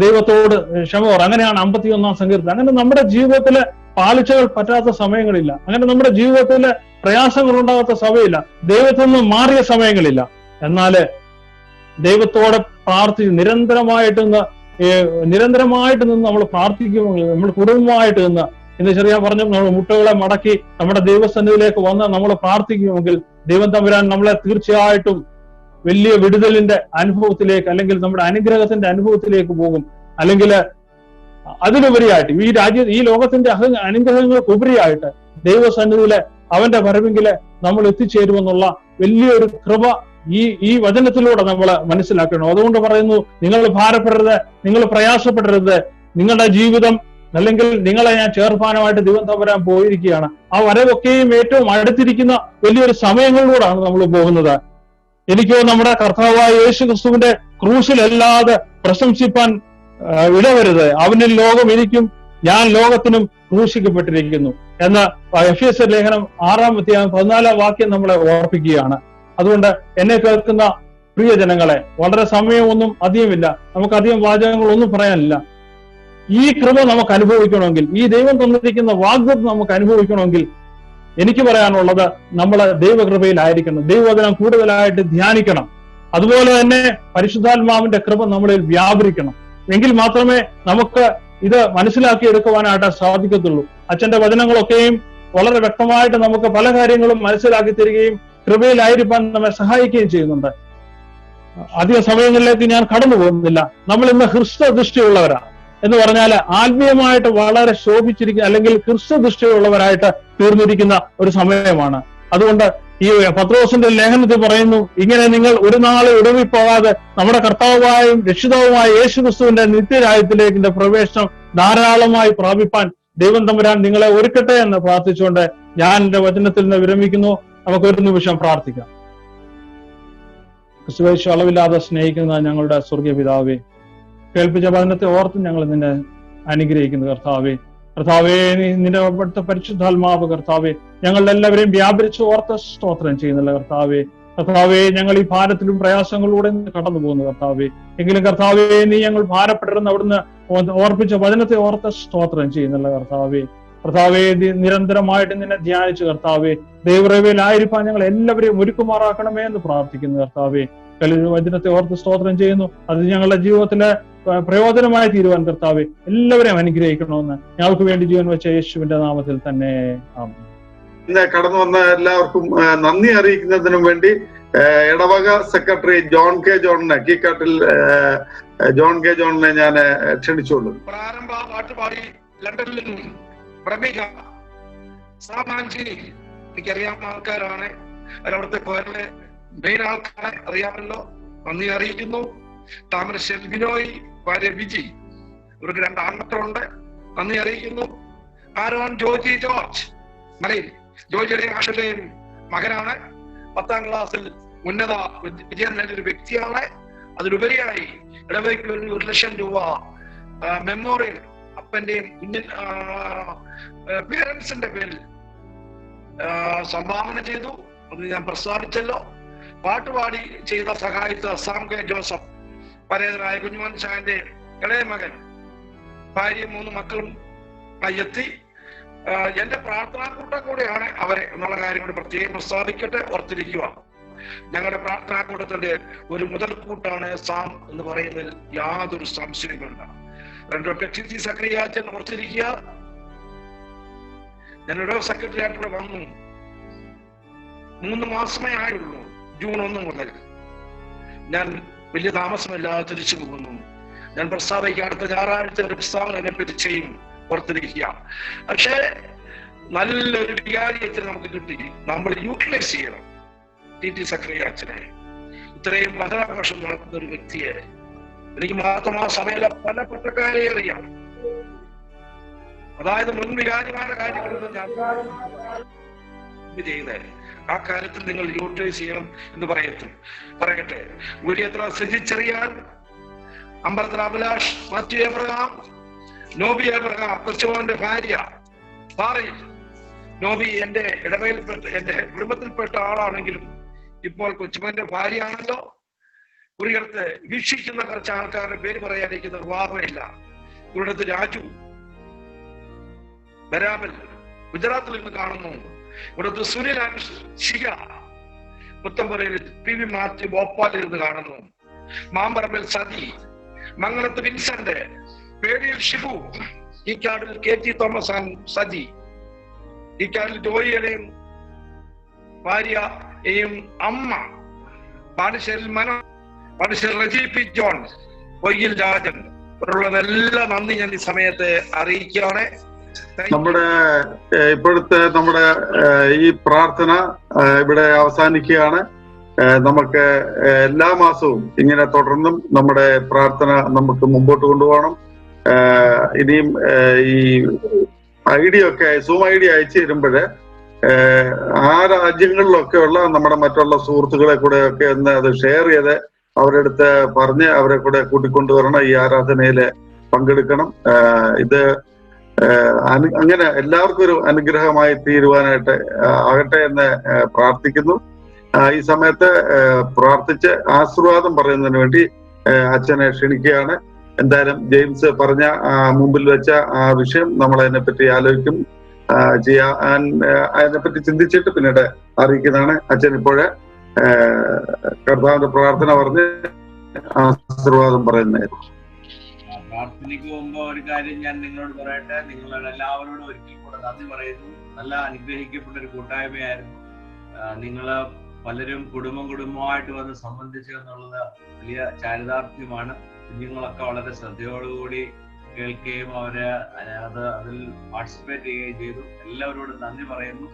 ദൈവത്തോട് ക്ഷമ. അങ്ങനെയാണ് 51-ാം സങ്കീർത്തനം. അങ്ങനെ നമ്മുടെ ജീവിതത്തില് പാളിച്ചകൾ പറ്റാത്ത സമയങ്ങളില്ല. അങ്ങനെ നമ്മുടെ ജീവിതത്തില് പ്രയാസങ്ങൾ ഉണ്ടാകാത്ത സമയമില്ല. ദൈവത്തിൽ നിന്ന് മാറിയ സമയങ്ങളില്ല. എന്നാല് ദൈവത്തോടെ പ്രാർത്ഥിച്ച് നിരന്തരമായിട്ട് നിന്ന് നമ്മൾ പ്രാർത്ഥിക്കുമെങ്കിൽ, നമ്മൾ കുടുംബമായിട്ട് നിന്ന്, ഇന്ന് ചെറിയ പറഞ്ഞു, നമ്മൾ മുട്ടകളെ മടക്കി നമ്മുടെ ദൈവസന്നിധിയിലേക്ക് വന്ന് നമ്മൾ പ്രാർത്ഥിക്കുമെങ്കിൽ ദൈവം തമ്പുരാൻ നമ്മളെ തീർച്ചയായിട്ടും വലിയ വിടുതലിന്റെ അനുഭവത്തിലേക്ക്, അല്ലെങ്കിൽ നമ്മുടെ അനുഗ്രഹത്തിന്റെ അനുഭവത്തിലേക്ക് പോകും. അല്ലെങ്കിൽ അതിലുപരിയായിട്ട് ഈ ലോകത്തിന്റെ അനുഗ്രഹങ്ങൾക്ക് ഉപരിയായിട്ട് ദൈവസന്നിധിയിലെ അവന്റെ വരവെങ്കില് നമ്മൾ എത്തിച്ചേരുമെന്നുള്ള വലിയൊരു കൃപ ഈ വചനത്തിലൂടെ നമ്മൾ മനസ്സിലാക്കണം. അതുകൊണ്ട് പറയുന്നു, നിങ്ങൾ ഭാരപ്പെടരുത്, നിങ്ങൾ പ്രയാസപ്പെടരുത്. നിങ്ങളുടെ ജീവിതം അല്ലെങ്കിൽ നിങ്ങളെ ഞാൻ ചേർപ്പാനുമായിട്ട് ദൈവം തമ്പുരാൻ പോയിരിക്കുകയാണ്. ആ വരവൊക്കെയും ഏറ്റവും അടുത്തിരിക്കുന്ന വലിയൊരു സമയങ്ങളിലൂടെയാണ് നമ്മൾ പോകുന്നത്. എനിക്കോ നമ്മുടെ കർത്താവായ യേശു ക്രിസ്തുവിന്റെ ക്രൂശിലല്ലാതെ പ്രശംസിപ്പാൻ ഇടവരുത്. അവനിൽ ലോകം എനിക്കും ഞാൻ ലോകത്തിനും ക്രൂശിക്കപ്പെട്ടിരിക്കുന്നു എന്ന എഫേസ്യർ ലേഖനം 6-14 വാക്യം നമ്മളെ ഓർപ്പിക്കുകയാണ്. അതുകൊണ്ട് എന്നെ കേൾക്കുന്ന പ്രിയജനങ്ങളെ, വളരെ സമയമൊന്നും അധികമില്ല, നമുക്ക് അധികം വാചകങ്ങളൊന്നും പറയാനില്ല. ഈ കൃപ നമുക്ക് അനുഭവിക്കണമെങ്കിൽ, ഈ ദൈവം തന്നിരിക്കുന്ന വാഗ്ദത്തം നമുക്ക് അനുഭവിക്കണമെങ്കിൽ എനിക്ക് പറയാനുള്ളത് നമ്മൾ ദൈവകൃപയിലായിരിക്കണം, ദൈവവചനം കൂടുതലായിട്ട് ധ്യാനിക്കണം. അതുപോലെ തന്നെ പരിശുദ്ധാത്മാവിന്റെ കൃപ നമ്മളിൽ വ്യാപരിക്കണം. എങ്കിൽ മാത്രമേ നമുക്ക് ഇത് മനസ്സിലാക്കിയെടുക്കുവാനായിട്ട് സാധിക്കത്തുള്ളൂ. അച്ഛന്റെ വചനങ്ങളൊക്കെയും വളരെ വ്യക്തമായിട്ട് നമുക്ക് പല കാര്യങ്ങളും മനസ്സിലാക്കി തരികയും കൃപയിലായിരിക്കാൻ നമ്മെ സഹായിക്കുകയും ചെയ്യുന്നുണ്ട്. അധിക സമയങ്ങളിലേക്ക് ഞാൻ കടന്നു പോകുന്നില്ല. നമ്മൾ ഇന്ന് ഹ്രസ്വദൃഷ്ടിയുള്ളവരാണ് എന്ന് പറഞ്ഞാൽ ആത്മീയമായിട്ട് വളരെ ശോഭിച്ചിരിക്കുന്ന അല്ലെങ്കിൽ ഹ്രസ്വദൃഷ്ടിയുള്ളവരായിട്ട് തീർന്നിരിക്കുന്ന ഒരു സമയമാണ്. അതുകൊണ്ട് ഈ പത്രോസിന്റെ ലേഖനത്തിൽ പറയുന്നു, ഇങ്ങനെ നിങ്ങൾ ഒരു നാളെ ഇടവിപ്പോകാതെ നമ്മുടെ കർത്താവായും രക്ഷിതാവുമായ യേശു ക്രിസ്തുവിന്റെ നിത്യരാജ്യത്തിലേക്ക് പ്രവേശനം ധാരാളമായി പ്രാപിപ്പാൻ ദൈവം തമ്പുരാൻ നിങ്ങളെ ഒരുക്കട്ടെ എന്ന് പ്രാർത്ഥിച്ചുകൊണ്ട് ഞാൻ എന്റെ വചനത്തിൽ നിന്ന് വിരമിക്കുന്നു. നമുക്ക് ഒരു നിമിഷം പ്രാർത്ഥിക്കാം. ക്രിസ്തുവേശു അളവില്ലാതെ സ്നേഹിക്കുന്ന ഞങ്ങളുടെ സ്വർഗീയ പിതാവേ, കേൾപ്പിച്ച വചനത്തെ ഓർത്ത് ഞങ്ങൾ നിന്നെ അനുഗ്രഹിക്കുന്നു കർത്താവേ. കർത്താവേ, നിന്റെ അവിടുത്തെ പരിശുദ്ധാത്മാവ് കർത്താവേ ഞങ്ങളുടെ എല്ലാവരെയും വ്യാപരിച്ച് ഓർത്ത് സ്തോത്രം ചെയ്യുന്നില്ല കർത്താവേ. കർത്താവേ, ഞങ്ങൾ ഈ ഭാരത്തിലും പ്രയാസങ്ങളിലൂടെ കടന്നു പോകുന്നു കർത്താവേ. എങ്കിലും കർത്താവേ, നീ ഞങ്ങൾ ഭാരപ്പെട്ടിരുന്ന അവിടുന്ന് ഓർപ്പിച്ച വചനത്തെ ഓർത്ത് സ്തോത്രം ചെയ്യുന്നില്ല കർത്താവേ. കർത്താവേ, നിരന്തരമായിട്ട് നിന്നെ ധ്യാനിച്ചു കർത്താവേ ദൈവകൃപയിലായിരിക്കാൻ ഞങ്ങൾ എല്ലാവരെയും ഒരുക്കുമാറാക്കണമേ എന്ന് പ്രാർത്ഥിക്കുന്നു കർത്താവേ. വചനത്തെ ഓർത്ത് സ്തോത്രം ചെയ്യുന്നു. അത് ഞങ്ങളുടെ ജീവിതത്തിലെ പ്രയോജനമായി തീരുവാൻ കർത്താവെ എല്ലാവരെയും അനുഗ്രഹിക്കണമെന്ന് ഞങ്ങൾക്ക് വേണ്ടി ജീവൻ വെച്ച യേശുവിന്റെ നാമത്തിൽ തന്നെ ആമേൻ. ഇന്ന് കടന്നു വന്ന എല്ലാവർക്കും നന്ദി അറിയിക്കുന്നതിനും വേണ്ടി ഇടവക സെക്രട്ടറി ജോൺ കെ ജോണിനെ, കീക്കാട്ടിൽ ജോൺ കെ ജോണിനെ ഞാൻ ക്ഷണിച്ചുള്ളൂ. പ്രാരംഭ പാട്ടുപാടി ലണ്ടനിൽ നിന്നും പ്രമിക സാമാൻജി എനിക്കറിയാവുന്ന ആൾക്കാരാണ്. അവിടുത്തെ കോരിലെ മെയിൻ ആൾക്കാരെ അറിയാമല്ലോ, നന്ദി അറിയിക്കുന്നു. താമരശ്ശേരി ബിനോയ്, ഭാര്യ വിജി, ഇവർക്ക് 2 ആൺമക്കളുണ്ട്, നന്ദി അറിയിക്കുന്നു. ആരോൺ ജോജി ജോർജ് മലയിൽ, ജോജിയുടെ ആഷയുടെയും മകനാണ്. 10ാം ക്ലാസ്സിൽ ഉന്നത വിജയം നേടിയ ഒരു വ്യക്തിയാണ്. അതിലുപരിയായി ഇടവകയ്ക്ക് വേണ്ടി 1 ലക്ഷം രൂപ മെമ്മോറിയൽ അപ്പന്റെയും കുഞ്ഞൻ പേരൻസിന്റെ പേരിൽ സംഭാവന ചെയ്തു. അത് ഞാൻ പ്രസ്താവിച്ചല്ലോ. പാട്ടുപാടി ചെയ്ത സഹായിച്ച സാം കെ ജോസഫ്, പരേതനായ കുഞ്ഞുമോൻ ഷാന്റെ ഇളയ മകൻ, ഭാര്യയും 3 മക്കളും എത്തി. എന്റെ പ്രാർത്ഥനാ കൂട്ടം കൂടെയാണ് അവരെ എന്നുള്ള കാര്യം കൂടി പ്രത്യേകം പ്രസ്താവിക്കട്ടെ, ഓർത്തിരിക്കുക. ഞങ്ങളുടെ പ്രാർത്ഥനാ കൂട്ടത്തിന്റെ ഒരു മുതൽക്കൂട്ടാണ് സാം എന്ന് പറയുന്നതിൽ യാതൊരു സംശയമില്ല. ഡോക്ടർ ടി സക്രിയാച്ചൻ ഓർത്തിരിക്കുക. ഞാനിവിടെ സെക്രട്ടറി ആയിട്ട് വന്നു 3 മാസമേ ആയുള്ളൂ. ജൂൺ 1 മുതൽ ഞാൻ വലിയ താമസമില്ലാതെ തിരിച്ചു പോകുന്നു. ഞാൻ പ്രസ്താവിക്കുക, അടുത്ത ഞായറാഴ്ച ഒരു പ്രസ്താവന അതിനെപ്പറ്റി ചെയ്യും, ഓർത്തിരിക്കുക. പക്ഷേ നല്ലൊരു വികാരിയത്തിൽ നമുക്ക് കിട്ടി. നമ്മൾ യൂട്ടിലൈസ് ചെയ്യണം ടി സക്രിയാച്ചനെ, ഇത്രയും വചനാഘോഷം നടത്തുന്ന ഒരു വ്യക്തിയെ. എനിക്ക് മാത്രം ആ സഭയിലെ പല പട്ടക്കാരെ അറിയാം. അതായത് മുൻ വികാരിമാരുടെ കാര്യങ്ങളൊന്നും ഞാൻ ചെയ്തേ. ആ കാര്യത്തിൽ നിങ്ങൾ യൂട്ടിലൈസ് ചെയ്യണം എന്ന് പറയട്ടെ. വീഡിയോത്ര സജിച്ചെറിയാൻ, അമ്പലത്തിൽ അഭിലാഷ്, മാത്യു എബ്രഹാം, നോബി എബ്രഹാം, കൊച്ചുമോന്റെ ഭാര്യ പാറി. നോബി എന്റെ ഇടവയിൽപ്പെട്ട, എന്റെ കുടുംബത്തിൽപ്പെട്ട ആളാണെങ്കിലും ഇപ്പോൾ കൊച്ചുമോന്റെ ഭാര്യയാണല്ലോ. കുറിയടുത്ത് വീക്ഷിക്കുന്ന കുറച്ച് ആൾക്കാരുടെ പേര് പറയാതിരിക്കുന്ന വിവാഹമില്ല. കുറിയടുത്ത് രാജു ബരാബൽ ഗുജറാത്തിൽ നിന്ന് കാണുന്നു. ഇവിടുത്തെ സുനിൽ ശിഖ പുത്തമ്പുരയിൽ PV മാത്യു ഭോപ്പാലിൽ നിന്ന് കാണുന്നു. Mamparambil Sathi, Mangalath Vincent, Pediyil Shibu, Eekkadil KT Thomas and Saji, Eekkadil ജോയിയുടെയും ഭാര്യയും അമ്മ, പാടിശ്ശേരിൽ മനോ, പാടിശ്ശേരി റജി പി ജോൺ, പൊയ്യിൽ രാജൻ, ഇവരുള്ളതെല്ലാം നന്ദി ഞാൻ ഈ സമയത്ത് അറിയിക്കുകയാണ്. ഇപ്പോഴത്തെ നമ്മുടെ ഈ പ്രാർത്ഥന ഇവിടെ അവസാനിക്കുകയാണ്. നമുക്ക് എല്ലാ മാസവും ഇങ്ങനെ തുടർന്നും നമ്മുടെ പ്രാർത്ഥന നമുക്ക് മുമ്പോട്ട് കൊണ്ടുപോകണം. ഇനിയും ഈ ഐഡിയ ഒക്കെ സൂം ഐഡിയ അയച്ചു തരുമ്പോഴ് ആ രാജ്യങ്ങളിലൊക്കെ ഉള്ള നമ്മുടെ മറ്റുള്ള സുഹൃത്തുക്കളെ കൂടെ ഒക്കെ ഒന്ന് അത് ഷെയർ ചെയ്ത് അവരുടെ അടുത്ത് പറഞ്ഞ് അവരെ കൂടെ കൂട്ടിക്കൊണ്ടുവരണം, ഈ ആരാധനയില് പങ്കെടുക്കണം. ഇത് അങ്ങനെ എല്ലാവർക്കും ഒരു അനുഗ്രഹമായി തീരുവാനായിട്ട് ആകട്ടെ എന്ന് പ്രാർത്ഥിക്കുന്നു. ഈ സമയത്ത് പ്രാർത്ഥിച്ച് ആശീർവാദം പറയുന്നതിന് വേണ്ടി അച്ഛനെ ക്ഷണിക്കുകയാണ്. എന്തായാലും ജെയിംസ് പറഞ്ഞ മുമ്പിൽ വെച്ച ആ വിഷയം നമ്മൾ അതിനെപ്പറ്റി ആലോചിക്കും, ചെയ്യാൻ അതിനെപ്പറ്റി ചിന്തിച്ചിട്ട് പിന്നീട് അറിയിക്കുന്നതാണ്. അച്ഛൻ ഇപ്പോഴ് കർത്താവിന്റെ പ്രാർത്ഥന പറഞ്ഞ് ആശീർവാദം പറയുന്നതായിരുന്നു. പ്രാർത്ഥനയ്ക്ക് മുമ്പ് ഒരു കാര്യം ഞാൻ നിങ്ങളോട് പറയട്ടെ. നിങ്ങളോട് എല്ലാവരോടും ഒരിക്കൽ കൂടെ നന്ദി പറയുന്നു. നല്ല അനുഗ്രഹിക്കപ്പെട്ട ഒരു കൂട്ടായ്മയായിരുന്നു. നിങ്ങള് പലരും കുടുംബമായിട്ട് വന്ന് സംബന്ധിച്ചു എന്നുള്ളത് വലിയ ചാരിതാർത്ഥ്യമാണ്. കുഞ്ഞുങ്ങളൊക്കെ വളരെ ശ്രദ്ധയോടുകൂടി കേൾക്കുകയും അതിൽ പാർട്ടിസിപ്പേറ്റ് ചെയ്യുകയും ചെയ്തു. എല്ലാവരോടും നന്ദി പറയുന്നു.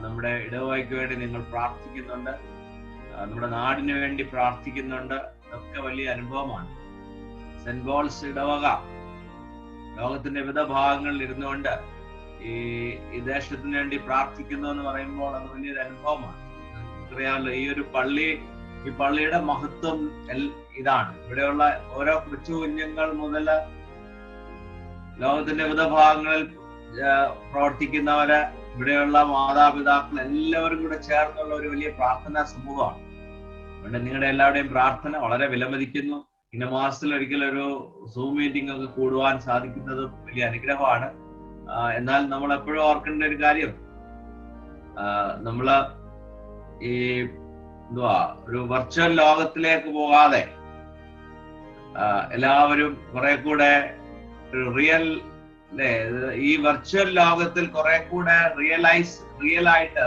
നമ്മുടെ ഇടവകയ്ക്ക് വേണ്ടി നിങ്ങൾ പ്രാർത്ഥിക്കുന്നുണ്ട്, നമ്മുടെ നാടിന് വേണ്ടി പ്രാർത്ഥിക്കുന്നുണ്ട്. ഇതൊക്കെ വലിയ അനുഭവമാണ്. സെന്റ് പോൾസ് ഇടവക ലോകത്തിന്റെ വിവിധ ഭാഗങ്ങളിൽ ഇരുന്നുകൊണ്ട് ഈ ദേശത്തിന് വേണ്ടി പ്രാർത്ഥിക്കുന്നു എന്ന് പറയുമ്പോൾ അത് വലിയൊരു അനുഭവമാണ്. അറിയാമല്ലോ, ഈ പള്ളിയുടെ മഹത്വം ഇതാണ്. ഇവിടെയുള്ള ഓരോ കൊച്ചു കുഞ്ഞുങ്ങൾ മുതൽ ലോകത്തിന്റെ വിവിധ ഭാഗങ്ങളിൽ പ്രവർത്തിക്കുന്നവര്, ഇവിടെയുള്ള മാതാപിതാക്കൾ എല്ലാവരും കൂടെ ചേർന്നുള്ള ഒരു വലിയ പ്രാർത്ഥനാ സമൂഹമാണ്. അതുകൊണ്ട് നിങ്ങളുടെ എല്ലാവരുടെയും പ്രാർത്ഥന വളരെ വിലമതിക്കുന്നു. ഇന്ന മാസത്തിൽ ഒരിക്കലൊരു സൂം മീറ്റിംഗ് ഒക്കെ കൂടുവാൻ സാധിക്കുന്നത് വലിയ അനുഗ്രഹമാണ്. എന്നാൽ നമ്മൾ എപ്പോഴും ഓർക്കേണ്ട ഒരു കാര്യം, നമ്മള് ഈ ഒരു വെർച്വൽ ലോകത്തിലേക്ക് പോകാതെ എല്ലാവരും കുറെ കൂടെ ഒരു ഈ വെർച്വൽ ലോകത്തിൽ കുറെ കൂടെ റിയലായിട്ട്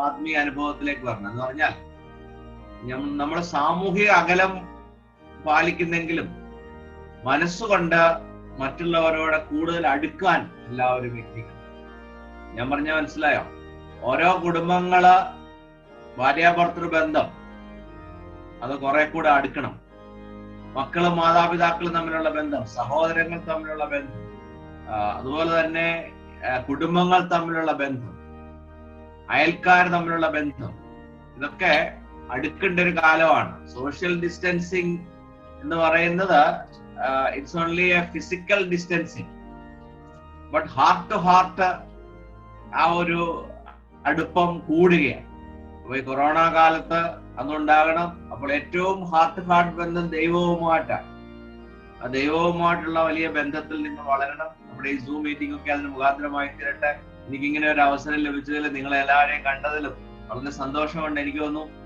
ആത്മീയ അനുഭവത്തിലേക്ക് വരണം. എന്ന് പറഞ്ഞാൽ നമ്മൾ സാമൂഹിക അകലം പാലിക്കുന്നെങ്കിലും മനസ്സുകൊണ്ട് മറ്റുള്ളവരോട് കൂടുതൽ അടുക്കാൻ എല്ലാവരും വ്യക്തികൾ. ഞാൻ പറഞ്ഞ മനസ്സിലായോ? ഓരോ കുടുംബങ്ങള് ഭാര്യാഭർത്തൃ ബന്ധം അത് കുറെ കൂടെ അടുക്കണം. മക്കളും മാതാപിതാക്കളും തമ്മിലുള്ള ബന്ധം, സഹോദരങ്ങൾ തമ്മിലുള്ള ബന്ധം, അതുപോലെ തന്നെ കുടുംബങ്ങൾ തമ്മിലുള്ള ബന്ധം, അയൽക്കാർ തമ്മിലുള്ള ബന്ധം, ഇതൊക്കെ അടുക്കേണ്ട ഒരു കാലമാണ്. സോഷ്യൽ ഡിസ്റ്റൻസിങ് എന്ന് പറയുന്നത് it's only a physical distancing, but heart to heart ആ ഒരു അടുപ്പം കൂടുകയാണ്. അപ്പൊ ഈ കൊറോണ കാലത്ത് അതുണ്ടാകണം. അപ്പോൾ ഏറ്റവും ഹാർട്ട് ടു ഹാർട്ട് ബന്ധം ദൈവവുമായിട്ടാണ്. ആ ദൈവവുമായിട്ടുള്ള വലിയ ബന്ധത്തിൽ നിങ്ങൾ വളരണം. നമ്മുടെ ഈ സൂം മീറ്റിംഗ് ഒക്കെ അതിന് മുഖാന്തരമായി തീരട്ടെ. എനിക്കിങ്ങനെ ഒരു അവസരം ലഭിച്ചതിലും നിങ്ങളെ എല്ലാവരെയും കണ്ടതിലും വളരെ സന്തോഷമുണ്ട്. എനിക്ക് തോന്നുന്നു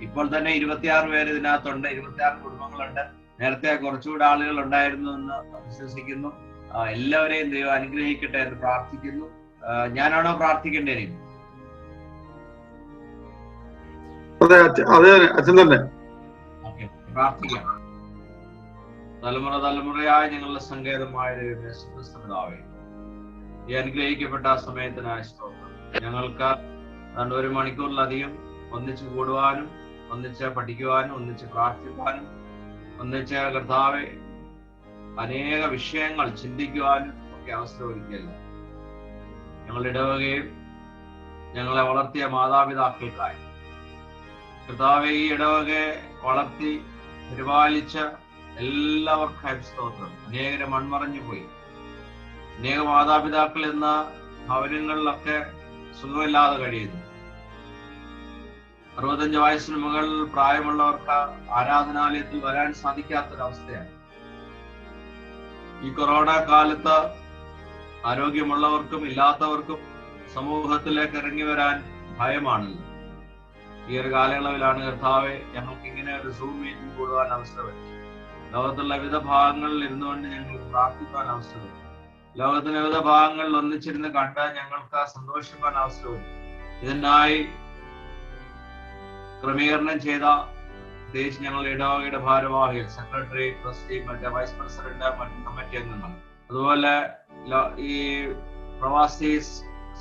ഇപ്പോൾ തന്നെ 26 പേര് ഇതിനകത്തുണ്ട്, 26 കുടുംബങ്ങളുണ്ട്. നേരത്തെ കുറച്ചുകൂടെ ആളുകൾ ഉണ്ടായിരുന്നു എന്ന് വിശ്വസിക്കുന്നു. എല്ലാവരെയും ദൈവം അനുഗ്രഹിക്കട്ടെ എന്ന് പ്രാർത്ഥിക്കുന്നു. ഞാനാണോ പ്രാർത്ഥിക്കേണ്ടേ? അച്ഛൻ തന്നെ പ്രാർത്ഥിക്കാം. തലമുറയായ ഞങ്ങളുടെ സങ്കേതമായ പിതാവേ, ഈ അനുഗ്രഹിക്കപ്പെട്ട സമയത്തിനായ സ്തോത്രം. ഞങ്ങൾക്ക് 1 മണിക്കൂറിലധികം ഒന്നിച്ച് കൂടുവാനും ഒന്നിച്ച് പഠിക്കുവാനും ഒന്നിച്ച് പ്രാർത്ഥിക്കുവാനും ഒന്നിച്ച് കർത്താവെ അനേക വിഷയങ്ങൾ ചിന്തിക്കുവാനും ഒക്കെ അവസരം ഒരുക്കിയല്ലോ. ഞങ്ങളുടെ ഇടവകയും ഞങ്ങളെ വളർത്തിയ മാതാപിതാക്കൾക്കായി കർത്താവെ, ഈ ഇടവകയെ വളർത്തി പരിപാലിച്ച എല്ലാവർക്കായും സ്തോത്രം. അനേകരെ മൺമറഞ്ഞു പോയി. അനേക മാതാപിതാക്കൾ എന്ന ഭവനങ്ങളിലൊക്കെ സുഖമില്ലാതെ കഴിയുന്നു. 65 വയസ്സിന് മുകളിൽ പ്രായമുള്ളവർക്ക് ആരാധനാലയത്തിൽ വരാൻ സാധിക്കാത്തൊരവസ്ഥയാണ്. ഈ കൊറോണ കാലത്ത് ആരോഗ്യമുള്ളവർക്കും ഇല്ലാത്തവർക്കും സമൂഹത്തിലേക്ക് ഇറങ്ങി വരാൻ ഭയമാണല്ലോ. ഈ ഒരു കാലയളവിലാണ് കർത്താവെ ഞങ്ങൾക്ക് ഇങ്ങനെ ഒരു സൂം മീറ്റിംഗ് കൂടുവാൻ അവസരം. ലോകത്തുള്ള വിവിധ ഭാഗങ്ങളിൽ ഇരുന്നുകൊണ്ട് ഞങ്ങൾക്ക് പ്രാർത്ഥിക്കാൻ അവസരം. ലോകത്തിന്റെ വിവിധ ഭാഗങ്ങളിൽ ഒന്നിച്ചിരുന്ന് കണ്ട് ഞങ്ങൾക്ക് സന്തോഷിക്കാൻ അവസരവും. ഇതിനായി ക്രമീകരണം ചെയ്ത പ്രത്യേകിച്ച് ഞങ്ങളുടെ ഇടവകയുടെ ഭാരവാഹികൾ, സെക്രട്ടറി, ട്രസ്റ്റി, മറ്റേ വൈസ് പ്രസിഡന്റ്, മറ്റു കമ്മിറ്റി അംഗങ്ങൾ, അതുപോലെ ഈ പ്രവാസി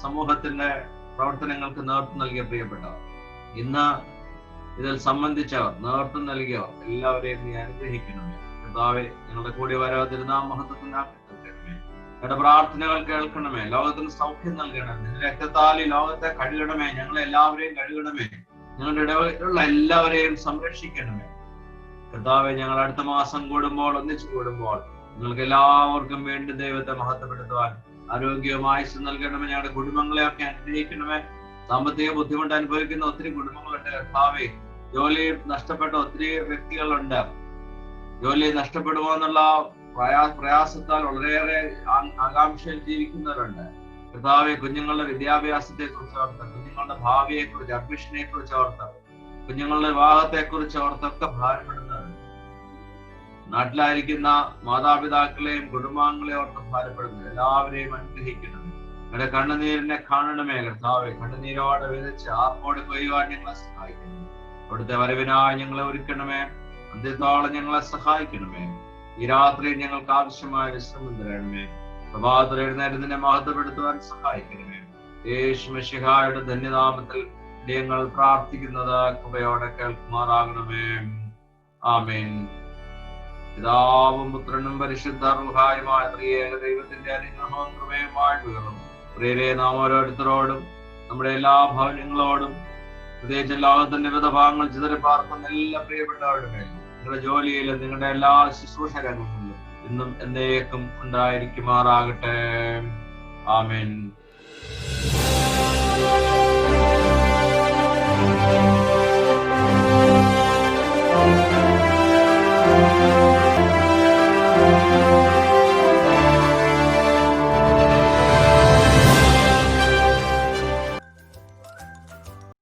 സമൂഹത്തിന്റെ പ്രവർത്തനങ്ങൾക്ക് നേതൃത്വം നൽകിയ പ്രിയപ്പെട്ടവർ, ഇന്ന് ഇതിൽ സംബന്ധിച്ചവർ, നേതൃത്വം നൽകിയവർ എല്ലാവരെയും നീ അനുഗ്രഹിക്കണമേ. കർത്താവെ ഞങ്ങളുടെ കൂടി വരാതിരുന്ന മഹത്വത്തിനാക്കണമേ. ഞങ്ങളുടെ പ്രാർത്ഥനകൾ കേൾക്കണമേ. ലോകത്തിന് സൗഖ്യം നൽകണമേ. നിന്റെ രക്തത്താൽ ഈ ലോകത്തെ കഴുകണമേ. ഞങ്ങളെ എല്ലാവരെയും കഴുകണമേ. ഞങ്ങളുടെ ഇടയിലുള്ള എല്ലാവരെയും സംരക്ഷിക്കണമേ. കർത്താവെ, ഞങ്ങൾ അടുത്ത മാസം കൂടുമ്പോൾ, ഒന്നിച്ചു കൂടുമ്പോൾ നിങ്ങൾക്ക് എല്ലാവർക്കും വേണ്ടി ദൈവത്തെ മഹത്വപ്പെടുത്തുവാൻ ആരോഗ്യവും ആയുസ്സും നൽകണമേ. ഞങ്ങളുടെ കുടുംബങ്ങളെയൊക്കെ അനുഗ്രഹിക്കണമേ. സാമ്പത്തിക ബുദ്ധിമുട്ട് അനുഭവിക്കുന്ന ഒത്തിരി കുടുംബങ്ങളുണ്ട് കർത്താവെ. ജോലി നഷ്ടപ്പെട്ട ഒത്തിരി വ്യക്തികളുണ്ട്. ജോലി നഷ്ടപ്പെടുമോ എന്നുള്ള പ്രയാസത്താൽ വളരെയേറെ ആകാംക്ഷയിൽ ജീവിക്കുന്നവരുണ്ട്. കർത്താവെ, കുഞ്ഞുങ്ങളുടെ വിദ്യാഭ്യാസത്തെ കുറിച്ച് ഓർത്ത്, കുഞ്ഞുങ്ങളുടെ ഭാവിയെ കുറിച്ച്, അഡ്മിഷനെ കുറിച്ച് ഓർത്ത്, കുഞ്ഞുങ്ങളുടെ വിവാഹത്തെ കുറിച്ച് ഓർത്തൊക്കെ ഭാരപ്പെടുന്നവരുണ്ട്. നാട്ടിലായിരിക്കുന്ന മാതാപിതാക്കളെയും കുടുംബാംഗങ്ങളെയും ഓർത്ത് ഭാരപ്പെടുന്നു. എല്ലാവരെയും അനുഗ്രഹിക്കണം. ഞങ്ങളുടെ കണ്ണുനീരിനെ കാണണമേ കർത്താവെ. കണ്ണുനീരോടെ വിതച്ച് ആർപ്പോടെ കൊയ്യുവാൻ ഞങ്ങളെ സഹായിക്കണം. അവിടുത്തെ വരവിനായി ഞങ്ങളെ ഒരുക്കണമേ. അന്ത്യത്തോളം ഞങ്ങളെ സഹായിക്കണമേ. ഈ രാത്രി ഞങ്ങൾക്ക് ആവശ്യമായ വിശ്രമം തരണമേ. പ്രഭാതത്തിൽ എഴുന്നേരത്തിനെ മഹത്വപ്പെടുത്തുവാൻ സഹായിക്കണമേ. യേശു മിശിഹായുടെ ധന്യനാമത്തിൽ ഞങ്ങൾ പ്രാർത്ഥിക്കുന്നത് കൃപയോടെ കേൾക്കുമാറാകണമേ. ആമേൻ. പിതാവും പുത്രനും പരിശുദ്ധ റൂഹായുമായ ത്രിയേക ദൈവത്തിന്റെ അനുഗ്രഹവും കൃപയും വാഴ്വുകളും പ്രിയരെ നാം ഓരോരുത്തരോടും നമ്മുടെ എല്ലാ ഭവനങ്ങളോടും പ്രത്യേകിച്ച് ലോകത്തിന്റെ വിവിധ ഭാഗങ്ങൾ ചിതറിപ്പാർക്കുന്ന എല്ലാ പ്രിയപ്പെട്ടവരുടെ മേലും നിങ്ങളുടെ ജോലിയിലും നിങ്ങളുടെ എല്ലാ ശുശ്രൂഷ രംഗങ്ങളിലും ഇന്നും എന്നേക്കും ഉണ്ടായിരിക്കുമാറാകട്ടെ. ആമേൻ.